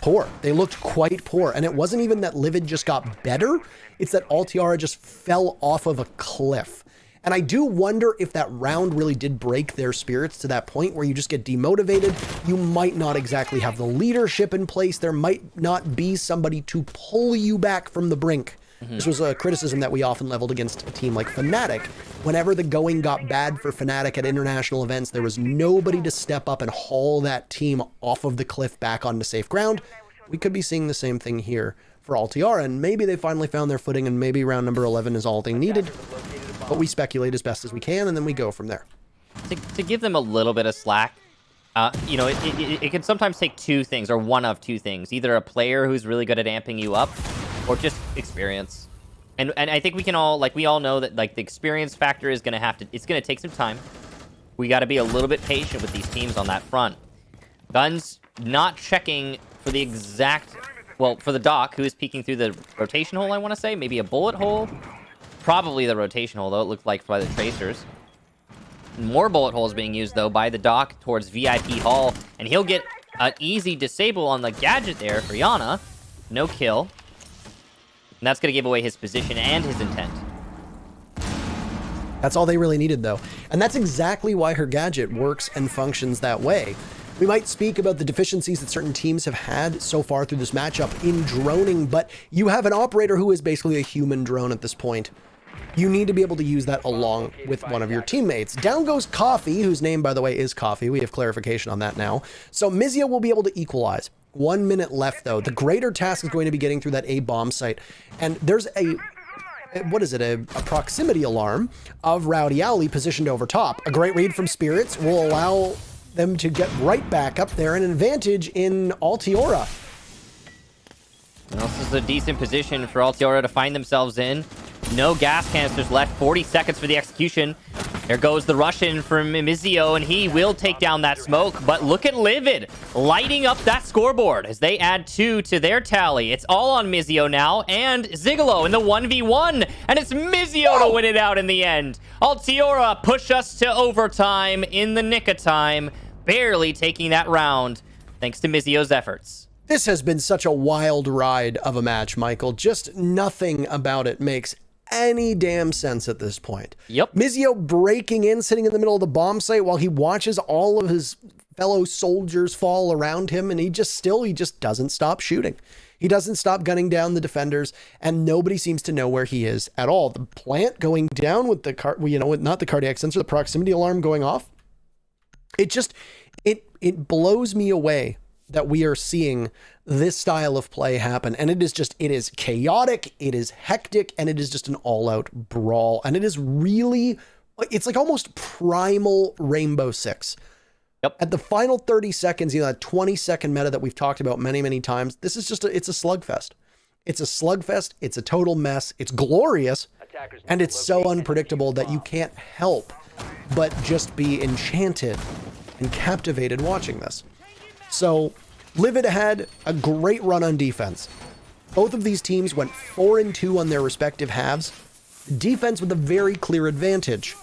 poor. They looked quite poor. And it wasn't even that Livid just got better. It's that Altiora just fell off of a cliff. And I do wonder if that round really did break their spirits to that point where you just get demotivated. You might not exactly have the leadership in place. There might not be somebody to pull you back from the brink. This was a criticism that we often leveled against a team like Fnatic. Whenever the going got bad for Fnatic at international events, there was nobody to step up and haul that team off of the cliff back onto safe ground. We could be seeing the same thing here for Altiora, and maybe they finally found their footing, and maybe round number 11 is all they needed. But we speculate as best as we can, and then we go from there. To give them a little bit of slack, you know, it can sometimes take two things, or one of two things. Either a player who's really good at amping you up, or just experience. And I think we can all, like, we all know that, like, the experience factor is going to have to, it's going to take some time. We got to be a little bit patient with these teams on that front. Guns not checking for the exact, well, for the Doc, who is peeking through the rotation hole, I want to say. Maybe a bullet hole. Probably the rotation hole, though, it looked like by the tracers. More bullet holes being used, though, by the Doc towards VIP Hall. And he'll get an easy disable on the gadget there for Yana. No kill. And that's going to give away his position and his intent. That's all they really needed, though. And that's exactly why her gadget works and functions that way. We might speak about the deficiencies that certain teams have had so far through this matchup in droning, but you have an operator who is basically a human drone at this point. You need to be able to use that along with one of your teammates. Down goes Coffee, whose name, by the way, is Coffee. We have clarification on that now. So Mizio will be able to equalize. 1 minute left, though. The greater task is going to be getting through that A bomb site. And there's a, what is it, a proximity alarm of Rowdy Owly positioned over top. A great read from Spirits will allow them to get right back up there, and an advantage in Altiora. Well, this is a decent position for Altiora to find themselves in. No gas canisters left. 40 seconds for the execution. There goes the Russian from Mizio, and he will take down that smoke. But look at Livid lighting up that scoreboard as they add 2 to their tally. It's all on Mizio now, and Zigolo in the 1v1. And it's Mizio to win it out in the end. Altiora push us to overtime in the nick of time, barely taking that round thanks to Mizio's efforts. This has been such a wild ride of a match, Michael. Just nothing about it makes any damn sense at this point. Yep. Mizio breaking in, sitting in the middle of the bomb site while he watches all of his fellow soldiers fall around him, and he just doesn't stop shooting. He doesn't stop gunning down the defenders, and nobody seems to know where he is at all. The plant going down with the not the cardiac sensor, the proximity alarm going off. It blows me away that we are seeing this style of play happen. And it is chaotic, it is hectic, and it is just an all-out brawl. And it is really, it's like almost primal Rainbow Six. Yep. At the final 30 seconds, that 20-second meta that we've talked about many, many times, this is just it's a slugfest. It's a slugfest, it's a total mess, it's glorious, and it's so unpredictable that you can't help but just be enchanted and captivated watching this. So, Livid had a great run on defense. Both of these teams went 4-2 on their respective halves. Defense with a very clear advantage.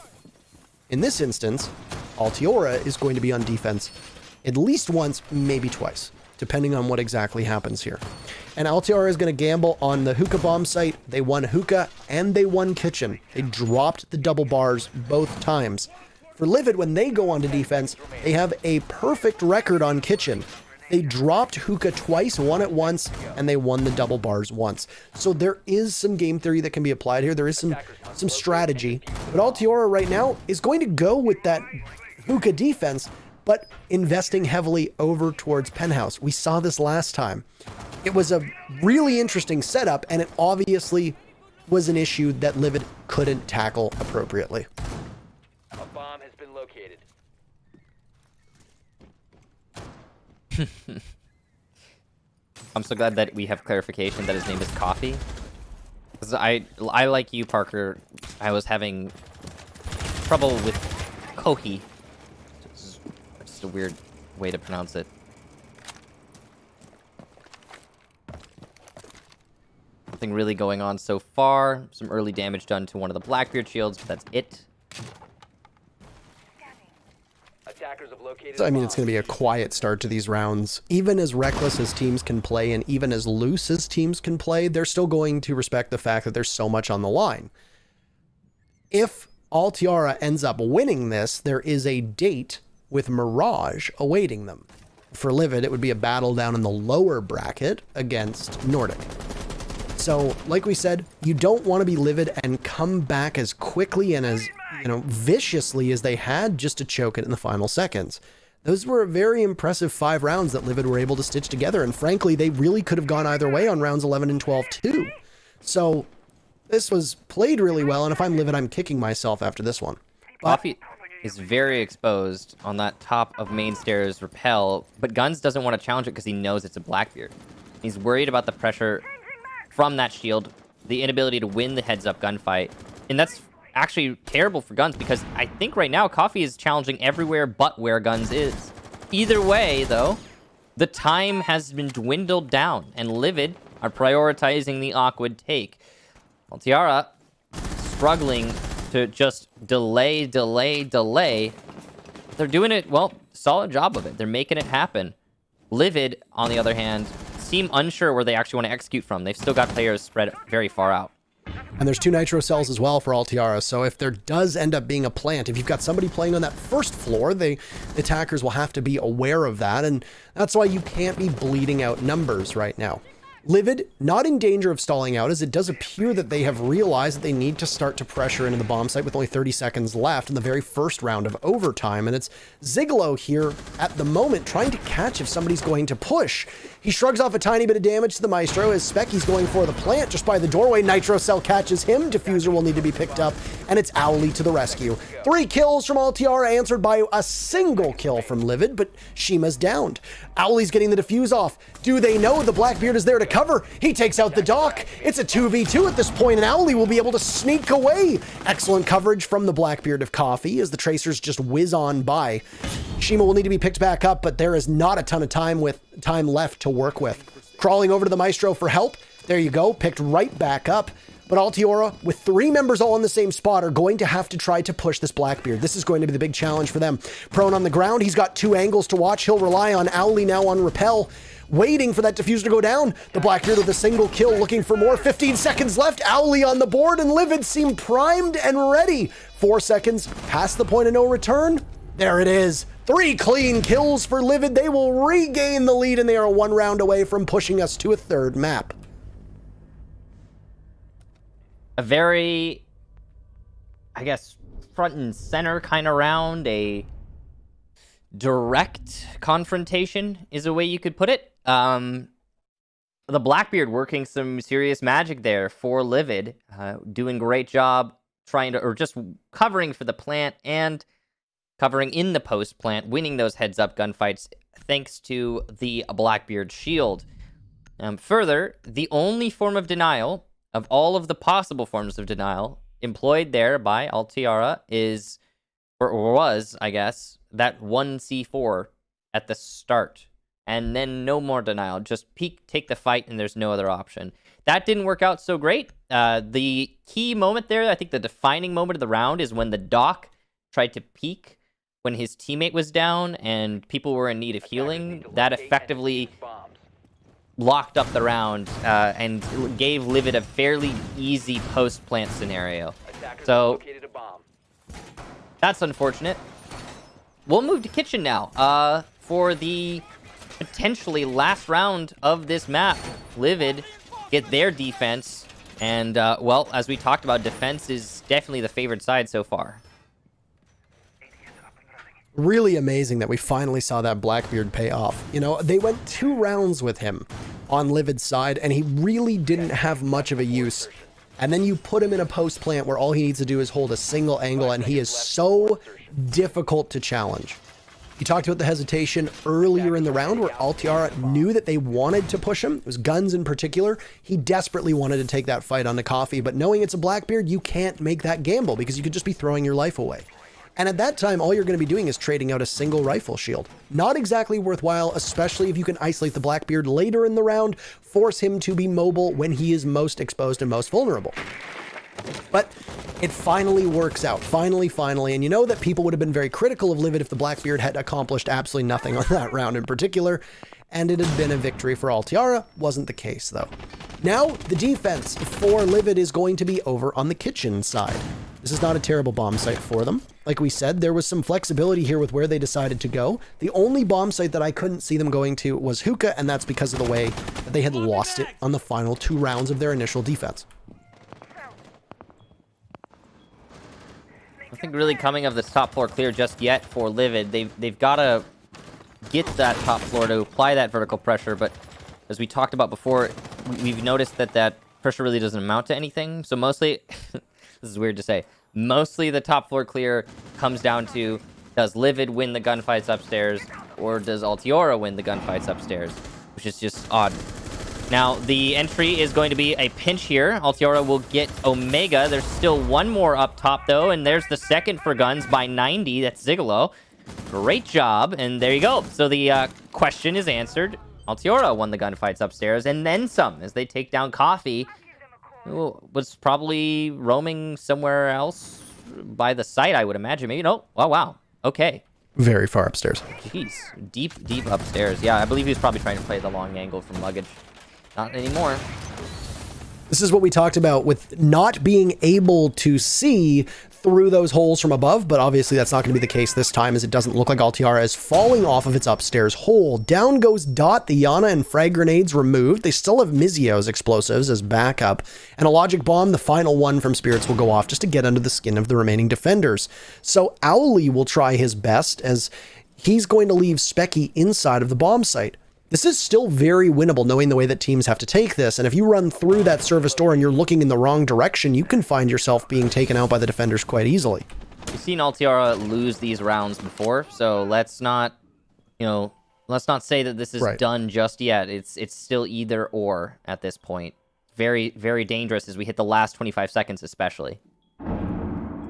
In this instance, Altiora is going to be on defense at least once, maybe twice, depending on what exactly happens here. And Altiora is going to gamble on the hookah bomb site. They won hookah and they won kitchen. They dropped the double bars both times. For Livid, when they go onto defense, they have a perfect record on kitchen. They dropped hookah twice, won it once, and they won the double bars once. So there is some game theory that can be applied here. There is some strategy. But Altiora right now is going to go with that hookah defense, but investing heavily over towards Penthouse. We saw this last time. It was a really interesting setup, and it obviously was an issue that Livid couldn't tackle appropriately. A bomb has been located. I'm so glad that we have clarification that his name is Coffee. Because I like you, Parker, I was having trouble with Kohi. It's just a weird way to pronounce it. Nothing really going on so far. Some early damage done to one of the Blackbeard shields, but that's it. Attackers have located. So, I mean, it's going to be a quiet start to these rounds. Even as reckless as teams can play and even as loose as teams can play, they're still going to respect the fact that there's so much on the line. If Altiora ends up winning this, there is a date with Mirage awaiting them. For Livid, it would be a battle down in the lower bracket against Nordic. So, like we said, you don't want to be Livid and come back as quickly and as, viciously as they had just to choke it in the final seconds. Those were a very impressive 5 rounds that Livid were able to stitch together, and frankly, they really could have gone either way on rounds 11 and 12 too. So, this was played really well, and if I'm Livid, I'm kicking myself after this one. Coffee is very exposed on that top of main stairs rappel, but Guns doesn't want to challenge it because he knows it's a Blackbeard. He's worried about the pressure from that shield, the inability to win the heads-up gunfight, and that's actually terrible for Guns because I think right now Coffee is challenging everywhere but where Guns is. Either way, though, the time has been dwindled down, and Livid are prioritizing the awkward take. Altiora struggling to just delay. They're doing it, well, solid job of it. They're making it happen. Livid, on the other hand, seem unsure where they actually want to execute from. They've still got players spread very far out. And there's 2 nitro cells as well for Altiora, so if there does end up being a plant, if you've got somebody playing on that first floor, the attackers will have to be aware of that, and that's why you can't be bleeding out numbers right now. Livid, not in danger of stalling out, as it does appear that they have realized that they need to start to pressure into the bomb site with only 30 seconds left in the very first round of overtime. And it's Zigalo here at the moment trying to catch if somebody's going to push. He shrugs off a tiny bit of damage to the Maestro as Specky's going for the plant just by the doorway. Nitro Cell catches him. Diffuser will need to be picked up, and it's Owly to the rescue. 3 kills from Altiora answered by a single kill from Livid, but Shima's downed. Owly's getting the defuse off. Do they know the Blackbeard is there to cover? He takes out the dock. It's a 2v2 at this point, and Owly will be able to sneak away. Excellent coverage from the Blackbeard of Coffee as the Tracers just whiz on by. Shima will need to be picked back up, but there is not a ton of time left to work with. Crawling over to the Maestro for help. There you go, picked right back up. But Altiora, with 3 members all in the same spot, are going to have to try to push this Blackbeard. This is going to be the big challenge for them. Prone on the ground, he's got 2 angles to watch. He'll rely on Owly now on Repel, waiting for that diffuser to go down. The Blackbeard with a single kill, looking for more. 15 seconds left. Owly on the board, and Livid seem primed and ready. 4 seconds past the point of no return. There it is. 3 clean kills for Livid. They will regain the lead, and they are 1 round away from pushing us to a 3rd map. A very, I guess, front and center kind of round. A direct confrontation is a way you could put it. The Blackbeard working some serious magic there for Livid. Doing a great job trying to, or just covering for the plant and covering in the post plant, winning those heads-up gunfights thanks to the Blackbeard shield. Further, the only form of denial of all of the possible forms of denial employed there by Altiora is, or was, I guess, that 1C4 at the start. And then no more denial. Just peek, take the fight, and there's no other option. That didn't work out so great. The key moment there, I think the defining moment of the round, is when the Doc tried to peek when his teammate was down and people were in need of healing. That effectively locked up the round and gave Livid a fairly easy post-plant scenario. So that's unfortunate. We'll move to Kitchen now for the potentially last round of this map. Livid get their defense, and well, as we talked about, defense is definitely the favored side so far. Really amazing that we finally saw that Blackbeard pay off. You know, they went 2 rounds with him on Livid's side, and he really didn't have much of a use. And then you put him in a post plant where all he needs to do is hold a single angle, and he is so difficult to challenge. You talked about the hesitation earlier in the round where Altiora knew that they wanted to push him. It was Guns in particular. He desperately wanted to take that fight on the Coffee, but knowing it's a Blackbeard, you can't make that gamble because you could just be throwing your life away. And at that time, all you're going to be doing is trading out a single rifle shield. Not exactly worthwhile, especially if you can isolate the Blackbeard later in the round, force him to be mobile when he is most exposed and most vulnerable. But it finally works out. Finally. And you know that people would have been very critical of Livid if the Blackbeard had accomplished absolutely nothing on that round in particular. And it had been a victory for Altiora. Wasn't the case, though. Now, the defense for Livid is going to be over on the Kitchen side. This is not a terrible bomb site for them. Like we said, there was some flexibility here with where they decided to go. The only bomb site that I couldn't see them going to was Hookah, and that's because of the way that they had lost it on the final 2 rounds of their initial defense. Nothing really coming of this top floor clear just yet for Livid. They've got to get that top floor to apply that vertical pressure, but as we talked about before, we've noticed that pressure really doesn't amount to anything. So mostly, this is weird to say, mostly the top floor clear comes down to, does Livid win the gunfights upstairs, or does Altiora win the gunfights upstairs, which is just odd. Now, the entry is going to be a pinch here. Altiora will get Omega. There's still one more up top, though, and there's the second for guns by 90. That's Zigalo. Great job, and there you go. So the question is answered. Altiora won the gunfights upstairs, and then some, as they take down Coffee, who was probably roaming somewhere else by the site, I would imagine. Maybe, no. Oh, wow. Okay. Very far upstairs. Jeez. Deep upstairs. Yeah, I believe he was probably trying to play the long angle from luggage. Not anymore. This is what we talked about with not being able to see through those holes from above, but obviously that's not going to be the case this time, as it doesn't look like Altiora is falling off of its upstairs hole. Down goes Dot, the Yana and frag grenades removed. They still have Mizio's explosives as backup, and a logic bomb, the final one from Spirits, will go off just to get under the skin of the remaining defenders. So Owly will try his best, as he's going to leave Specky inside of the bomb site. This is still very winnable, knowing the way that teams have to take this, and if you run through that service door and you're looking in the wrong direction, you can find yourself being taken out by the defenders quite easily. We've seen Altiora lose these rounds before, so let's not say that this is done just yet. It's still either or at this point. Very, very dangerous as we hit the last 25 seconds especially.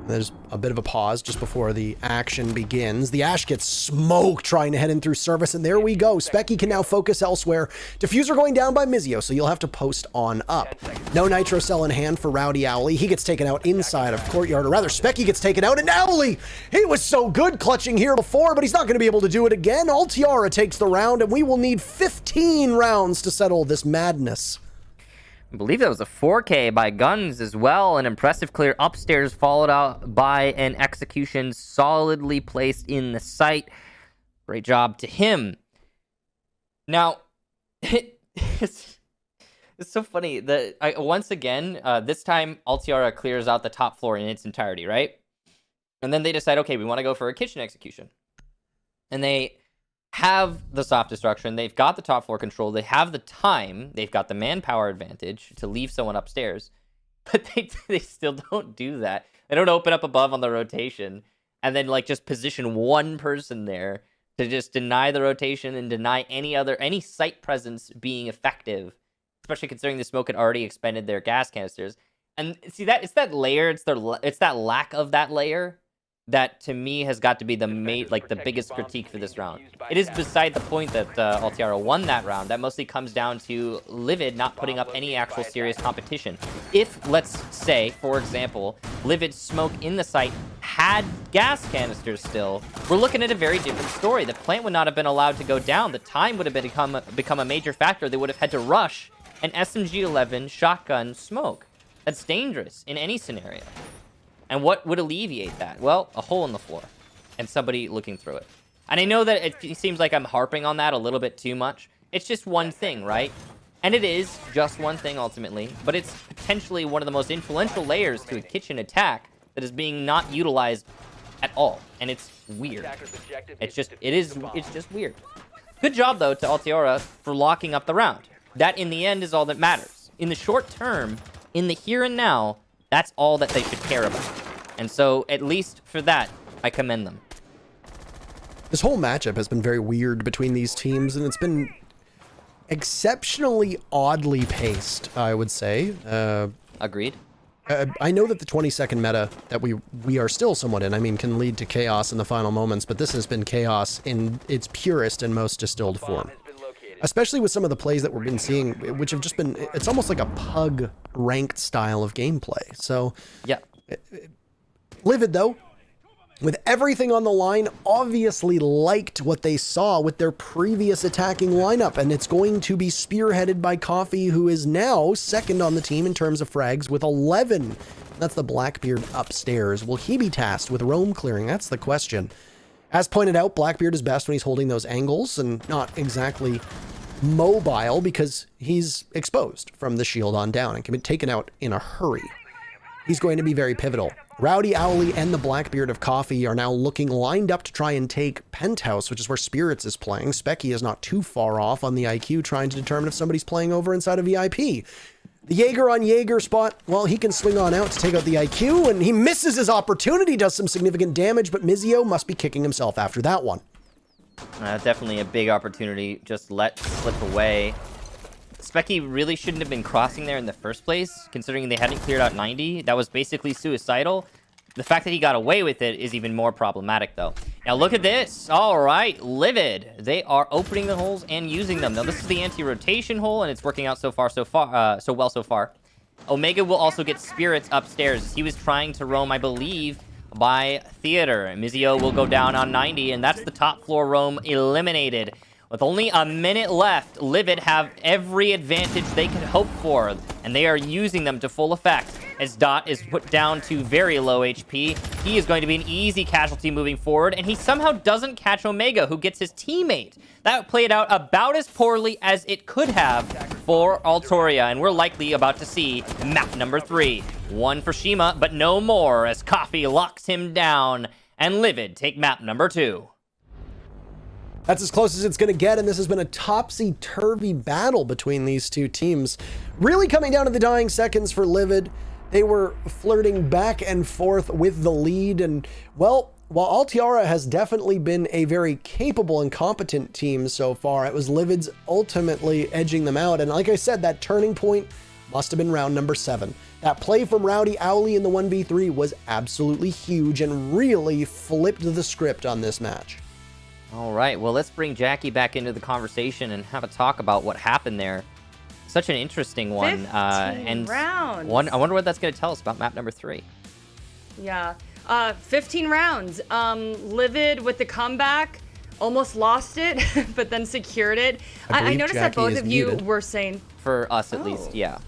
There's a bit of a pause just before the action begins. The Ash gets smoked trying to head in through service, and there we go. Specky can now focus elsewhere. Diffuser going down by Mizio, so you'll have to post on up. No Nitro Cell in hand for Rowdy Owly. He gets taken out inside of Courtyard, or rather, Specky gets taken out, and Owly! He was so good clutching here before, but he's not going to be able to do it again. Altiora takes the round, and we will need 15 rounds to settle this madness. I believe that was a 4K by Guns as well. An impressive clear upstairs, followed out by an execution solidly placed in the site. Great job to him. Now, it's so funny that once again, this time Altiora clears out the top floor in its entirety, right? And then they decide, okay, we want to go for a kitchen execution. And they have the soft destruction, they've got the top floor control, they have the time, they've got the manpower advantage to leave someone upstairs, but they still don't do that. They don't open up above on the rotation and then like just position one person there to just deny the rotation and deny any site presence being effective, especially considering the smoke had already expended their gas canisters. And see, that it's that layer, it's that lack of that layer that to me has got to be the biggest critique for this round. It is beside the point that Altiora won that round. That mostly comes down to Livid not putting up any actual serious competition. If, let's say, for example, Livid smoke in the site had gas canisters still, we're looking at a very different story. The plant would not have been allowed to go down. The time would have become a major factor. They would have had to rush an SMG-11 shotgun smoke. That's dangerous in any scenario. And what would alleviate that? Well, a hole in the floor and somebody looking through it. And I know that it seems like I'm harping on that a little bit too much. It's just one thing, right? And it is just one thing ultimately, but it's potentially one of the most influential layers to a kitchen attack that is being not utilized at all. And it's weird. It's just weird. Good job though to Altiora for locking up the round. That in the end is all that matters. In the short term, in the here and now, that's all that they should care about. And so, at least for that, I commend them. This whole matchup has been very weird between these teams, and it's been exceptionally oddly paced, I would say. Agreed. I know that the 20-second meta that we are still somewhat in, I mean, can lead to chaos in the final moments, but this has been chaos in its purest and most distilled form. Especially with some of the plays that we've been seeing, which have just been, it's almost like a pug ranked style of gameplay. So, yeah. Livid, though, with everything on the line, obviously liked what they saw with their previous attacking lineup, and it's going to be spearheaded by Coffee, who is now second on the team in terms of frags with 11. That's the Blackbeard upstairs. Will he be tasked with roam clearing? That's the question. As pointed out, Blackbeard is best when he's holding those angles and not exactly mobile because he's exposed from the shield on down and can be taken out in a hurry. He's going to be very pivotal. Rowdy Owly and the Blackbeard of Coffee are now looking lined up to try and take Penthouse, which is where Spirits is playing. Specky is not too far off on the IQ, trying to determine if somebody's playing over inside a VIP. The Jaeger on Jaeger spot, well, he can swing on out to take out the IQ, and he misses his opportunity, does some significant damage, but Mizio must be kicking himself after that one. Definitely a big opportunity, just let slip away. Specky really shouldn't have been crossing there in the first place, considering they hadn't cleared out 90. That was basically suicidal. The fact that he got away with it is even more problematic, though. Now, look at this. All right, Livid. They are opening the holes and using them. Now, this is the anti-rotation hole, and it's working out so well so far. Omega will also get Spirits upstairs. He was trying to roam, I believe, by Theater. Mizio will go down on 90, and that's the top floor roam eliminated. With only a minute left, Livid have every advantage they could hope for, and they are using them to full effect. As Dot is put down to very low HP, he is going to be an easy casualty moving forward, and he somehow doesn't catch Omega, who gets his teammate. That played out about as poorly as it could have for Altoria, and we're likely about to see map number 3. One for Shima, but no more, as Coffee locks him down, and Livid take map number 2. That's as close as it's going to get, and this has been a topsy-turvy battle between these two teams. Really coming down to the dying seconds for Livid. They were flirting back and forth with the lead, and, well, while Altiora has definitely been a very capable and competent team so far, it was Livid's ultimately edging them out, and like I said, that turning point must have been round number 7. That play from Rowdy Owly in the 1v3 was absolutely huge and really flipped the script on this match. All right, well, let's bring Jackie back into the conversation and have a talk about what happened there. Such an interesting one. 15 rounds. I wonder what that's going to tell us about map number 3. Yeah. 15 rounds. Livid with the comeback. Almost lost it, but then secured it. I noticed Jackie that both is of you muted. were saying... For us, at least, yeah.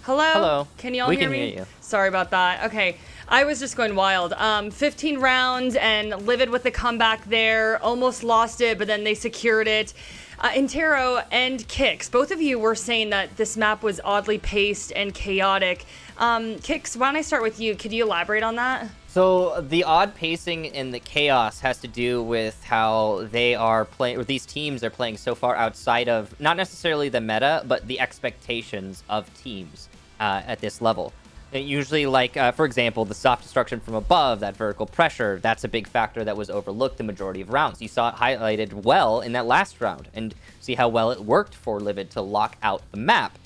Hello? Hello. Can y'all We hear can me? hear you. Sorry about that. Okay. I was just going wild. 15 rounds and Livid with the comeback there. Almost lost it, but then they secured it. Intero and Kix, both of you were saying that this map was oddly paced and chaotic. Kix, why don't I start with you? Could you elaborate on that? So the odd pacing and the chaos has to do with how they are playing, or these teams are playing so far outside of, not necessarily the meta, but the expectations of teams at this level. Usually, like, for example, the soft destruction from above, that vertical pressure, that's a big factor that was overlooked the majority of rounds. You saw it highlighted well in that last round, and see how well it worked for Livid to lock out the map.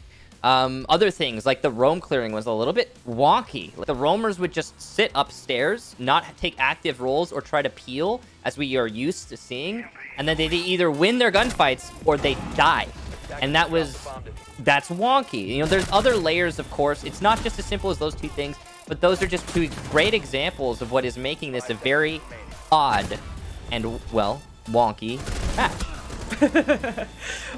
Other things, like the roam clearing was a little bit wonky. The roamers would just sit upstairs, not take active roles, or try to peel, as we are used to seeing, and then they either win their gunfights, or they die. And that's wonky. You know, there's other layers, of course. It's not just as simple as those two things, but those are just two great examples of what is making this a very odd and, well, wonky match.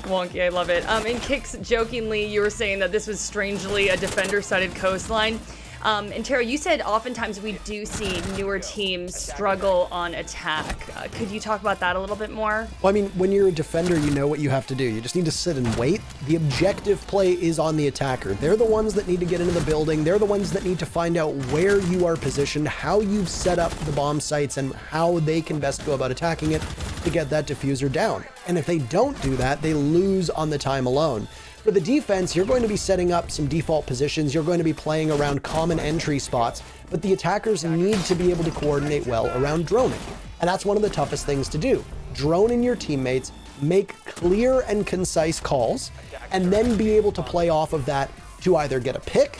Wonky, I love it. In Kix, jokingly, you were saying that this was strangely a defender-sided Coastline. And Tara, you said oftentimes we do see newer teams struggle on attack. Could you talk about that a little bit more? Well, I mean, when you're a defender, you know what you have to do. You just need to sit and wait. The objective play is on the attacker. They're the ones that need to get into the building. They're the ones that need to find out where you are positioned, how you've set up the bomb sites, and how they can best go about attacking it to get that diffuser down. And if they don't do that, they lose on the time alone. For the defense, you're going to be setting up some default positions. You're going to be playing around common entry spots, but the attackers need to be able to coordinate well around droning. And that's one of the toughest things to do. Drone in your teammates, make clear and concise calls, and then be able to play off of that to either get a pick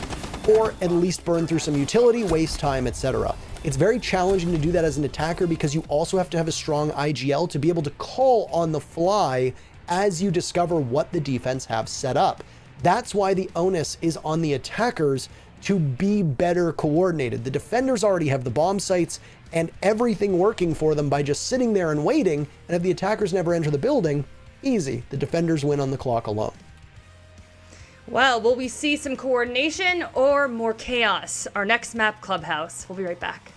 or at least burn through some utility, waste time, etc. It's very challenging to do that as an attacker because you also have to have a strong IGL to be able to call on the fly as you discover what the defense have set up. That's why the onus is on the attackers to be better coordinated. The defenders already have the bomb sites and everything working for them by just sitting there and waiting, and if the attackers never enter the building, easy. The defenders win on the clock alone. Well, will we see some coordination or more chaos? Our next map, Clubhouse. We'll be right back.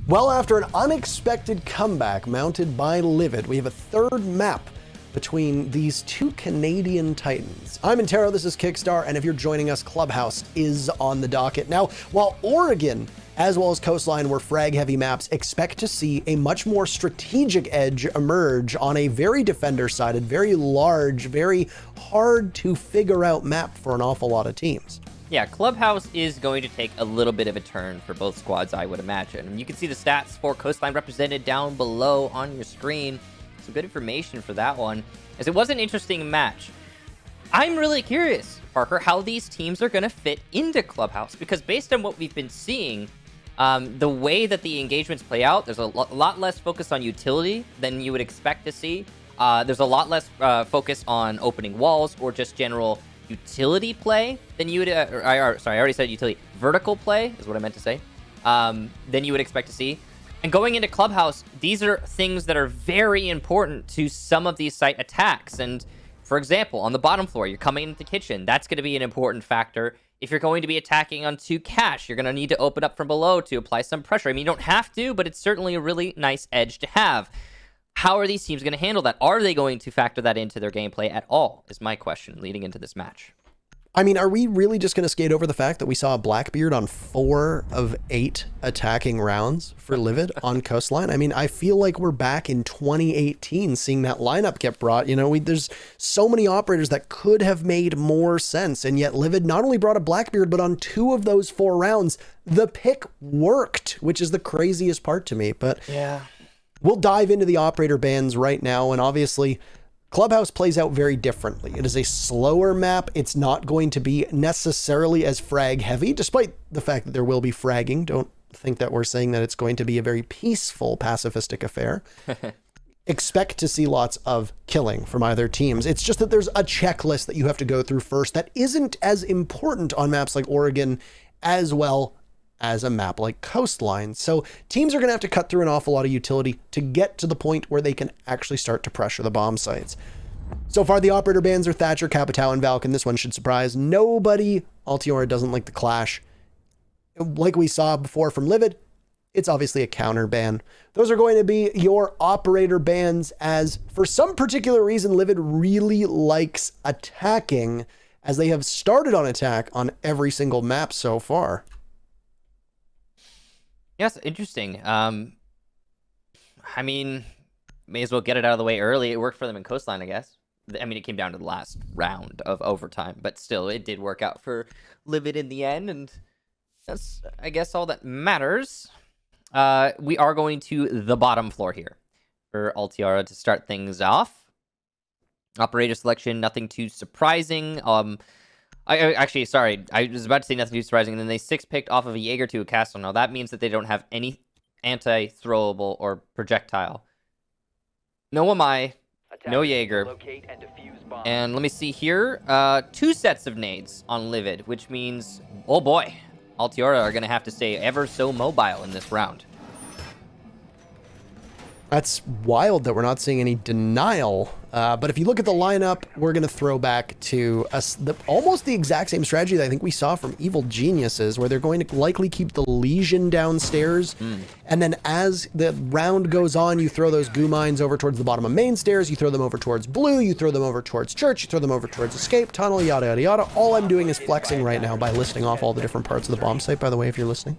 Well, after an unexpected comeback mounted by Livid, we have a third map between these two Canadian titans. I'm Intero, this is Kickstar, and if you're joining us, Clubhouse is on the docket. Now, while Oregon, as well as Coastline, were frag-heavy maps, expect to see a much more strategic edge emerge on a very defender-sided, very large, very hard-to-figure-out map for an awful lot of teams. Yeah, Clubhouse is going to take a little bit of a turn for both squads, I would imagine. And you can see the stats for Coastline represented down below on your screen. Some good information for that one, as it was an interesting match. I'm really curious, Parker, how these teams are going to fit into Clubhouse, because based on what we've been seeing, the way that the engagements play out, there's a lot less focus on utility than you would expect to see. There's a lot less focus on opening walls or just general utility play than you would, sorry, I already said utility. Vertical play is what I meant to say, than you would expect to see. And going into Clubhouse, these are things that are very important to some of these site attacks. And for example, on the bottom floor, you're coming into the kitchen. That's going to be an important factor. If you're going to be attacking onto cache, you're going to need to open up from below to apply some pressure. I mean, you don't have to, but it's certainly a really nice edge to have. How are these teams going to handle that? Are they going to factor that into their gameplay at all, is my question leading into this match. I mean, are we really just going to skate over the fact that we saw a Blackbeard on 4 of 8 attacking rounds for Livid on Coastline? I mean, I feel like we're back in 2018 seeing that lineup get brought. You know, there's so many operators that could have made more sense, and yet Livid not only brought a Blackbeard, but on 2 of those 4 rounds, the pick worked, which is the craziest part to me. But yeah, we'll dive into the operator bans right now, and obviously Clubhouse plays out very differently. It is a slower map. It's not going to be necessarily as frag heavy, despite the fact that there will be fragging. Don't think that we're saying that it's going to be a very peaceful, pacifistic affair. Expect to see lots of killing from either teams. It's just that there's a checklist that you have to go through first that isn't as important on maps like Oregon as well as a map like Coastline. So teams are going to have to cut through an awful lot of utility to get to the point where they can actually start to pressure the bomb sites. So far, the operator bans are Thatcher, Capitao, and Valken. This one should surprise nobody. Altiora doesn't like the clash. Like we saw before from Livid, it's obviously a counter ban. Those are going to be your operator bans, as for some particular reason, Livid really likes attacking, as they have started on attack on every single map so far. Yes, interesting. I mean, may as well get it out of the way early. It worked for them in Coastline, I guess. I mean, it came down to the last round of overtime, but still, it did work out for Livid in the end, and that's, I guess, all that matters. We are going to the bottom floor here for Altiora to start things off. Operator selection, nothing too surprising. Actually, sorry, I was about to say nothing too surprising, and then they 6-picked off of a Jaeger to a castle. Now, that means that they don't have any anti-throwable or projectile. No Amai, no Jaeger. And let me see here. 2 sets of nades on Livid, which means, oh boy, Altiora are going to have to stay ever so mobile in this round. That's wild that we're not seeing any denial. But if you look at the lineup, we're going to throw back to almost the exact same strategy that I think we saw from Evil Geniuses, where they're going to likely keep the Legion downstairs. And then as the round goes on, you throw those goo mines over towards the bottom of main stairs. You throw them over towards Blue. You throw them over towards Church. You throw them over towards Escape, Tunnel, yada, yada, yada. All I'm doing is flexing right now by listing off all the different parts of the bomb site, by the way, if you're listening.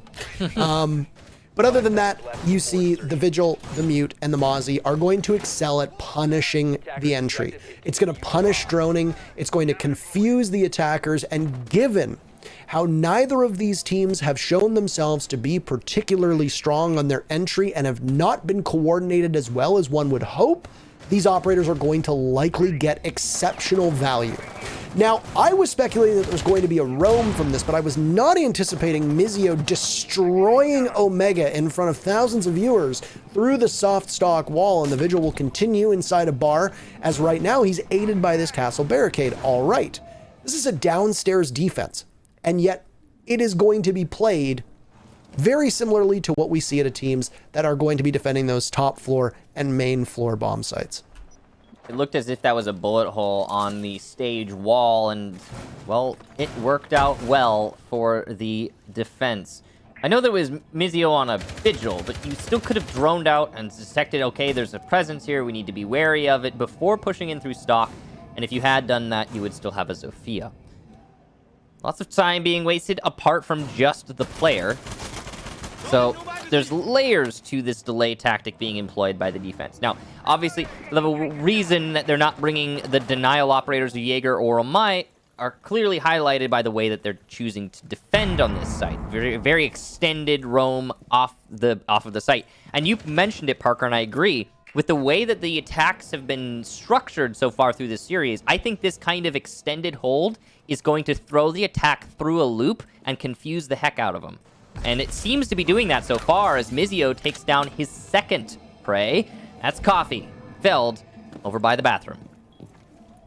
But other than that, you see the Vigil, the Mute, and the Mozzie are going to excel at punishing the entry. It's going to punish droning. It's going to confuse the attackers. And given how neither of these teams have shown themselves to be particularly strong on their entry and have not been coordinated as well as one would hope, these operators are going to likely get exceptional value. Now, I was speculating that there was going to be a roam from this, but I was not anticipating Mizio destroying Omega in front of thousands of viewers through the soft stock wall, and the Vigil will continue inside a bar, as right now he's aided by this castle barricade. All right. This is a downstairs defense, and yet it is going to be played very similarly to what we see at teams that are going to be defending those top floor and main floor bomb sites. It looked as if that was a bullet hole on the stage wall, and, well, it worked out well for the defense. I know there was Mizio on a vigil, but you still could have droned out and detected, okay, there's a presence here, we need to be wary of it before pushing in through stock. And if you had done that, you would still have a Zofia. Lots of time being wasted apart from just the player. So there's layers to this delay tactic being employed by the defense. Now, obviously, the reason that they're not bringing the denial operators of Jaeger or Omai are clearly highlighted by the way that they're choosing to defend on this site. Very, very extended roam off of the site. And you mentioned it, Parker, and I agree. With the way that the attacks have been structured so far through this series, I think this kind of extended hold is going to throw the attack through a loop and confuse the heck out of them. And it seems to be doing that so far as Mizio takes down his second prey. That's Coffee, felled over by the bathroom.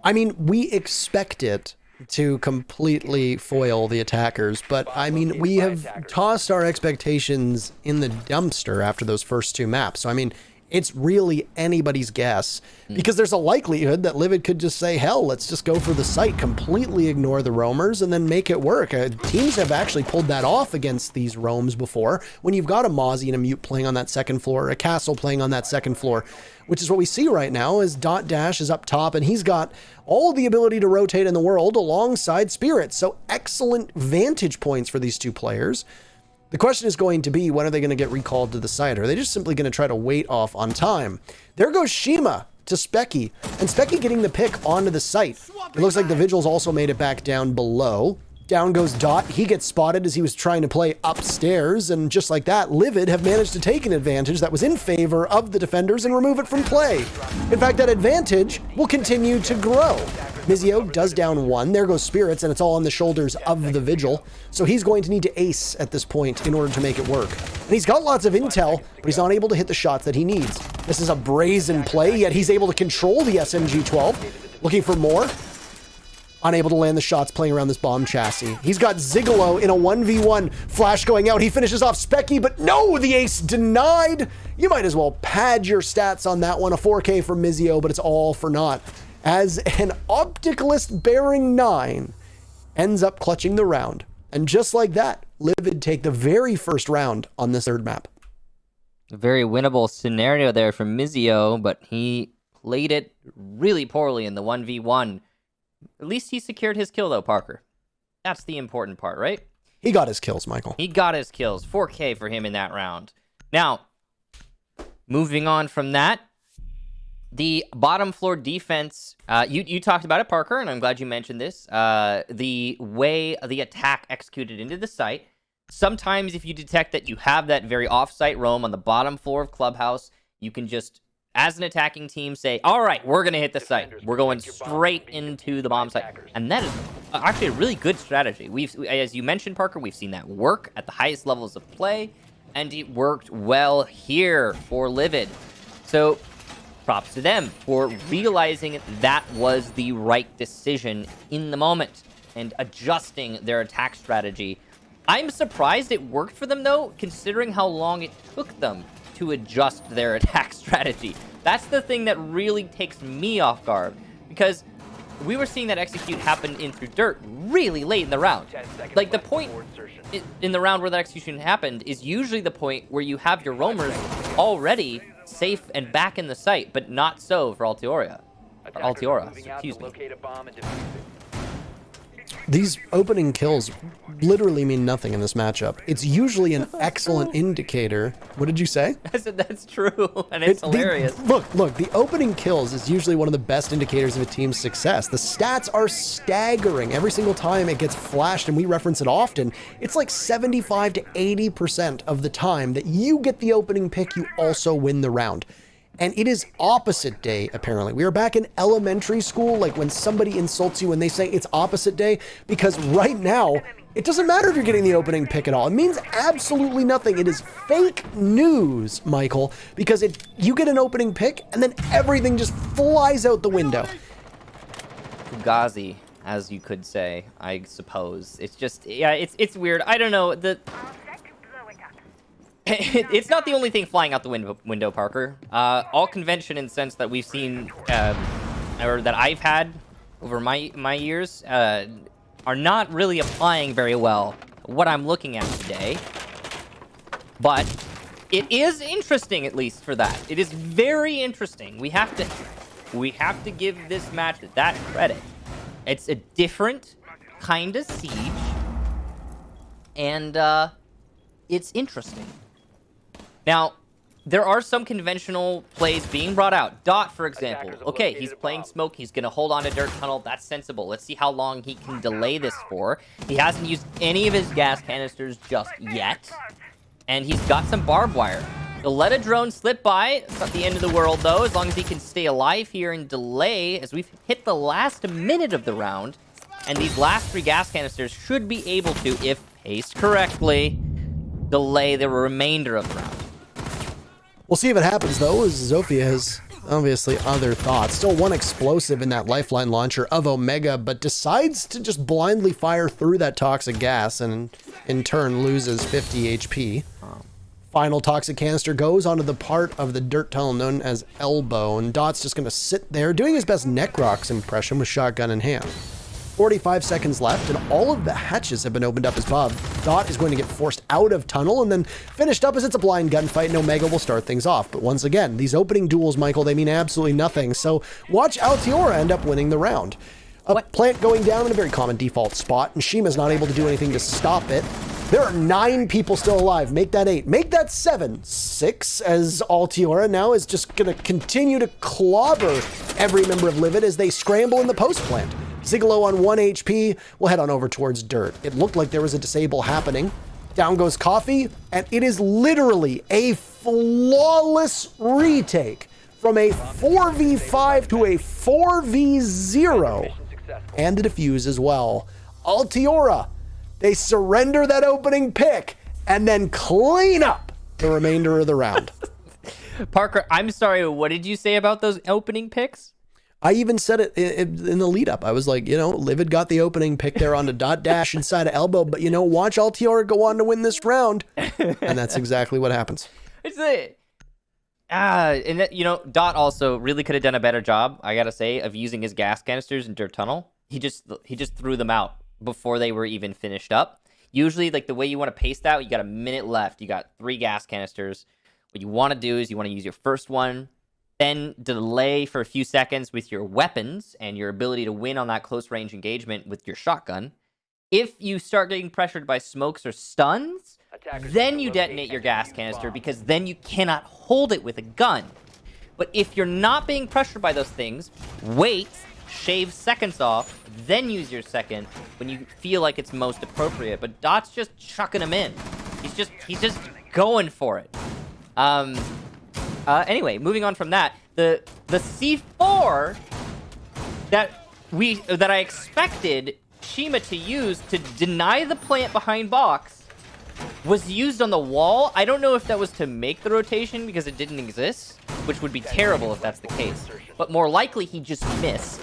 I mean, we expect it to completely foil the attackers, but I mean, we have tossed our expectations in the dumpster after those first two maps. So, I mean, it's really anybody's guess because there's a likelihood that Livid could just say, hell, let's just go for the site, completely ignore the roamers and then make it work. Teams have actually pulled that off against these roams before when you've got a Mozzie and a Mute playing on that second floor, or a Castle playing on that second floor, which is what we see right now as Dot Dash is up top and he's got all the ability to rotate in the world alongside Spirit. So excellent vantage points for these two players. The question is going to be, when are they going to get recalled to the site? Or are they just simply going to try to wait off on time? There goes Shima to Specky, and Specky getting the pick onto the site. It looks like the Vigils also made it back down below. Down goes Dot. He gets spotted as he was trying to play upstairs, and just like that, Livid have managed to take an advantage that was in favor of the defenders and remove it from play. In fact, that advantage will continue to grow. Mizio does down one. There goes Spirits, and it's all on the shoulders of the Vigil. So he's going to need to ace at this point in order to make it work. And he's got lots of intel, but he's not able to hit the shots that he needs. This is a brazen play, yet he's able to control the SMG-12. Looking for more. Unable to land the shots playing around this bomb chassis. He's got Zigolo in a 1v1. Flash going out. He finishes off Specky, but no, the ace denied. You might as well pad your stats on that one. A 4K for Mizio, but it's all for naught. As an Opticalist bearing 9 ends up clutching the round. And just like that, Livid take the very first round on this third map. A very winnable scenario there for Mizio, but he played it really poorly in the 1v1. At least he secured his kill, though, Parker. That's the important part, right? He got his kills, Michael. He got his kills. 4K for him in that round. Now, moving on from that, the bottom floor defense, you talked about it, Parker, and I'm glad you mentioned this. The way the attack executed into the site, sometimes if you detect that you have that very off-site roam on the bottom floor of Clubhouse, you can just, as an attacking team, say, all right, we're going to hit the site. We're going straight into the bomb site. And that is actually a really good strategy. As you mentioned, Parker, we've seen that work at the highest levels of play, and it worked well here for Livid. So props to them for realizing that was the right decision in the moment and adjusting their attack strategy. I'm surprised it worked for them, though, considering how long it took them to adjust their attack strategy. That's the thing that really takes me off guard, because we were seeing that execute happen in through dirt really late in the round. Like, the point in the round where that execution happened is usually the point where you have your roamers already safe and back in the site, but not so for Altiora. Excuse me. These opening kills literally mean nothing in this matchup. It's usually an excellent indicator. What did you say? I said that's true, and it's hilarious. Look, the opening kills is usually one of the best indicators of a team's success. The stats are staggering. Every single time it gets flashed, and we reference it often, it's like 75 to 80% of the time that you get the opening pick, you also win the round. And it is opposite day, apparently. We are back in elementary school, like when somebody insults you and they say it's opposite day, because right now, it doesn't matter if you're getting the opening pick at all. It means absolutely nothing. It is fake news, Michael, because you get an opening pick and then everything just flies out the window. Fugazi, as you could say, I suppose. It's just, yeah, it's weird. I don't know. It's not the only thing flying out the window, Parker. All convention and sense that we've seen, or that I've had over my years, are not really applying very well what I'm looking at today. But it is interesting, at least for that. It is very interesting. We have to give this match that credit. It's a different kind of siege, and it's interesting. Now, there are some conventional plays being brought out. Dot, for example. Okay, he's playing smoke. He's going to hold on to dirt tunnel. That's sensible. Let's see how long he can delay this for. He hasn't used any of his gas canisters just yet. And he's got some barbed wire. He'll let a drone slip by. It's not the end of the world, though, as long as he can stay alive here and delay, as we've hit the last minute of the round. And these last 3 gas canisters should be able to, if paced correctly, delay the remainder of the round. We'll see if it happens, though, as Zofia has obviously other thoughts. Still one explosive in that lifeline launcher of Omega, but decides to just blindly fire through that toxic gas and in turn loses 50 HP. Final toxic canister goes onto the part of the dirt tunnel known as Elbow, and Dot's just going to sit there doing his best Necrox impression with shotgun in hand. 45 seconds left, and all of the hatches have been opened up as Bob. Dot is going to get forced out of tunnel and then finished up as it's a blind gunfight, and Omega will start things off. But once again, these opening duels, Michael, they mean absolutely nothing. So watch Altiora end up winning the round. A plant going down in a very common default spot, and Shima's not able to do anything to stop it. There are 9 people still alive. Make that 8. Make that 7. 6, as Altiora now is just going to continue to clobber every member of Livid as they scramble in the post plant. Zigalo on 1 HP will head on over towards dirt. It looked like there was a disable happening. Down goes Coffee, and it is literally a flawless retake from a 4v5 to a 4v0, and the defuse as well. Altiora, they surrender that opening pick and then clean up the remainder of the round. Parker, I'm sorry, what did you say about those opening picks? I even said it in the lead up. I was like, Livid got the opening pick there on the dot dash inside of Elbow, but watch Altiora go on to win this round. And that's exactly what happens. Dot also really could have done a better job, I gotta say, of using his gas canisters in dirt tunnel. He just threw them out before they were even finished up. Usually, like, the way you want to pace that, you got a minute left. You got 3 gas canisters. What you want to do is you want to use your first one, then delay for a few seconds with your weapons and your ability to win on that close range engagement with your shotgun. If you start getting pressured by smokes or stuns, then you detonate your gas canister, because then you cannot hold it with a gun. But if you're not being pressured by those things, wait, shave seconds off, then use your second when you feel like it's most appropriate. But Dot's just chucking them in. He's just going for it. Anyway, moving on from that, the C4 that I expected Shima to use to deny the plant behind box was used on the wall. I don't know if that was to make the rotation because it didn't exist, which would be terrible if that's the case. But more likely he just missed.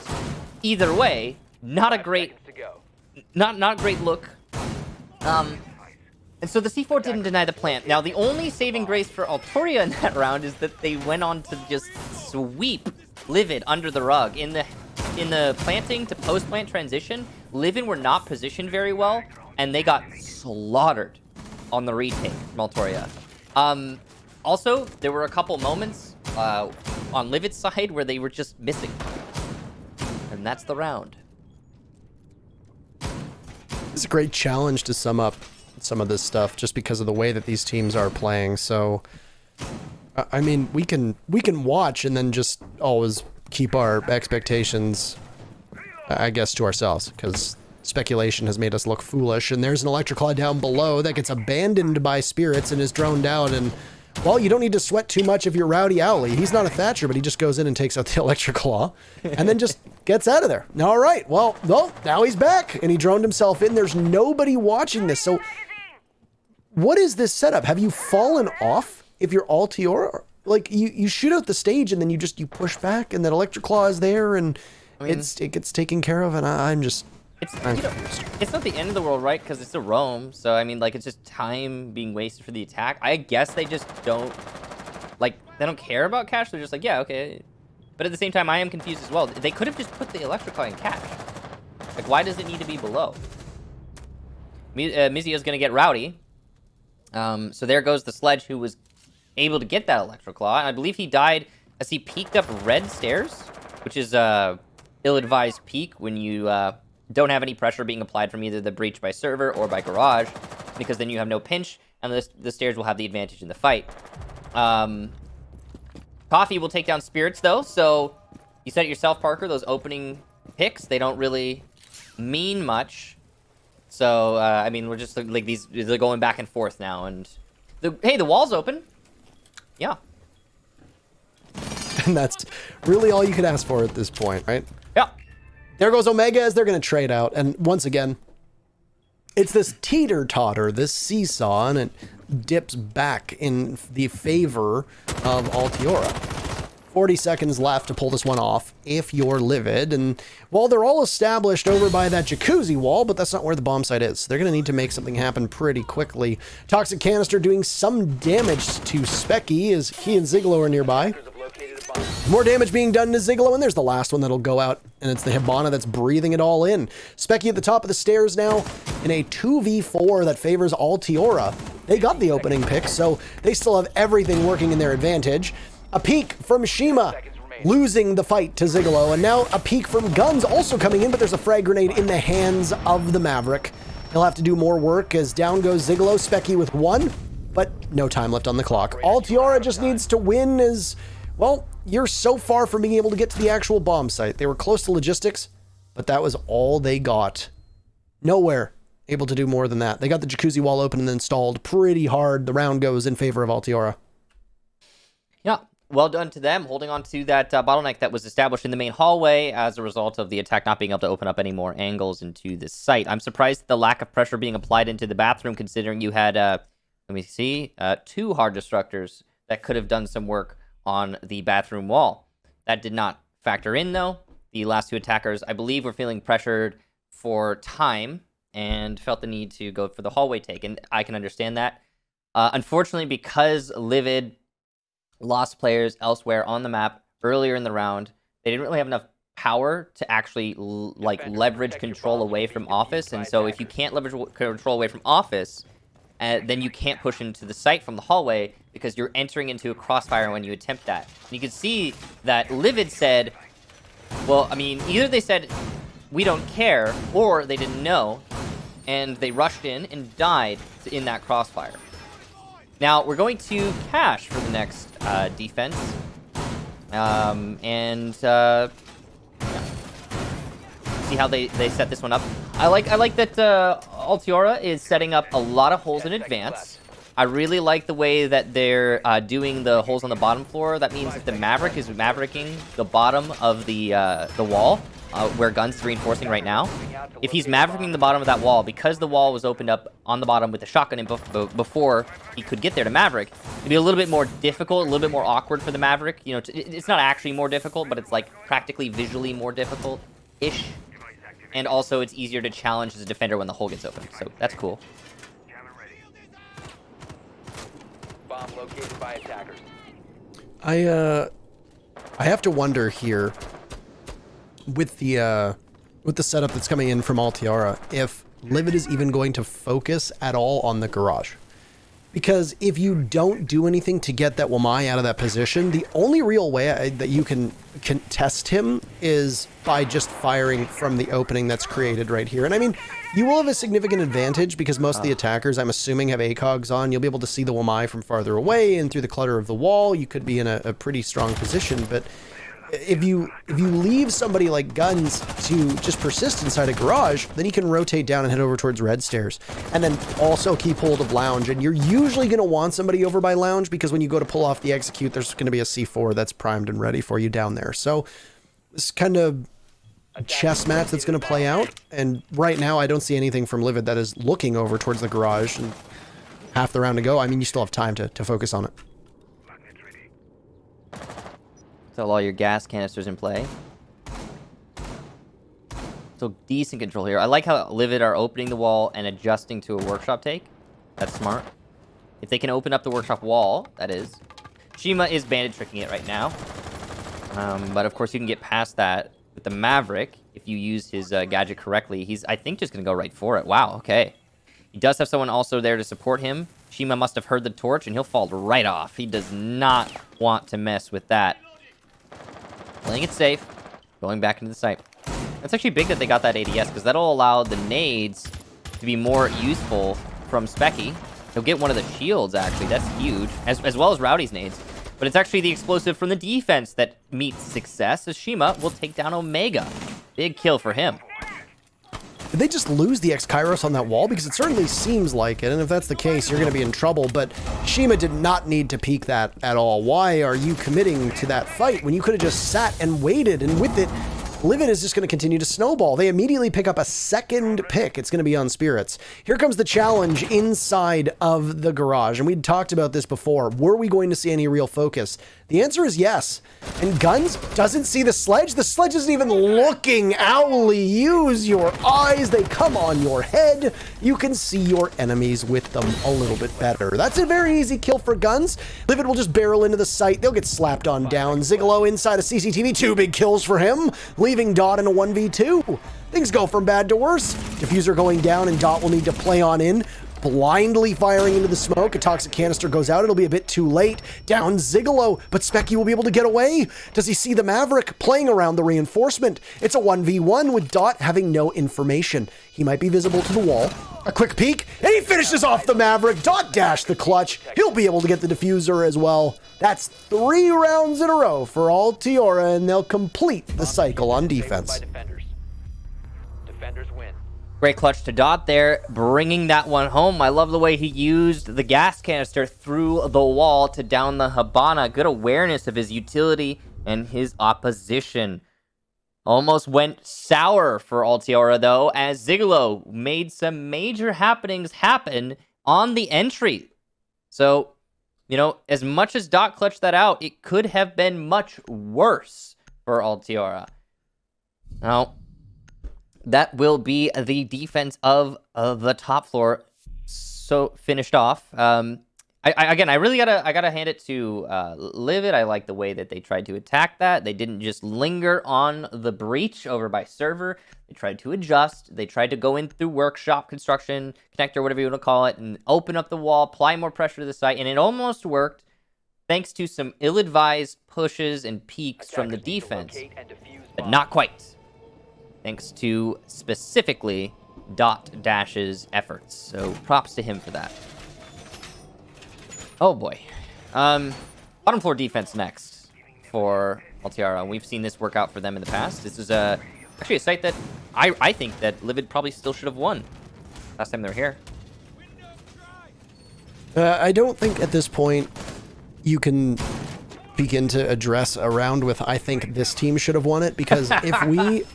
Either way, not a great look. And so the C4 didn't deny the plant. Now, the only saving grace for Altiora in that round is that they went on to just sweep Livid under the rug. In the planting to post-plant transition, Livid were not positioned very well, and they got slaughtered on the retake from Altiora. Also, there were a couple moments on Livid's side where they were just missing. And that's the round. It's a great challenge to sum up some of this stuff just because of the way that these teams are playing. So I mean, we can watch and then just always keep our expectations, I guess, to ourselves, because speculation has made us look foolish. And there's an Electroclaw down below that gets abandoned by spirits and is droned out. And well, you don't need to sweat too much if you're Rowdy Owly. He's not a Thatcher, but he just goes in and takes out the Electroclaw and then just gets out of there. All right, well, now he's back and he droned himself in. There's nobody watching this. So what is this setup? Have you fallen off if you're Altiora? Like, you shoot out the stage and then you push back and that Electroclaw is there and it gets taken care of, and I'm confused. It's not the end of the world, right? Because it's a roam, so I mean, like, it's just time being wasted for the attack. I guess they just don't, like, they don't care about cash. They're just like, yeah, okay. But at the same time, I am confused as well. They could have just put the Electroclaw in cash. Like, why does it need to be below? Mizio's gonna get Rowdy. So there goes the Sledge, who was able to get that Electro Claw. And I believe he died as he peeked up red stairs, which is a ill-advised peek when you don't have any pressure being applied from either the breach by server or by garage, because then you have no pinch, and the stairs will have the advantage in the fight. Coffee will take down Spirits, though, so you said it yourself, Parker, those opening picks, they don't really mean much. So, I mean, we're just like they're going back and forth now, and hey, the wall's open. Yeah. And that's really all you could ask for at this point, right? Yeah. There goes Omega as they're going to trade out. And once again, it's this teeter-totter, this seesaw, and it dips back in the favor of Altiora. 40 seconds left to pull this one off if you're Livid. And well, they're all established over by that jacuzzi wall, but that's not where the bomb site is. They're going to need to make something happen pretty quickly. Toxic Canister doing some damage to Specky as he and Ziglo are nearby. More damage being done to Ziglo, and there's the last one that'll go out, and it's the Hibana that's breathing it all in. Specky at the top of the stairs now in a 2v4 that favors Altiora. They got the opening pick, so they still have everything working in their advantage. A peek from Shima, losing the fight to Ziglo, and now a peek from Guns also coming in, but there's a frag grenade in the hands of the Maverick. He'll have to do more work as down goes Ziglo, Specky with one, but no time left on the clock. Altiora just needs to win as, well, you're so far from being able to get to the actual bomb site. They were close to logistics, but that was all they got. Nowhere able to do more than that. They got the jacuzzi wall open and then stalled pretty hard. The round goes in favor of Altiora. Yeah. Well done to them, holding on to that bottleneck that was established in the main hallway as a result of the attack not being able to open up any more angles into this site. I'm surprised at the lack of pressure being applied into the bathroom, considering you had, let me see, 2 hard destructors that could have done some work on the bathroom wall. That did not factor in, though. The last 2 attackers, I believe, were feeling pressured for time and felt the need to go for the hallway take, and I can understand that. Unfortunately, because Livid lost players elsewhere on the map earlier in the round, they didn't really have enough power to actually leverage control away from office. And so if you can't leverage control away from office, then you can't push into the site from the hallway because you're entering into a crossfire when you attempt that. And you can see that Livid said, well, I mean, either they said we don't care or they didn't know and they rushed in and died in that crossfire. Now, we're going to cash for the next defense. Yeah. See how they set this one up. I like that Altiora is setting up a lot of holes in advance. I really like the way that they're doing the holes on the bottom floor. That means that the Maverick is mavericking the bottom of the wall, where Guns is reinforcing right now. If he's mavericking the bottom of that wall, because the wall was opened up on the bottom with the shotgun before he could get there to Maverick, it'd be a little bit more difficult, a little bit more awkward for the Maverick. You know, it's not actually more difficult, but it's like practically visually more difficult-ish. And also, it's easier to challenge as a defender when the hole gets open. So that's cool. Bomb located by attackers. I have to wonder here with the setup that's coming in from Altiora if Livid is even going to focus at all on the garage. Because if you don't do anything to get that Wamai out of that position, the only real way that you can test him is by just firing from the opening that's created right here. And I mean, you will have a significant advantage because most of the attackers, I'm assuming, have ACOGs on. You'll be able to see the Wamai from farther away, and through the clutter of the wall, you could be in a pretty strong position. But if you leave somebody like Guns to just persist inside a garage, then he can rotate down and head over towards red stairs, and then also keep hold of lounge. And you're usually going to want somebody over by lounge because when you go to pull off the execute, there's going to be a C4 that's primed and ready for you down there. So this kind of chess match that's going to play out. And right now, I don't see anything from Livid that is looking over towards the garage. And half the round to go. I mean, you still have time to focus on it. So all your gas canisters in play. So decent control here. I like how Livid are opening the wall and adjusting to a workshop take. That's smart. If they can open up the workshop wall, that is. Shima is bandit tricking it right now. But of course you can get past that with the Maverick if you use his gadget correctly. He's, I think, just going to go right for it. Wow, okay. He does have someone also there to support him Shima must have heard the torch, and he'll fall right off. He does not want to mess with that. Playing it safe, going back into the site. That's actually big that they got that ADS, because that'll allow the nades to be more useful from Specky. He'll get one of the shields, actually. That's huge, as well as Rowdy's nades. But it's actually the explosive from the defense that meets success, as Shima will take down Omega. Big kill for him. Did they just lose the X-Kairos on that wall? Because it certainly seems like it, and if that's the case, you're going to be in trouble. But Shima did not need to peek that at all. Why are you committing to that fight when you could have just sat and waited? And with it, Livid is just going to continue to snowball. They immediately pick up a second pick. It's going to be on Spirits. Here comes the challenge inside of the garage. And we'd talked about this before. Were we going to see any real focus? The answer is yes. And Guns doesn't see the sledge. The sledge isn't even looking. Owly, use your eyes. They come on your head. You can see your enemies with them a little bit better. That's a very easy kill for Guns. Livid will just barrel into the site. They'll get slapped on down. Zigalo inside of CCTV. 2 big kills for him, leaving Dot in a 1v2. Things go from bad to worse. Diffuser going down, and Dot will need to play on in. Blindly firing into the smoke. A toxic canister goes out. It'll be a bit too late. Down Zigalo, but Specky will be able to get away. Does he see the Maverick playing around the reinforcement? It's a 1v1 with Dot having no information. He might be visible to the wall. A quick peek, and he finishes off the Maverick. Dot dash the clutch. He'll be able to get the diffuser as well. That's 3 rounds in a row for Altiora, and they'll complete the cycle on defense. Defenders win. Great clutch to Dot there, bringing that one home. I love the way he used the gas canister through the wall to down the Habana. Good awareness of his utility and his opposition. Almost went sour for Altiora, though, as Zigalo made some major happenings happen on the entry. So, you know, as much as Dot clutched that out, it could have been much worse for Altiora. Now, that will be the defense of the top floor. So finished off. I really gotta hand it to Livid. I like the way that they tried to attack that. They didn't just linger on the breach over by server. They tried to adjust. They tried to go in through workshop, construction, connector, whatever you want to call it, and open up the wall, apply more pressure to the site, and it almost worked thanks to some ill-advised pushes and peeks from the defense, but not quite. Thanks to specifically Dot Dash's efforts. So props to him for that. Oh boy. Bottom floor defense next for Altiora. We've seen this work out for them in the past. This is actually a site that I think that Livid probably still should have won last time they were here. I don't think at this point you can begin to address a round with I think this team should have won it, because if we...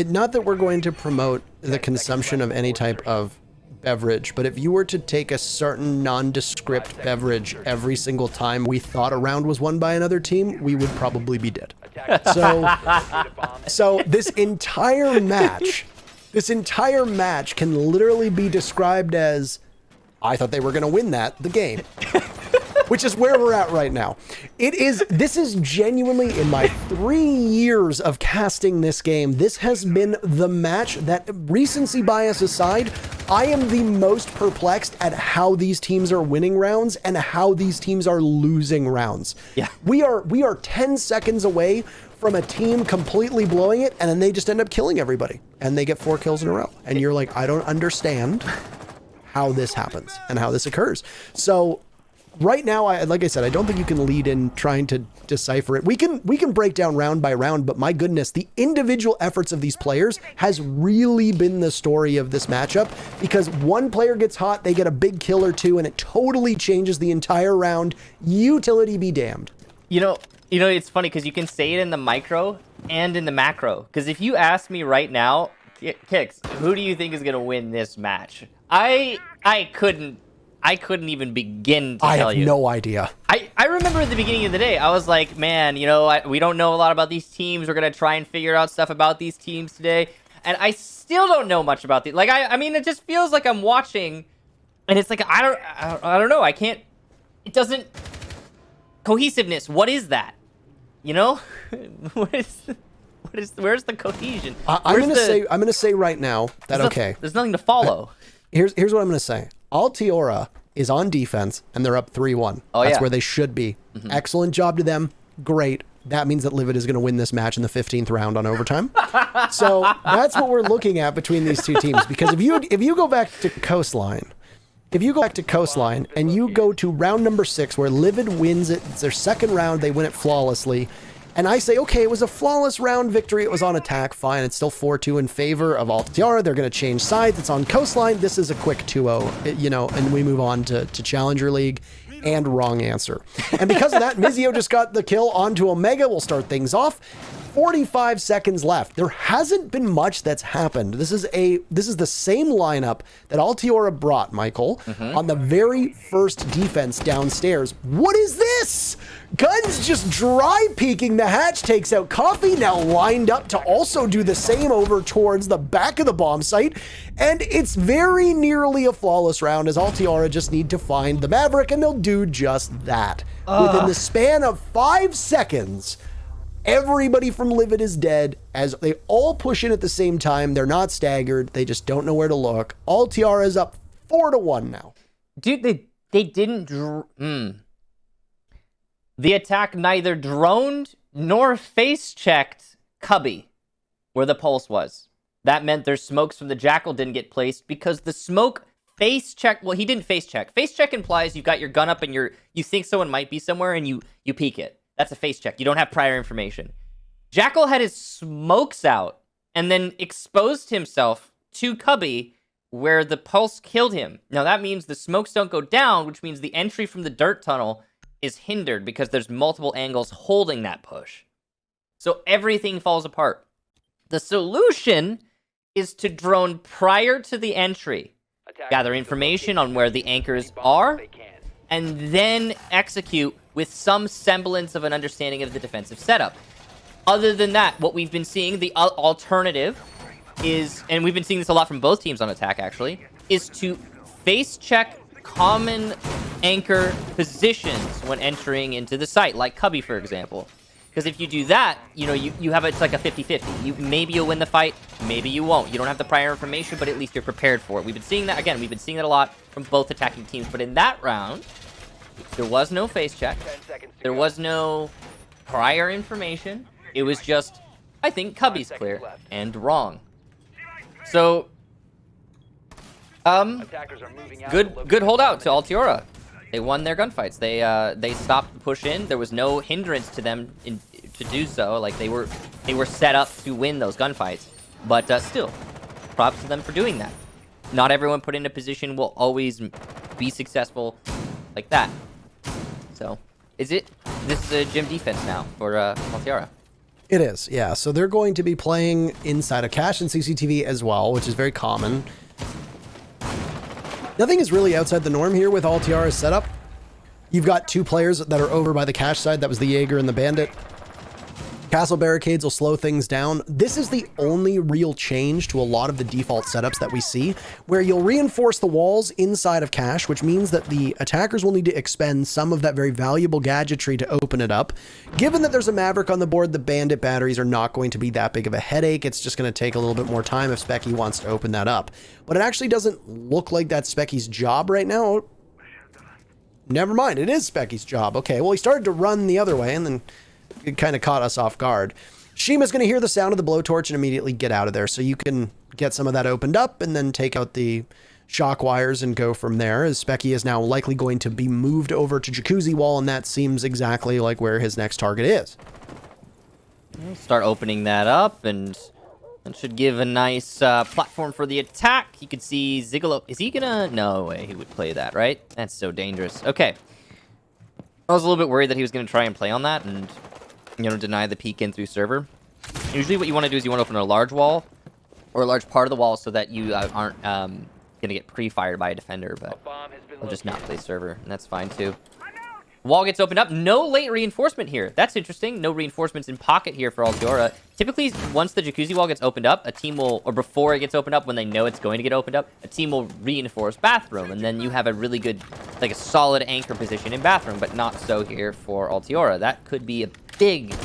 not that we're going to promote the consumption of any type of beverage, but if you were to take a certain nondescript beverage every single time we thought a round was won by another team, we would probably be dead. So this entire match can literally be described as, I thought they were going to win the game. Which is where we're at right now. This is genuinely, in my 3 years of casting this game, this has been the match that, recency bias aside, I am the most perplexed at how these teams are winning rounds and how these teams are losing rounds. Yeah. We are 10 seconds away from a team completely blowing it, and then they just end up killing everybody. And they get 4 kills in a row. And you're like, I don't understand how this happens and how this occurs. So... right now, like I said, I don't think you can lead in trying to decipher it. We can break down round by round, but my goodness, the individual efforts of these players has really been the story of this matchup, because one player gets hot, they get a big kill or two, and it totally changes the entire round. Utility be damned. You know, it's funny because you can say it in the micro and in the macro. Because if you ask me right now, Kix, who do you think is going to win this match? I couldn't even begin to tell you. I have no idea. I remember at the beginning of the day, I was like, man, we don't know a lot about these teams. We're going to try and figure out stuff about these teams today. And I still don't know much about these. Like, I mean, it just feels like I'm watching, and it's like, I don't know. I can't, it doesn't, cohesiveness, what is that? Where's the cohesion? I'm going to say right now that, there's nothing to follow. Here's what I'm going to say. Altiora is on defense, and they're up 3-1. Oh, That's yeah. where they should be. Excellent job to them. Great. That means that Livid is going to win this match in the 15th round on overtime. So that's what we're looking at between these two teams. Because if you go back to Coastline, and you go to round number 6 where Livid wins it, it's their second round, they win it flawlessly. And I say, okay, it was a flawless round victory. It was on attack. Fine. It's still 4-2 in favor of Altiora. They're going to change sides. It's on Coastline. This is a quick 2-0, and we move on to Challenger League. And wrong answer. And because of that, Mizio just got the kill onto Omega. We'll start things off. 45 seconds left. There hasn't been much that's happened. This is the same lineup that Altiora brought, Michael, on the very first defense downstairs. What is this? Guns just dry peeking. The hatch takes out Coffee, now lined up to also do the same over towards the back of the bomb site. And it's very nearly a flawless round as Altiora just need to find the Maverick, and they'll do just that. Within the span of 5 seconds, everybody from Livid is dead as they all push in at the same time. They're not staggered. They just don't know where to look. Altiora is up 4-1 now. Dude, they didn't... The attack neither droned nor face-checked Cubby, where the pulse was. That meant their smokes from the Jackal didn't get placed because the smoke face-check... Well, he didn't face-check. Face-check implies you've got your gun up and you think someone might be somewhere and you peek it. That's a face check. You don't have prior information. Jackal had his smokes out and then exposed himself to Cubby where the pulse killed him. Now that means the smokes don't go down, which means the entry from the dirt tunnel is hindered because there's multiple angles holding that push. So everything falls apart. The solution is to drone prior to the entry, gather information on where the anchors are, and then execute with some semblance of an understanding of the defensive setup. Other than that, what we've been seeing, the alternative is, and we've been seeing this a lot from both teams on attack actually, is to face check common anchor positions when entering into the site, like Cubby, for example. Because if you do that, you have it's like a 50-50. Maybe you'll win the fight, maybe you won't. You don't have the prior information, but at least you're prepared for it. We've been seeing that, again, a lot from both attacking teams. But in that round, there was no face check. There was no prior information. It was just, I think Cubby's clear and wrong. So, good holdout to Altiora. They won their gunfights. They stopped the push in. There was no hindrance to them to do so. Like they were set up to win those gunfights. But still, props to them for doing that. Not everyone put in a position will always be successful like that. So, this is a gym defense now for Altiora. It is, yeah. So they're going to be playing inside of cache and CCTV as well, which is very common. Nothing is really outside the norm here with Altiora's setup. You've got two players that are over by the cache side. That was the Jaeger and the Bandit. Castle barricades will slow things down. This is the only real change to a lot of the default setups that we see, where you'll reinforce the walls inside of cache, which means that the attackers will need to expend some of that very valuable gadgetry to open it up. Given that there's a Maverick on the board, the Bandit batteries are not going to be that big of a headache. It's just going to take a little bit more time if Specky wants to open that up. But it actually doesn't look like that's Specky's job right now. Never mind, it is Specky's job. Okay, well, he started to run the other way, and then it kind of caught us off guard. Shima's going to hear the sound of the blowtorch and immediately get out of there. So you can get some of that opened up and then take out the shock wires and go from there, as Specky is now likely going to be moved over to Jacuzzi Wall, and that seems exactly like where his next target is. We'll start opening that up, and that should give a nice platform for the attack. You can see Zigolo. Is he gonna? No way he would play that, right? That's so dangerous. Okay. I was a little bit worried that he was going to try and play on that and, deny the peek in through server. Usually what you want to do is you want to open a large wall or a large part of the wall so that you aren't going to get pre-fired by a defender, but I'll just not play server, and that's fine too. Wall gets opened up. No late reinforcement here. That's interesting. No reinforcements in pocket here for Altiora. Typically, once the Jacuzzi Wall gets opened up, a team will, or before it gets opened up, when they know it's going to get opened up, a team will reinforce Bathroom, and then you have a really good, like a solid anchor position in Bathroom, but not so here for Altiora. That could be a big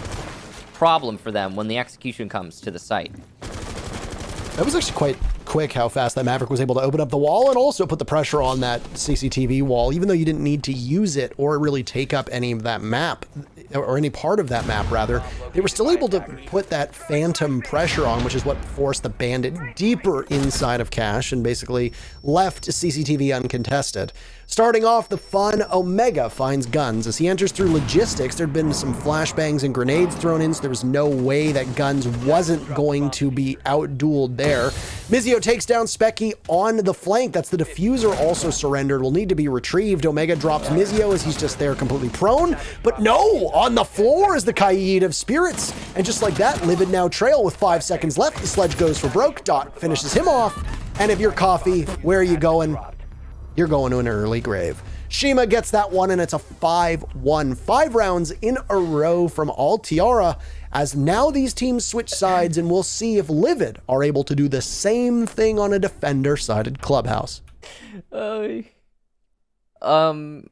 problem for them when the execution comes to the site. That was actually quick how fast that Maverick was able to open up the wall and also put the pressure on that CCTV wall, even though you didn't need to use it or really take up any of that map, or any part of that map, rather. They were still able to put that phantom pressure on, which is what forced the bandit deeper inside of cache and basically left CCTV uncontested. Starting off the fun, Omega finds guns. As he enters through logistics, there'd been some flashbangs and grenades thrown in, so there was no way that guns wasn't going to be outdueled there. Mizio takes down Specky on the flank. That's the diffuser also surrendered. Will need to be retrieved. Omega drops Mizio as he's just there completely prone. But no, on the floor is the Kaid of Spirits. And just like that, Livid now trail with 5 seconds left. The sledge goes for broke. Dot finishes him off. And if you're Coffee, where are you going? You're going to an early grave. Shima gets that one, and it's a 5-1. 5 rounds in a row from Altiora, as now these teams switch sides, and we'll see if Livid are able to do the same thing on a defender-sided Clubhouse. Okay. The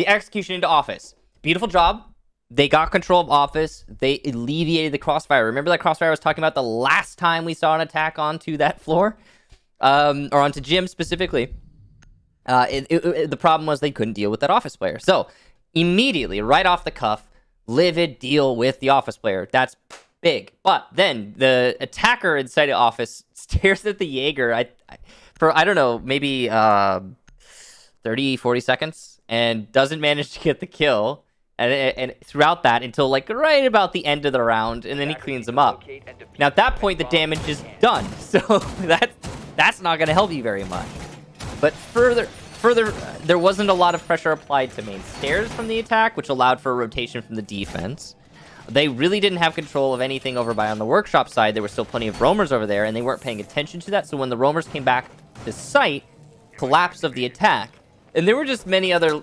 execution into Office. Beautiful job. They got control of Office. They alleviated the crossfire. Remember that crossfire I was talking about the last time we saw an attack onto that floor? Or onto Jim specifically. The problem was they couldn't deal with that Office player. So, immediately, right off the cuff, Livid deal with the Office player. That's big. But then, the attacker inside the Office stares at the Jaeger for, I don't know, maybe 30, 40 seconds, and doesn't manage to get the kill. And throughout that, until like right about the end of the round, and then he cleans them up. Now, at that point, the damage is done. So, that's not going to help you very much. But further, there wasn't a lot of pressure applied to main stairs from the attack, which allowed for a rotation from the defense. They really didn't have control of anything over by on the workshop side. There were still plenty of roamers over there, and they weren't paying attention to that. So when the roamers came back to site, collapse of the attack. And there were just many other,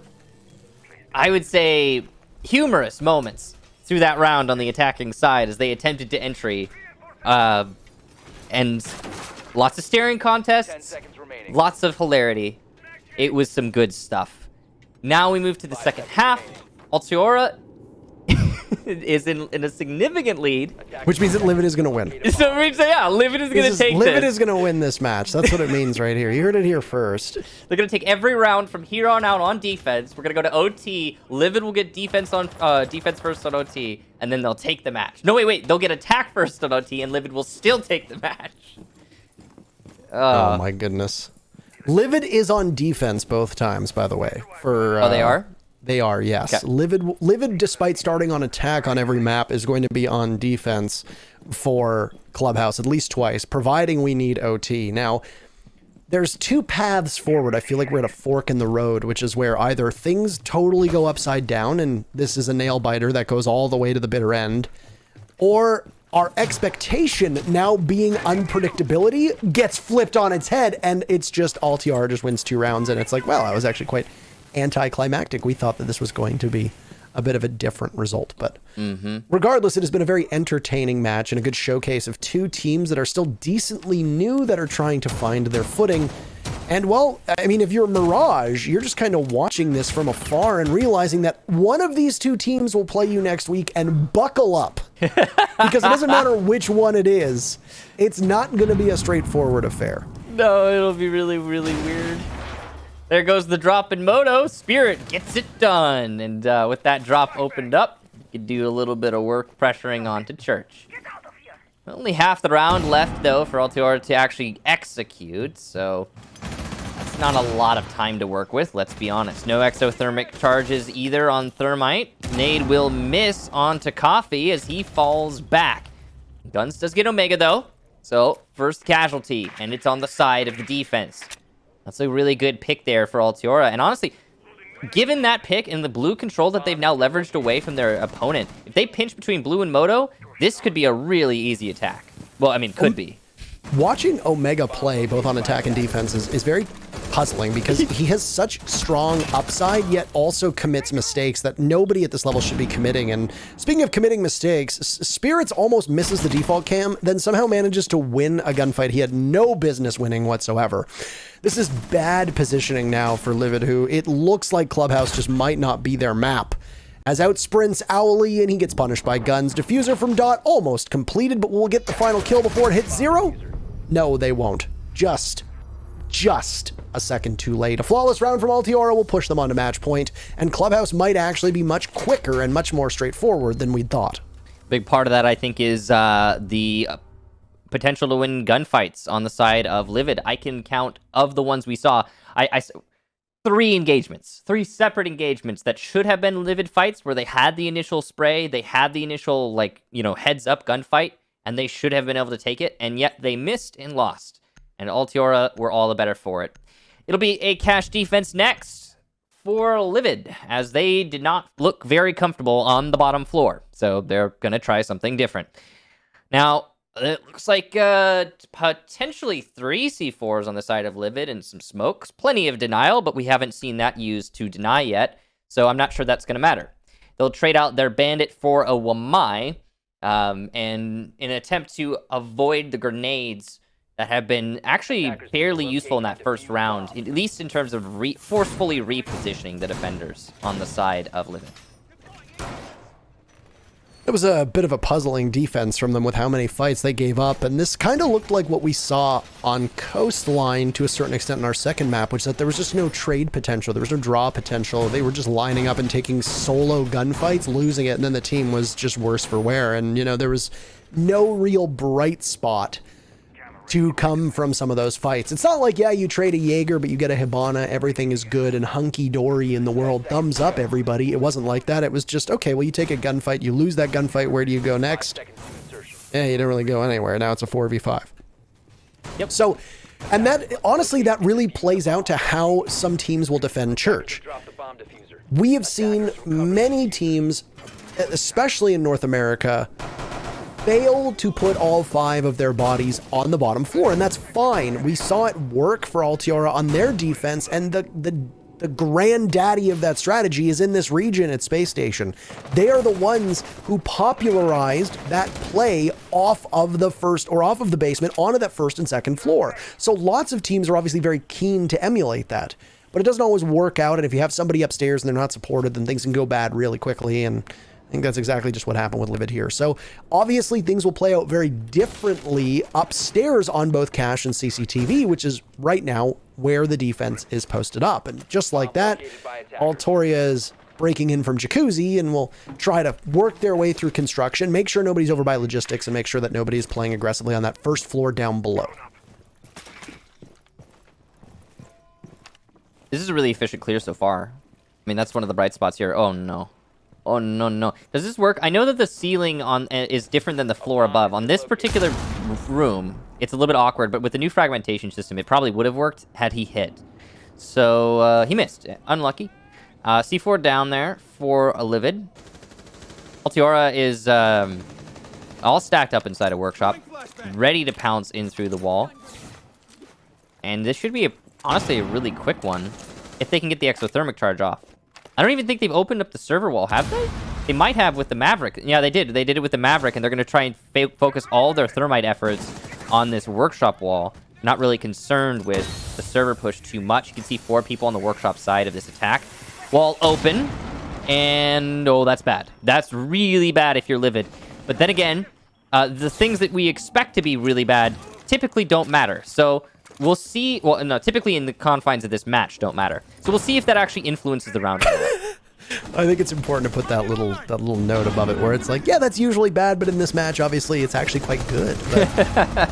I would say, humorous moments through that round on the attacking side as they attempted to entry. And lots of staring contests, lots of hilarity. It was some good stuff. Now we move to the second half. Altiora is in a significant lead. Which means that Livid is going to win. So it means that, yeah, Livid is going to take Livid is going to win this match. That's what it means right here. You heard it here first. They're going to take every round from here on out on defense. We're going to go to OT. Livid will get defense first on OT, and then they'll take the match. No, wait. They'll get attack first on OT, and Livid will still take the match. Oh, my goodness. Livid is on defense both times, by the way. They are? They are, yes. Okay. Livid, despite starting on attack on every map, is going to be on defense for Clubhouse at least twice, providing we need OT. Now, there's two paths forward. I feel like we're at a fork in the road, which is where either things totally go upside down, and this is a nail biter that goes all the way to the bitter end, or our expectation now being unpredictability gets flipped on its head, and it's just Altiora just wins 2 rounds, and it's like, well, I was actually quite anticlimactic. We thought that this was going to be a bit of a different result, but regardless, it has been a very entertaining match and a good showcase of 2 teams that are still decently new, that are trying to find their footing. And well, I mean, if you're Mirage, you're just kind of watching this from afar and realizing that one of these 2 teams will play you next week, and buckle up, because it doesn't matter which one it is, it's not going to be a straightforward affair. No, it'll be really, really weird. There goes the drop in Moto. Spirit gets it done. And with that drop opened up, you could do a little bit of work pressuring onto Church. Only half the round left, though, for Altiora to actually execute. So that's not a lot of time to work with, let's be honest. No exothermic charges either on Thermite. Nade will miss onto Coffee as he falls back. Guns does get Omega, though. So first casualty, and it's on the side of the defense. That's a really good pick there for Altiora. And honestly, given that pick and the blue control that they've now leveraged away from their opponent, if they pinch between blue and Moto, this could be a really easy attack. Well, I mean, could be. Watching Omega play both on attack and defense is very puzzling, because he has such strong upside, yet also commits mistakes that nobody at this level should be committing. And speaking of committing mistakes, Spirits almost misses the default cam, then somehow manages to win a gunfight he had no business winning whatsoever. This is bad positioning now for Livid, who it looks like Clubhouse just might not be their map. As out sprints Owly, and he gets punished by guns. Diffuser from Dot almost completed, but we'll get the final kill before it hits 0. No, they won't. Just a second too late. A flawless round from Altiora will push them onto match point, and Clubhouse might actually be much quicker and much more straightforward than we'd thought. Big part of that, I think, is the potential to win gunfights on the side of Livid. I can count, of the ones we saw, three separate engagements that should have been Livid fights, where they had the initial spray, they had the initial, heads up gunfight, and they should have been able to take it, and yet they missed and lost. And Altiora were all the better for it. It'll be a cash defense next for Livid, as they did not look very comfortable on the bottom floor. So they're going to try something different. Now, it looks like potentially 3 C4s on the side of Livid and some smokes. Plenty of denial, but we haven't seen that used to deny yet. So I'm not sure that's going to matter. They'll trade out their Bandit for a Wamai, and in an attempt to avoid the grenades that have been actually fairly useful in that first round, at least in terms of forcefully repositioning the defenders on the side of Livid. It was a bit of a puzzling defense from them with how many fights they gave up, and this kind of looked like what we saw on Coastline to a certain extent in our second map, which is that there was just no trade potential, there was no draw potential. They were just lining up and taking solo gunfights, losing it, and then the team was just worse for wear, and there was no real bright spot to come from some of those fights. It's not like, you trade a Jaeger, but you get a Hibana, everything is good and hunky-dory in the world. Thumbs up, everybody. It wasn't like that. It was just, okay, well, you take a gunfight, you lose that gunfight, where do you go next? You didn't really go anywhere. Now it's a 4v5. Yep. So, and that, honestly, that really plays out to how some teams will defend Church. We have seen many teams, especially in North America, fail to put all 5 of their bodies on the bottom floor, and that's fine. We saw it work for Altiora on their defense, and the granddaddy of that strategy is in this region at Space Station. They are the ones who popularized that play off of the first, or off of the basement, onto that first and second floor. So lots of teams are obviously very keen to emulate that, but it doesn't always work out, and if you have somebody upstairs and they're not supported, then things can go bad really quickly, and I think that's exactly just what happened with Livid here. So obviously things will play out very differently upstairs on both cache and CCTV, which is right now where the defense is posted up. And just like that, Altiora is breaking in from Jacuzzi and will try to work their way through construction, make sure nobody's over by logistics, and make sure that nobody is playing aggressively on that first floor down below. This is a really efficient clear so far. I mean, that's one of the bright spots here. Oh, no. Oh, no. Does this work? I know that the ceiling is different than the floor above. On this particular room, it's a little bit awkward, but with the new fragmentation system, it probably would have worked had he hit. So, he missed. Unlucky. C4 down there for a Livid. Altiora is all stacked up inside a workshop, ready to pounce in through the wall. And this should be, honestly, a really quick one, if they can get the exothermic charge off. I don't even think they've opened up the server wall, have they? They might have with the Maverick. Yeah, they did. They did it with the Maverick, and they're going to try and focus all their thermite efforts on this workshop wall. Not really concerned with the server push too much. You can see 4 people on the workshop side of this attack. Wall open, and oh, that's bad. That's really bad if you're Livid. But then again, the things that we expect to be really bad typically don't matter. So we'll see. Well, no, typically in the confines of this match don't matter. So we'll see if that actually influences the round. I think it's important to put that little note above it where it's like, yeah, that's usually bad, but in this match, obviously, it's actually quite good.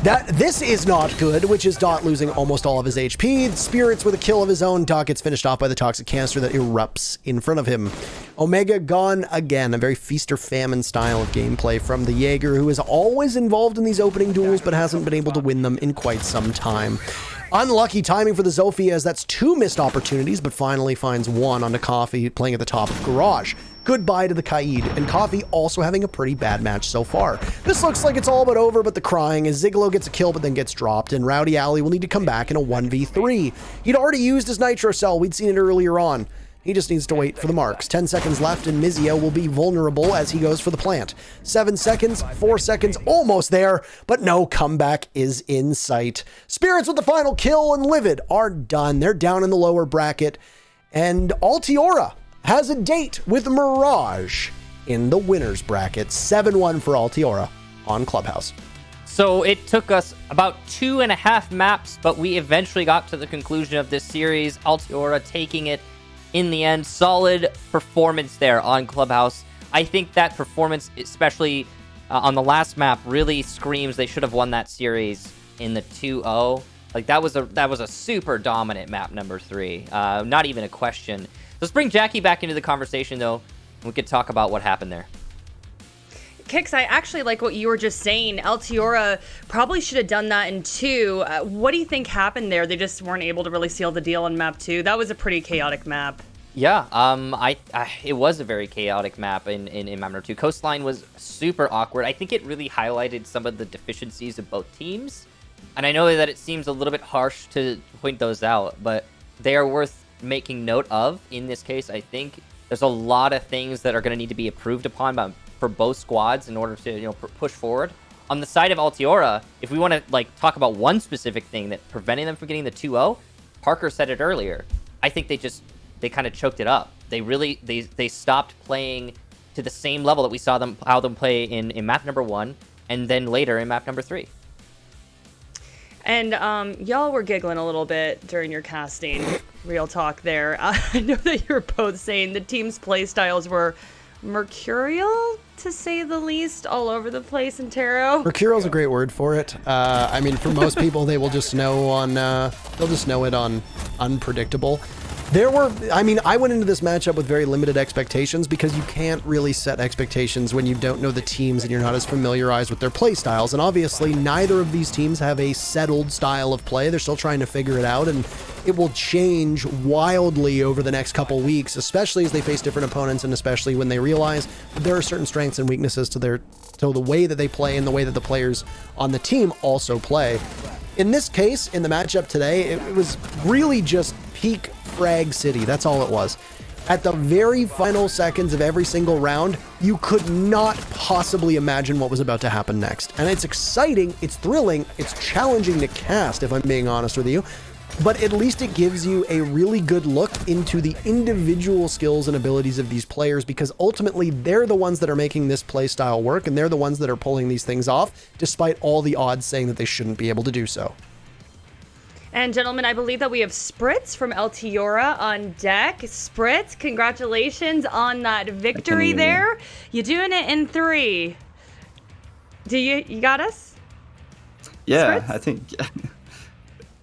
But this is not good, which is Dot losing almost all of his HP. Spirits with a kill of his own. Dot gets finished off by the toxic canister that erupts in front of him. Omega gone again. A very feast or famine style of gameplay from the Jaeger, who is always involved in these opening duels, but hasn't been able to win them in quite some time. Unlucky timing for the Zofia, as that's 2 missed opportunities, but finally finds 1 onto Coffee playing at the top of Garage. Goodbye to the Kaid, and Coffee also having a pretty bad match so far. This looks like it's all but over, but the crying as Ziglo gets a kill but then gets dropped, and Rowdy Alley will need to come back in a 1v3. He'd already used his Nitro Cell, we'd seen it earlier on. He just needs to wait for the marks. 10 seconds left, and Mizio will be vulnerable as he goes for the plant. 7 seconds, 4 seconds, almost there, but no comeback is in sight. Spirits with the final kill, and Livid are done. They're down in the lower bracket, and Altiora has a date with Mirage in the winner's bracket. 7-1 for Altiora on Clubhouse. So it took us about 2.5 maps, but we eventually got to the conclusion of this series. Altiora taking it in the end. Solid performance there on Clubhouse. I think that performance, especially on the last map, really screams they should have won that series in the 2-0. Like that was a super dominant map number 3. Not even a question. Let's bring Jackie back into the conversation though. We could talk about what happened there. Kix, I actually like what you were just saying. Altiora probably should have done that in 2. What do you think happened there? They just weren't able to really seal the deal on map 2. That was a pretty chaotic map. Yeah, it was a very chaotic map in map number 2. Coastline was super awkward. I think it really highlighted some of the deficiencies of both teams. And I know that it seems a little bit harsh to point those out, but they are worth making note of. In this case, I think there's a lot of things that are going to need to be improved upon for both squads in order to push forward. On the side of Altiora, if we want to talk about one specific thing that prevented them from getting the 2-0, Parker said it earlier. I think they kind of choked it up. They stopped playing to the same level that we saw them play in map number 1 and then later in map number 3. And y'all were giggling a little bit during your casting. Real talk there. I know that you're both saying the team's play styles were mercurial, to say the least, all over the place in Tarot. Mercurial's a great word for it. I mean, for most people, they will just know they'll just know it on unpredictable. I went into this matchup with very limited expectations because you can't really set expectations when you don't know the teams and you're not as familiarized with their play styles. And obviously, neither of these teams have a settled style of play. They're still trying to figure it out, and it will change wildly over the next couple weeks, especially as they face different opponents and especially when they realize that there are certain strengths and weaknesses to the way that they play and the way that the players on the team also play. In this case, in the matchup today, it was really just peak Frag City. That's all it was. At the very final seconds of every single round, you could not possibly imagine what was about to happen next. And it's exciting, it's thrilling, it's challenging to cast, if I'm being honest with you. But at least it gives you a really good look into the individual skills and abilities of these players, because ultimately they're the ones that are making this play style work, and they're the ones that are pulling these things off, despite all the odds saying that they shouldn't be able to do so. And gentlemen, I believe that we have Spritz from Altiora on deck. Spritz, congratulations on that victory there. You're doing it in 3. You got us? Yeah, Spritz? I think.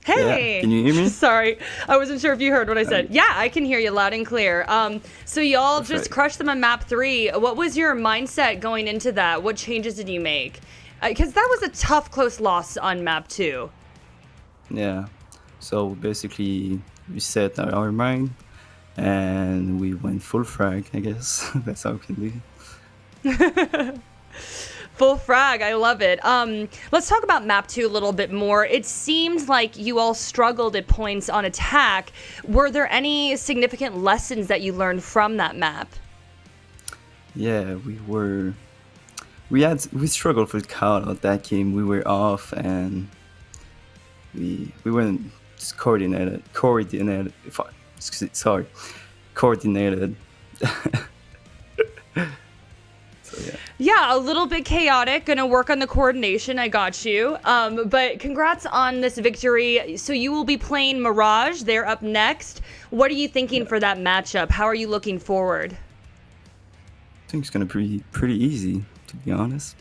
Hey! Yeah. Can you hear me? Sorry, I wasn't sure if you heard what I said. Yeah, I can hear you loud and clear. So y'all just crushed them on map 3. What was your mindset going into that? What changes did you make? Because that was a tough, close loss on map 2. Yeah. So basically, we set our mind, and we went full frag, I guess. That's how we can do. Full frag, I love it. Let's talk about map 2 a little bit more. It seems like you all struggled at points on attack. Were there any significant lessons that you learned from that map? Yeah, we struggled with call out that game. We were off, and we weren't coordinated. So yeah. Yeah, a little bit chaotic. Gonna work on the coordination. I got you. But congrats on this victory. So you will be playing Mirage. They're up next. What are you thinking for that matchup? How are you looking forward? I think it's gonna be pretty easy, to be honest.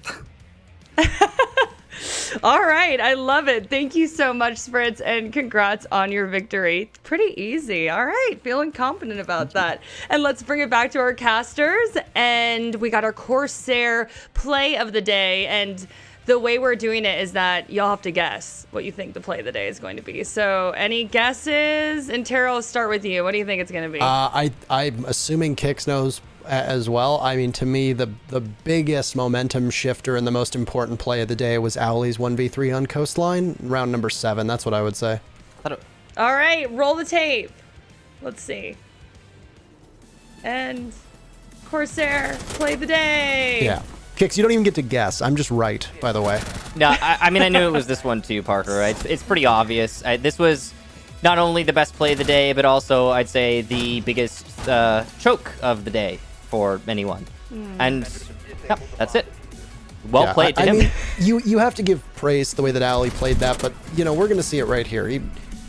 All right, I love it. Thank you so much, Spritz, and congrats on your victory. Pretty easy. All right, feeling confident about that. And let's bring it back to our casters. And we got our Corsair play of the day. And the way we're doing it is that y'all have to guess what you think the play of the day is going to be. So any guesses? And Tara, I'll start with you. What do you think it's going to be? I'm assuming Kix knows as well. I mean, to me, the biggest momentum shifter and the most important play of the day was Owlie's 1v3 on Coastline, round number 7. That's what I would say. All right, roll the tape. Let's see. And Corsair, play the day. Yeah. Kix, you don't even get to guess. I'm just right, by the way. No, I mean, I knew it was this one too, Parker, right? It's pretty obvious. This was not only the best play of the day, but also, I'd say, the biggest choke of the day for anyone. And yeah, that's it. Well played to I him. mean, you have to give praise to the way that Ali played that, but we're going to see it right here.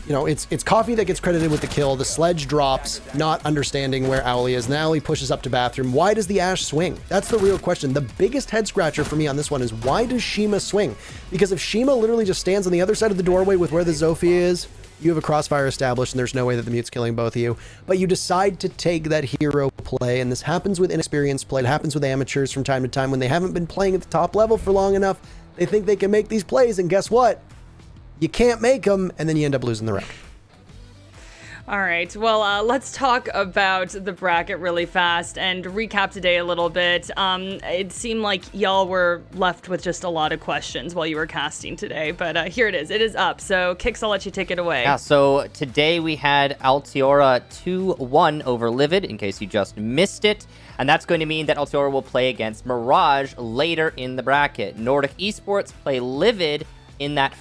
It's Coffee that gets credited with the kill. The sledge drops, not understanding where Owly is. Now Owly pushes up to bathroom. Why does the Ash swing? That's the real question. The biggest head scratcher for me on this one is why does Shima swing? Because if Shima literally just stands on the other side of the doorway with where the Zofia is, you have a crossfire established and there's no way that the mute's killing both of you. But you decide to take that hero play, and this happens with inexperienced play. It happens with amateurs from time to time when they haven't been playing at the top level for long enough. They think they can make these plays, and guess what? You can't make them, and then you end up losing the round. All right, well, let's talk about the bracket really fast and recap today a little bit. It seemed like y'all were left with just a lot of questions while you were casting today, but here it is. It is up, so Kix, I'll let you take it away. Yeah, so today we had Altiora 2-1 over Livid, in case you just missed it. And that's going to mean that Altiora will play against Mirage later in the bracket. Nordic Esports play Livid in that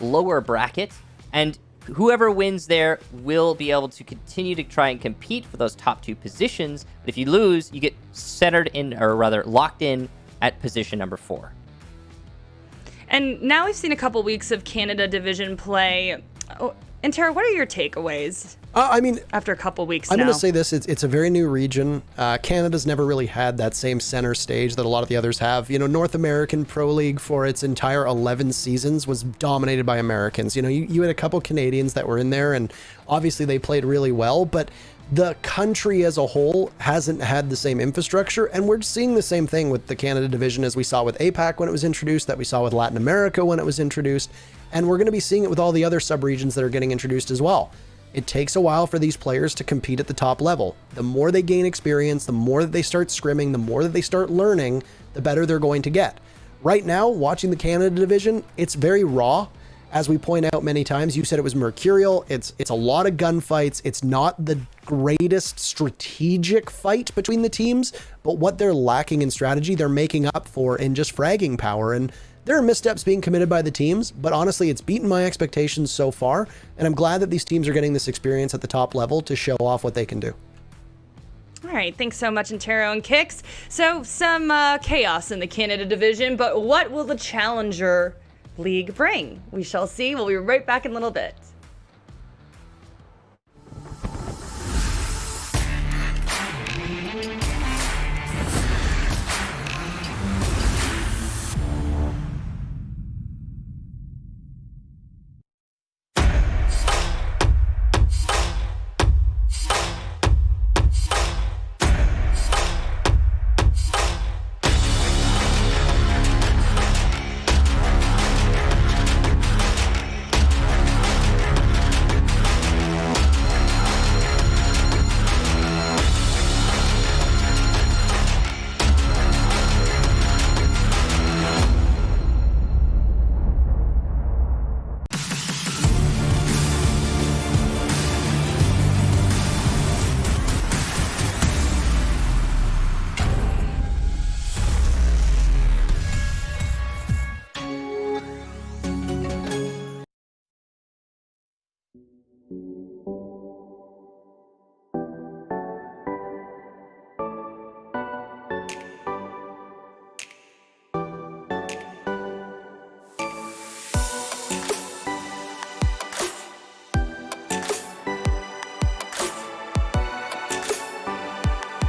lower bracket, and whoever wins there will be able to continue to try and compete for those top two positions. But if you lose, you get locked in at position number 4. And now we've seen a couple weeks of Canada Division play. Oh, and Tara, what are your takeaways? After a couple weeks I'm now. going to say this. It's a very new region. Canada's never really had that same center stage that a lot of the others have. North American Pro League for its entire 11 seasons was dominated by Americans. You had a couple Canadians that were in there, and obviously they played really well, but the country as a whole hasn't had the same infrastructure, and we're seeing the same thing with the Canada division as we saw with APAC when it was introduced, that we saw with Latin America when it was introduced, and we're going to be seeing it with all the other sub-regions that are getting introduced as well. It takes a while for these players to compete at the top level. The more they gain experience, the more that they start scrimming, the more that they start learning, the better they're going to get. Right now, watching the Canada division, it's very raw. As we point out many times, you said it was mercurial. It's a lot of gunfights. It's not the greatest strategic fight between the teams, but what they're lacking in strategy, they're making up for in just fragging power. And there are missteps being committed by the teams, but honestly, it's beaten my expectations so far, and I'm glad that these teams are getting this experience at the top level to show off what they can do. All right, thanks so much, Antero and Kix. So, some chaos in the Canada division, but what will the Challenger League bring? We shall see. We'll be right back in a little bit.